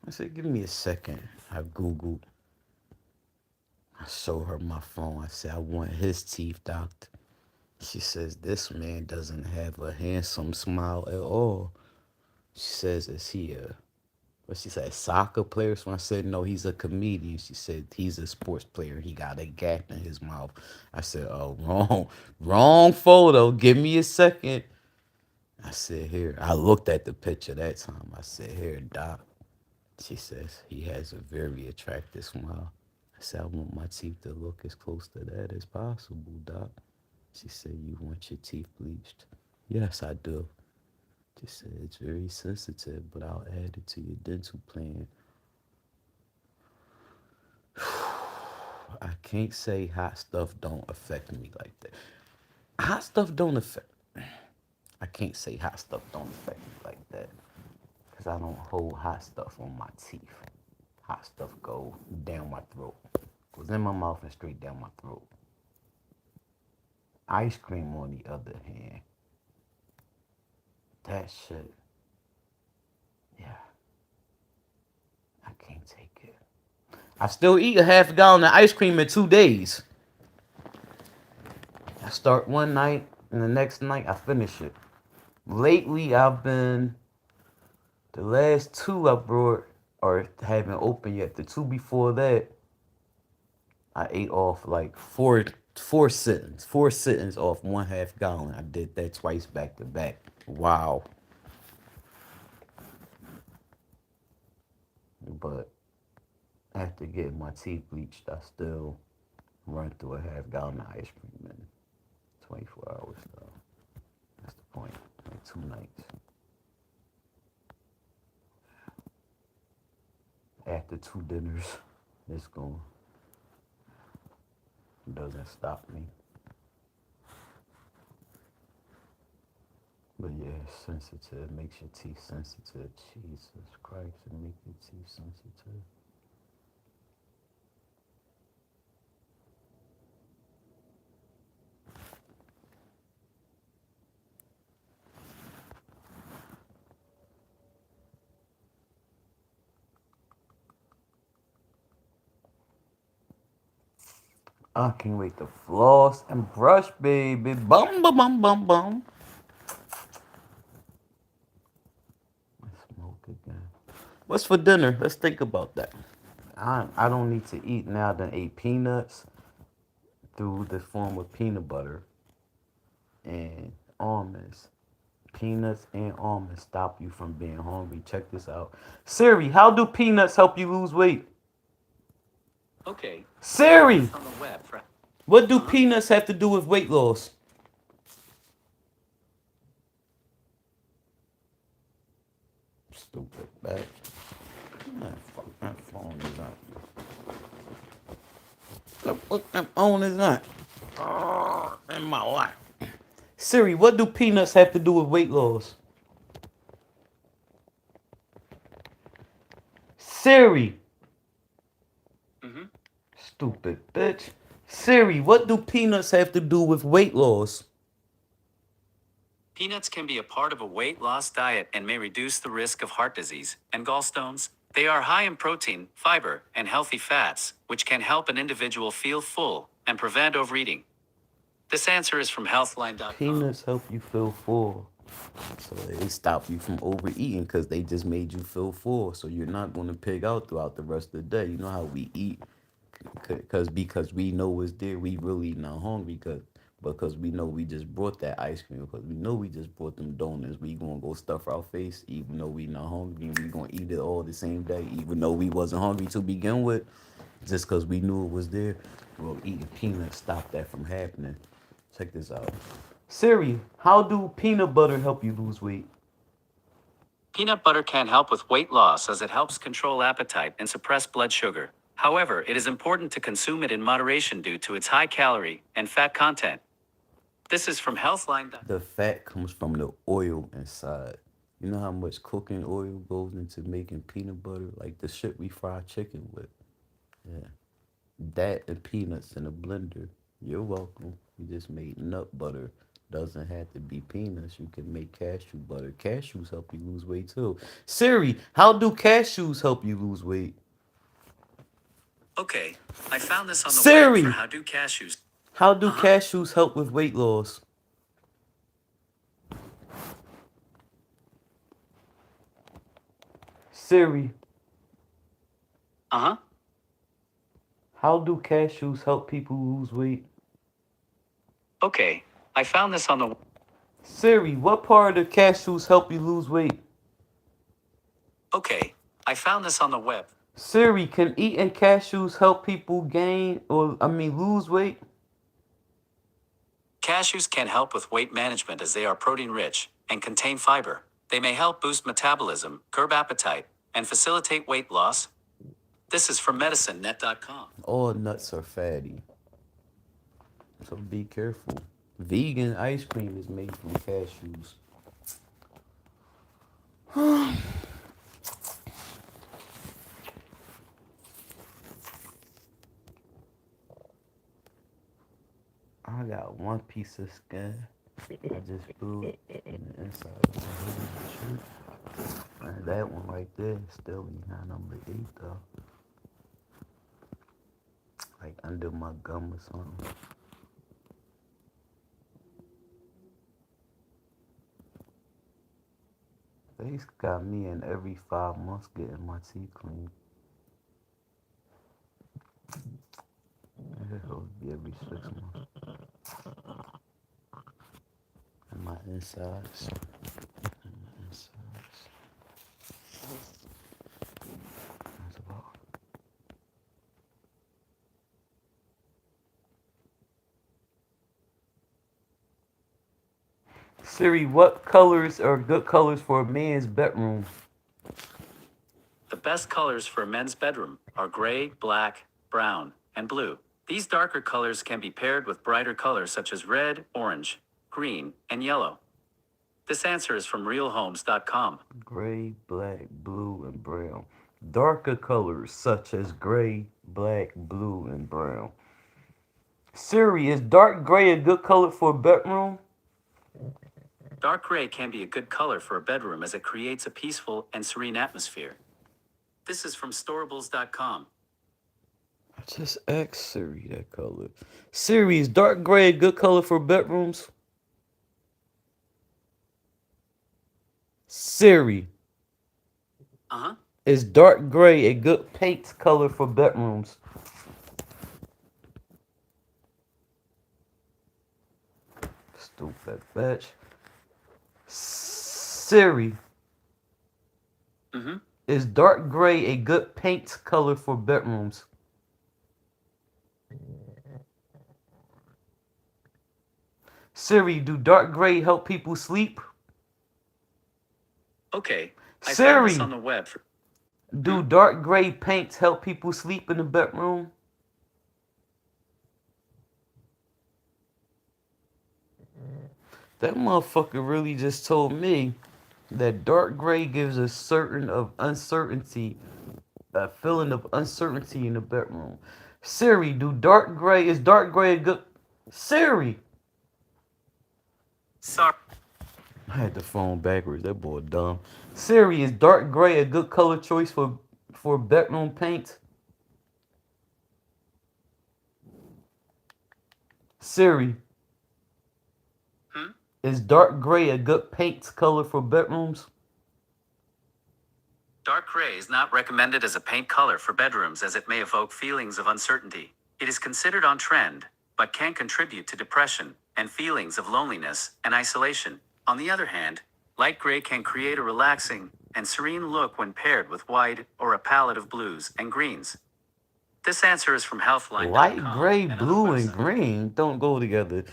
A: I said, give me a second. I Googled. I show her my phone. I said, I want his teeth, doctor. She says, this man doesn't have a handsome smile at all. She says, is he a, what she said, soccer player? So I said, no, he's a comedian. She said, he's a sports player. He got a gap in his mouth. I said, oh, wrong photo. Give me a second. I said, here. I looked at the picture that time. I said, here, Doc. She says, he has a very attractive smile. I said, I want my teeth to look as close to that as possible, Doc. She said, you want your teeth bleached? Yes, I do. She said, it's very sensitive, but I'll add it to your dental plan. I can't say hot stuff don't affect me like that. Hot stuff don't affect. I can't say hot stuff don't affect me like that. Because I don't hold hot stuff on my teeth. Hot stuff go down my throat. Goes in my mouth and straight down my throat. Ice cream, on the other hand, that shit, yeah, I can't take it. I still eat a half a gallon of ice cream in 2 days. I start one night and the next night I finish it. Lately, the last 2 I brought or haven't opened yet. The 2 before that, I ate off like four sittings off 1/2 gallon. I did that twice back to back. Wow. But after getting my teeth bleached, I still run through a half gallon of ice cream in 24 hours. So that's the point. Like 2 nights. After 2 dinners, it's gone. It doesn't stop me. But yeah, it's sensitive. Makes your teeth sensitive. Jesus Christ, it makes your teeth sensitive. I can't wait to floss and brush, baby. Bum, bum, bum, bum, bum. Smoke again. What's for dinner? Let's think about that. I don't need to eat now. Than ate peanuts through the form of peanut butter and almonds. Peanuts and almonds stop you from being hungry. Check this out. Siri, how do peanuts help you lose weight?
B: Okay.
A: Siri,
B: It's on the web for
A: what do peanuts have to do with weight loss? Stupid bag. Man, fuck that phone is not. What that phone is not? Oh, in my life. Siri, what do peanuts have to do with weight loss? Siri.
B: Mhm.
A: Stupid bitch. Siri, what do peanuts have to do with weight loss?
B: Peanuts can be a part of a weight loss diet and may reduce the risk of heart disease and gallstones. They are high in protein, fiber, and healthy fats, which can help an individual feel full and prevent overeating. This answer is from healthline.com.
A: Peanuts help you feel full. So they stop you from overeating because they just made you feel full. So you're not going to pig out throughout the rest of the day. You know how we eat because we know it's there. We really not hungry because we know we just brought that ice cream, because we know we just brought them donuts. We gonna go stuff our face even though we not hungry, and we gonna eat it all the same day even though we wasn't hungry to begin with, just because we knew it was there. Well, eating peanuts stop that from happening. Check this out. Siri, how do peanut butter help you lose weight?
B: Peanut butter can help with weight loss as it helps control appetite and suppress blood sugar. However, it is important to consume it in moderation due to its high calorie and fat content. This is from Healthline.com.
A: The fat comes from the oil inside. You know how much cooking oil goes into making peanut butter? Like the shit we fry chicken with. Yeah. That and peanuts in a blender. You're welcome. You just made nut butter. Doesn't have to be peanuts. You can make cashew butter. Cashews help you lose weight too. Siri, how do cashews help you lose weight?
B: Okay, I found this on the
A: Siri,
B: web for how do cashews.
A: how do cashews help with weight loss? Siri,
B: Uh-huh.
A: how do cashews help people lose weight?
B: Okay, I found this on the.
A: Siri, what part of the cashews help you lose weight?
B: Okay, I found this on the web.
A: Siri, can eating cashews help people lose weight?
B: Cashews can help with weight management as they are protein rich and contain fiber. They may help boost metabolism, curb appetite, and facilitate weight loss. This is from medicinenet.com.
A: All nuts are fatty, so be careful. Vegan ice cream is made from cashews. I got one piece of skin. I just threw it in the inside of my hoodie shirt. And that one right there is still behind number 8 though. Like under my gum or something. They got me in every 5 months getting my teeth cleaned. It would be every 6 months. And my insides. That's about. Siri, what colors are good colors for a man's bedroom?
B: The best colors for a men's bedroom are gray, black, brown, and blue. These darker colors can be paired with brighter colors such as red, orange, green, and yellow. This answer is from realhomes.com.
C: Gray, black, blue, and brown. Darker colors such as gray, black, blue, and brown. Siri, is dark gray a good color for a bedroom?
B: Dark gray can be a good color for a bedroom as it creates a peaceful and serene atmosphere. This is from storables.com.
C: I just asked Siri that color. Siri, is dark gray a good color for bedrooms? Siri,
B: Uh-huh.
C: is dark gray a good paint color for bedrooms? Stupid bitch. Siri,
B: Mm-hmm.
C: is dark gray a good paint color for bedrooms? Siri, do dark gray help people sleep?
B: Okay. I found
C: Siri,
B: this on the web.
C: do dark gray paints help people sleep in the bedroom? That motherfucker really just told me that dark gray gives a certain of uncertainty, a feeling of uncertainty in the bedroom. Siri, is dark gray a good Siri?
B: Sorry.
C: I had the phone backwards. That boy dumb. Siri, is dark gray a good color choice for bedroom paint? Siri, is dark gray a good paint color for bedrooms?
B: Dark gray is not recommended as a paint color for bedrooms as it may evoke feelings of uncertainty. It is considered on trend, but can contribute to depression and feelings of loneliness and isolation. On the other hand, light gray can create a relaxing and serene look when paired with white or a palette of blues and greens. This answer is from healthline.com.
C: Light gray,
B: and other
C: blue, and
B: websites.
C: green don't go together.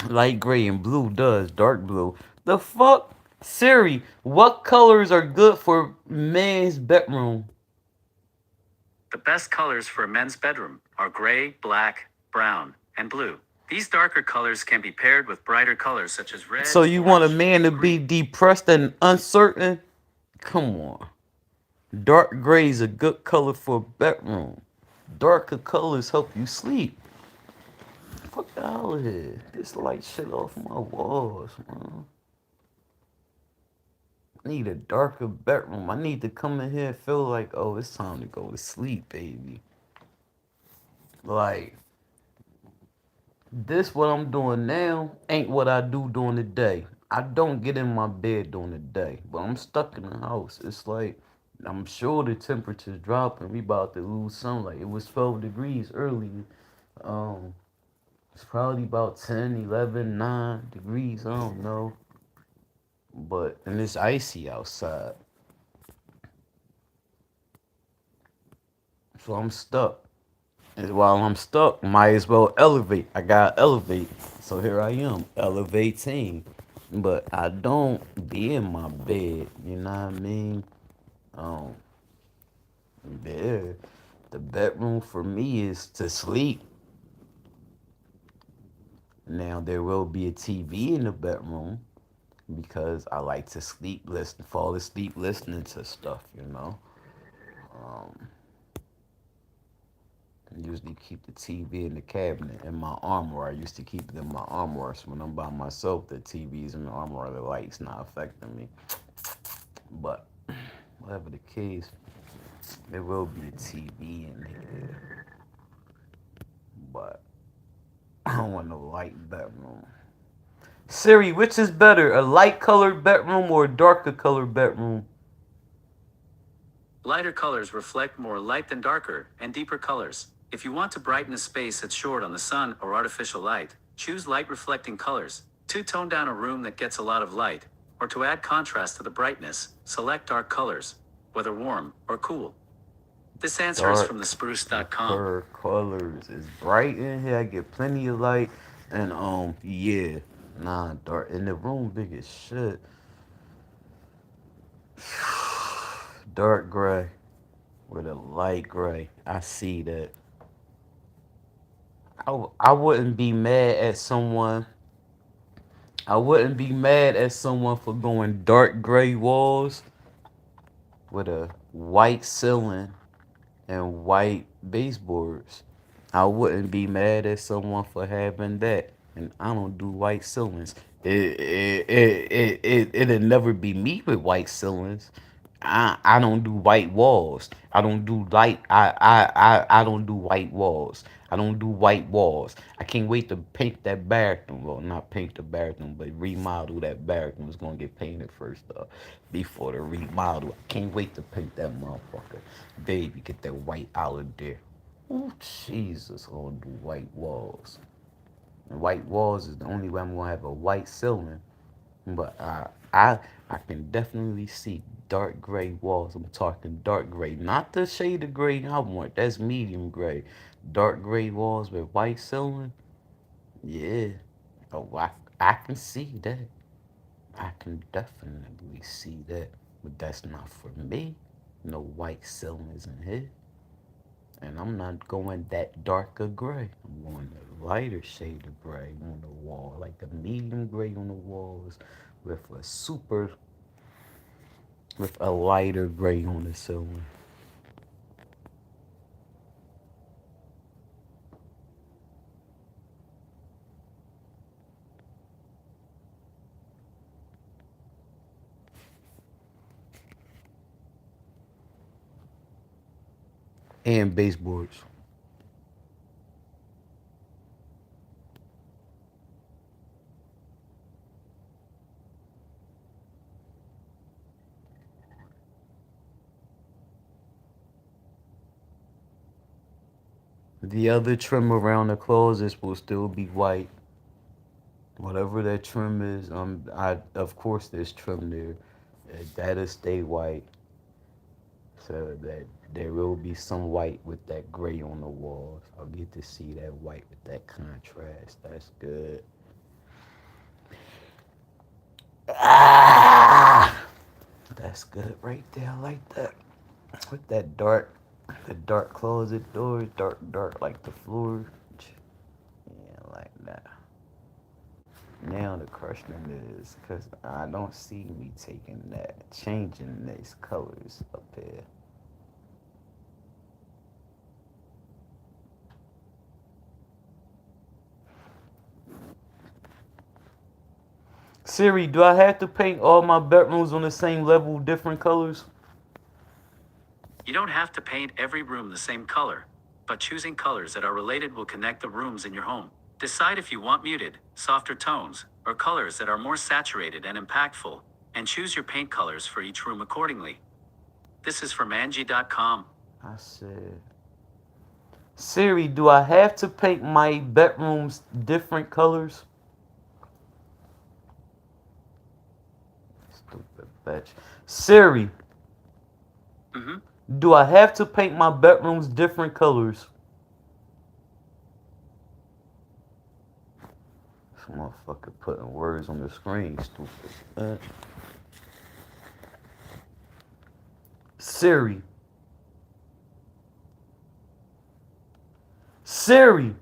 C: Light gray and blue does. Dark blue. The fuck? Siri, what colors are good for men's bedroom?
B: The best colors for a men's bedroom are gray, black, brown, and blue. These darker colors can be paired with brighter colors such as red.
C: So you want a
B: orange,
C: man to be
B: green.
C: depressed and uncertain? Come on. Dark gray is a good color for a bedroom. Darker colors help you sleep. Fuck out of here. This light shit off my walls, man. I need a darker bedroom. I need to come in here and feel like, oh, it's time to go to sleep, baby. Like, this what I'm doing now ain't what I do during the day. I don't get in my bed during the day, but I'm stuck in the house. It's like, I'm sure the temperature's dropping. We about to lose sunlight. It was 12 degrees earlier. It's probably about 10, 11, 9 degrees. I don't know. But, and it's icy outside. So I'm stuck. And while I'm stuck, might as well elevate. I gotta elevate. So here I am, elevating. But I don't be in my bed, you know what I mean? Um, yeah. The bedroom for me is to sleep. Now there will be a TV in the bedroom because I like to fall asleep listening to stuff, you know. I usually keep the TV in the cabinet in my armoire. I used to keep it in my armoire. So when I'm by myself, the TV's in the armoire, the light's not affecting me. But whatever the case, there will be a TV in here. But I don't want no light bedroom. Siri, which is better, a light colored bedroom or a darker colored bedroom?
B: Lighter colors reflect more light than darker and deeper colors. If you want to brighten a space that's short on the sun or artificial light, choose light reflecting colors. To tone down a room that gets a lot of light, or to add contrast to the brightness, select dark colors, whether warm or cool. This answer is from thespruce.com.
C: Darker colors is bright in here. I get plenty of light. And yeah. Nah, dark. And the room big as shit. Dark gray with a light gray. I see that. I wouldn't be mad at someone. I wouldn't be mad at someone for going dark gray walls with a white ceiling and white baseboards. I wouldn't be mad at someone for having that. And I don't do white ceilings. It'll never be me with white ceilings. I don't do white walls. I don't do white walls. I don't do white walls. I can't wait to paint that bathroom. Well, not paint the bathroom, but remodel that bathroom. It's gonna get painted first before the remodel. I can't wait to paint that motherfucker. Baby, get that white out of there. Oh Jesus, I'm gonna do white walls. And white walls is the only way I'm gonna have a white ceiling. But I can definitely see dark gray walls. I'm talking dark gray, not the shade of gray I want. That's medium gray. Dark gray walls with white ceiling. Yeah. Oh, I can see that. I can definitely see that. But that's not for me. No white ceilings in here. And I'm not going that darker gray. I'm going a lighter shade of gray on the wall, like a medium gray on the walls with a lighter gray on the ceiling. And baseboards. The other trim around the closets will still be white. Whatever that trim is, I of course there's trim there. That'll stay white. So that there will be some white with that gray on the walls. I'll get to see that white with that contrast. That's good. Ah, that's good right there. I like that. With that the dark closet doors, dark like the floor. Yeah, like that. Now the question is, cause I don't see me taking that, changing these colors up here. Siri, do I have to paint all my bedrooms on the same level, different colors?
B: You don't have to paint every room the same color, but choosing colors that are related will connect the rooms in your home. Decide if you want muted, softer tones, or colors that are more saturated and impactful, and choose your paint colors for each room accordingly. This is from Angie.com.
C: I said, Siri, do I have to paint my bedrooms different colors? Stupid bitch. Siri,
B: Mm-hmm.
C: do I have to paint my bedrooms different colors? This motherfucker putting words on the screen, stupid bitch. Siri. Siri,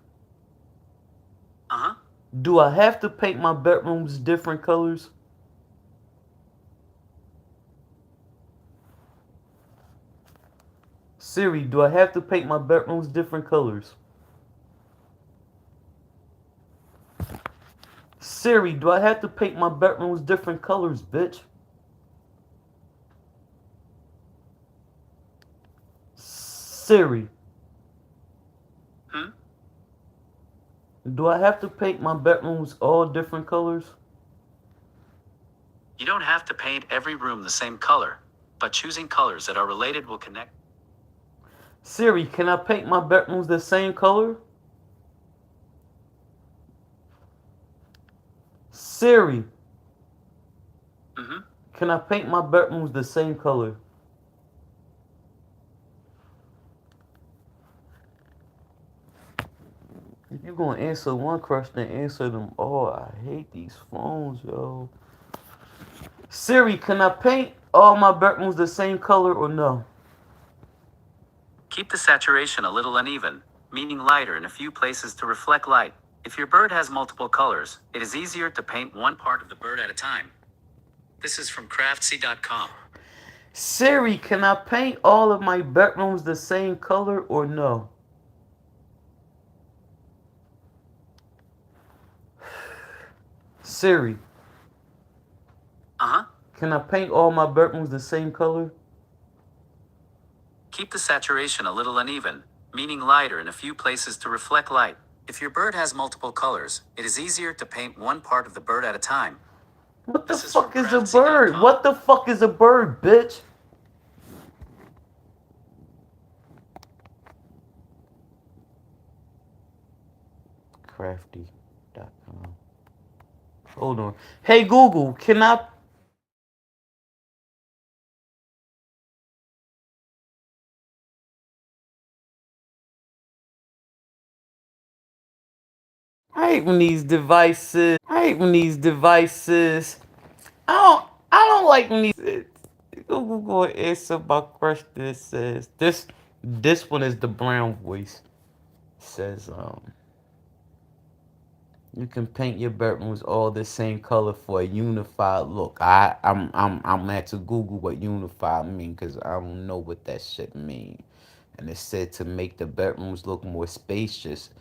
B: Uh-huh.
C: do I have to paint my bedrooms different colors? Siri, do I have to paint my bedrooms different colors? Siri, do I have to paint my bedrooms different colors, bitch? Siri,
B: Hmm?
C: do I have to paint my bedrooms all different colors?
B: You don't have to paint every room the same color, but choosing colors that are related will connect.
C: Siri, can I paint my bedrooms the same color? Siri,
B: Mm-hmm.
C: can I paint my bedrooms the same color? If you're gonna answer one question, answer them all. I hate these phones, yo. Siri, can I paint all my bedrooms the same color or no?
B: Keep the saturation a little uneven. meaning lighter in a few places to reflect light. If your bird has multiple colors, it is easier to paint one part of the bird at a time. This is from craftsy.com.
C: Siri, can I paint all of my bedrooms the same color or no? Siri,
B: Uh-huh.
C: can I paint all my bedrooms the same color?
B: Keep the saturation a little uneven, meaning lighter in a few places to reflect light. If your bird has multiple colors, it is easier to paint one part of the bird at a time.
C: What the
B: This is from
C: fuck is a bird?
B: craftsy.com.
C: What the fuck is a bird, bitch? Crafty.com. Hold on. Hey Google, can I hate when these devices. I hate when these devices. I don't like when these. Google go answer my question. It says this one is the brown voice. It says you can paint your bedrooms all the same color for a unified look. I'm at to Google what unified mean because I don't know what that shit mean. And it said to make the bedrooms look more spacious,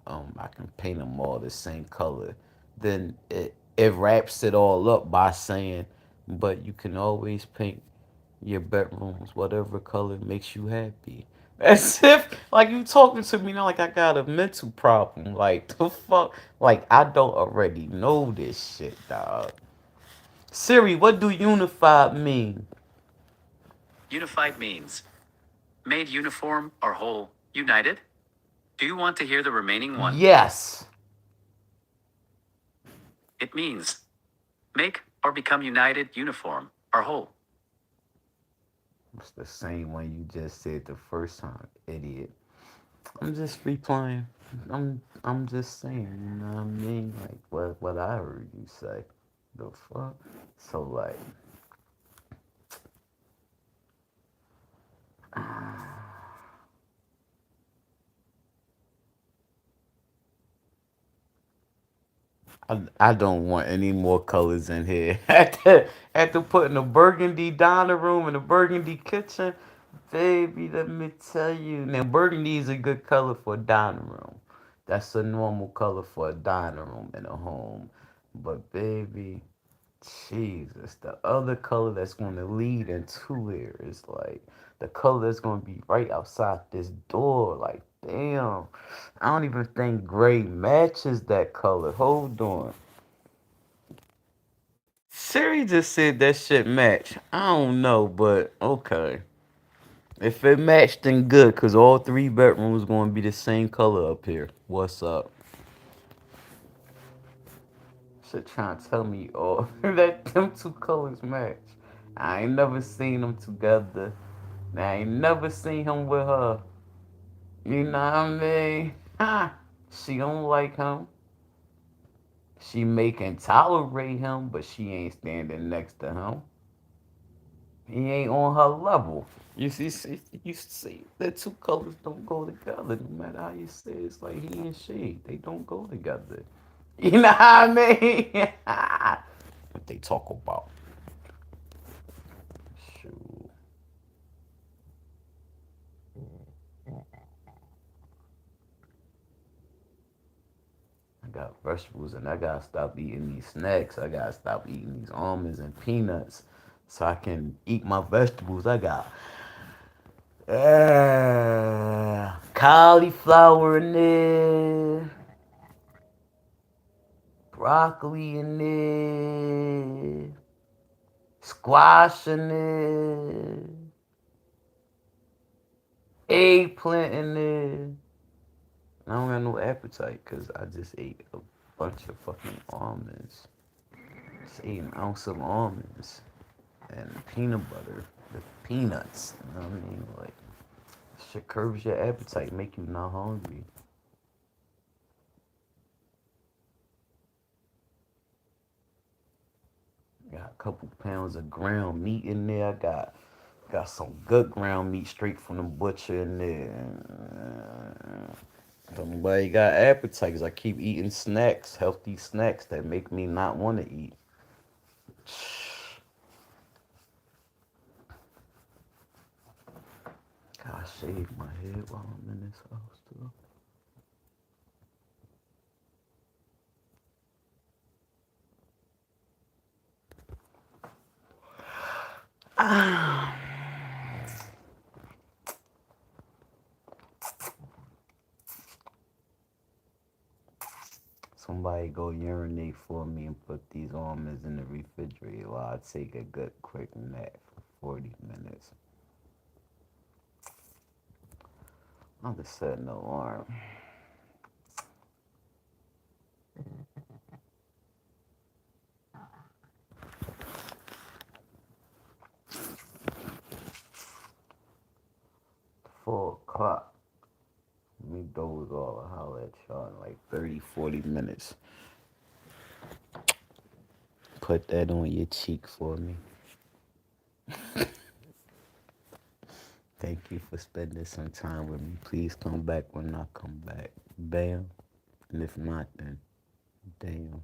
C: I can paint them all the same color. Then it wraps it all up by saying, but you can always paint your bedrooms whatever color makes you happy. As if like you talking to me now like I got a mental problem. Like the fuck, like I don't already know this shit, dog. Siri, what do unified mean?
B: Unified means made uniform or whole, united. Do you want to hear the remaining one?
C: Yes.
B: It means make or become united, uniform, or whole.
C: It's the same one you just said the first time, idiot. I'm just replying. I'm just saying, you know what I mean? Like what I heard you say. The fuck? So like I don't want any more colors in here. After putting a burgundy dining room and a burgundy kitchen, baby, let me tell you. Now, burgundy is a good color for a dining room. That's a normal color for a dining room in a home. But, baby, Jesus, the other color that's going to lead into here is like the color that's going to be right outside this door. Like, damn, I don't even think gray matches that color. Hold on. Siri just said that shit match. I don't know, but okay. If it matched, then good, because all three bedrooms going to be the same color up here. What's up? Shit trying to tell me all that them two colors match. I ain't never seen them together. I ain't never seen him with her. You know what I mean? Ha! She don't like him. She may can tolerate him, but she ain't standing next to him. He ain't on her level. You see, the two colors don't go together. No matter how you say it, it's like he and she. They don't go together. You know what I mean? What they talk about? Shoot. I got vegetables and I gotta stop eating these snacks. I gotta stop eating these almonds and peanuts so I can eat my vegetables. I got cauliflower in there, broccoli in there, squash in there, eggplant in there. I don't have no appetite because I just ate a bunch of fucking almonds. Just ate an ounce of almonds and peanut butter with peanuts. You know what I mean? Like, shit curbs your appetite, make you not hungry. Got a couple pounds of ground meat in there. I got some good ground meat straight from the butcher in there. Somebody got appetite 'cause I keep eating snacks, healthy snacks that make me not want to eat. Gotta shave my head while I'm in this house too. Somebody go urinate for me and put these almonds in the refrigerator while I take a good quick nap for 40 minutes. I'll just set an alarm. $4. Let me doze off. I'll holler at y'all in like 30, 40 minutes. Put that on your cheek for me. Thank you for spending some time with me. Please come back when I come back. Bam. And if not, then damn.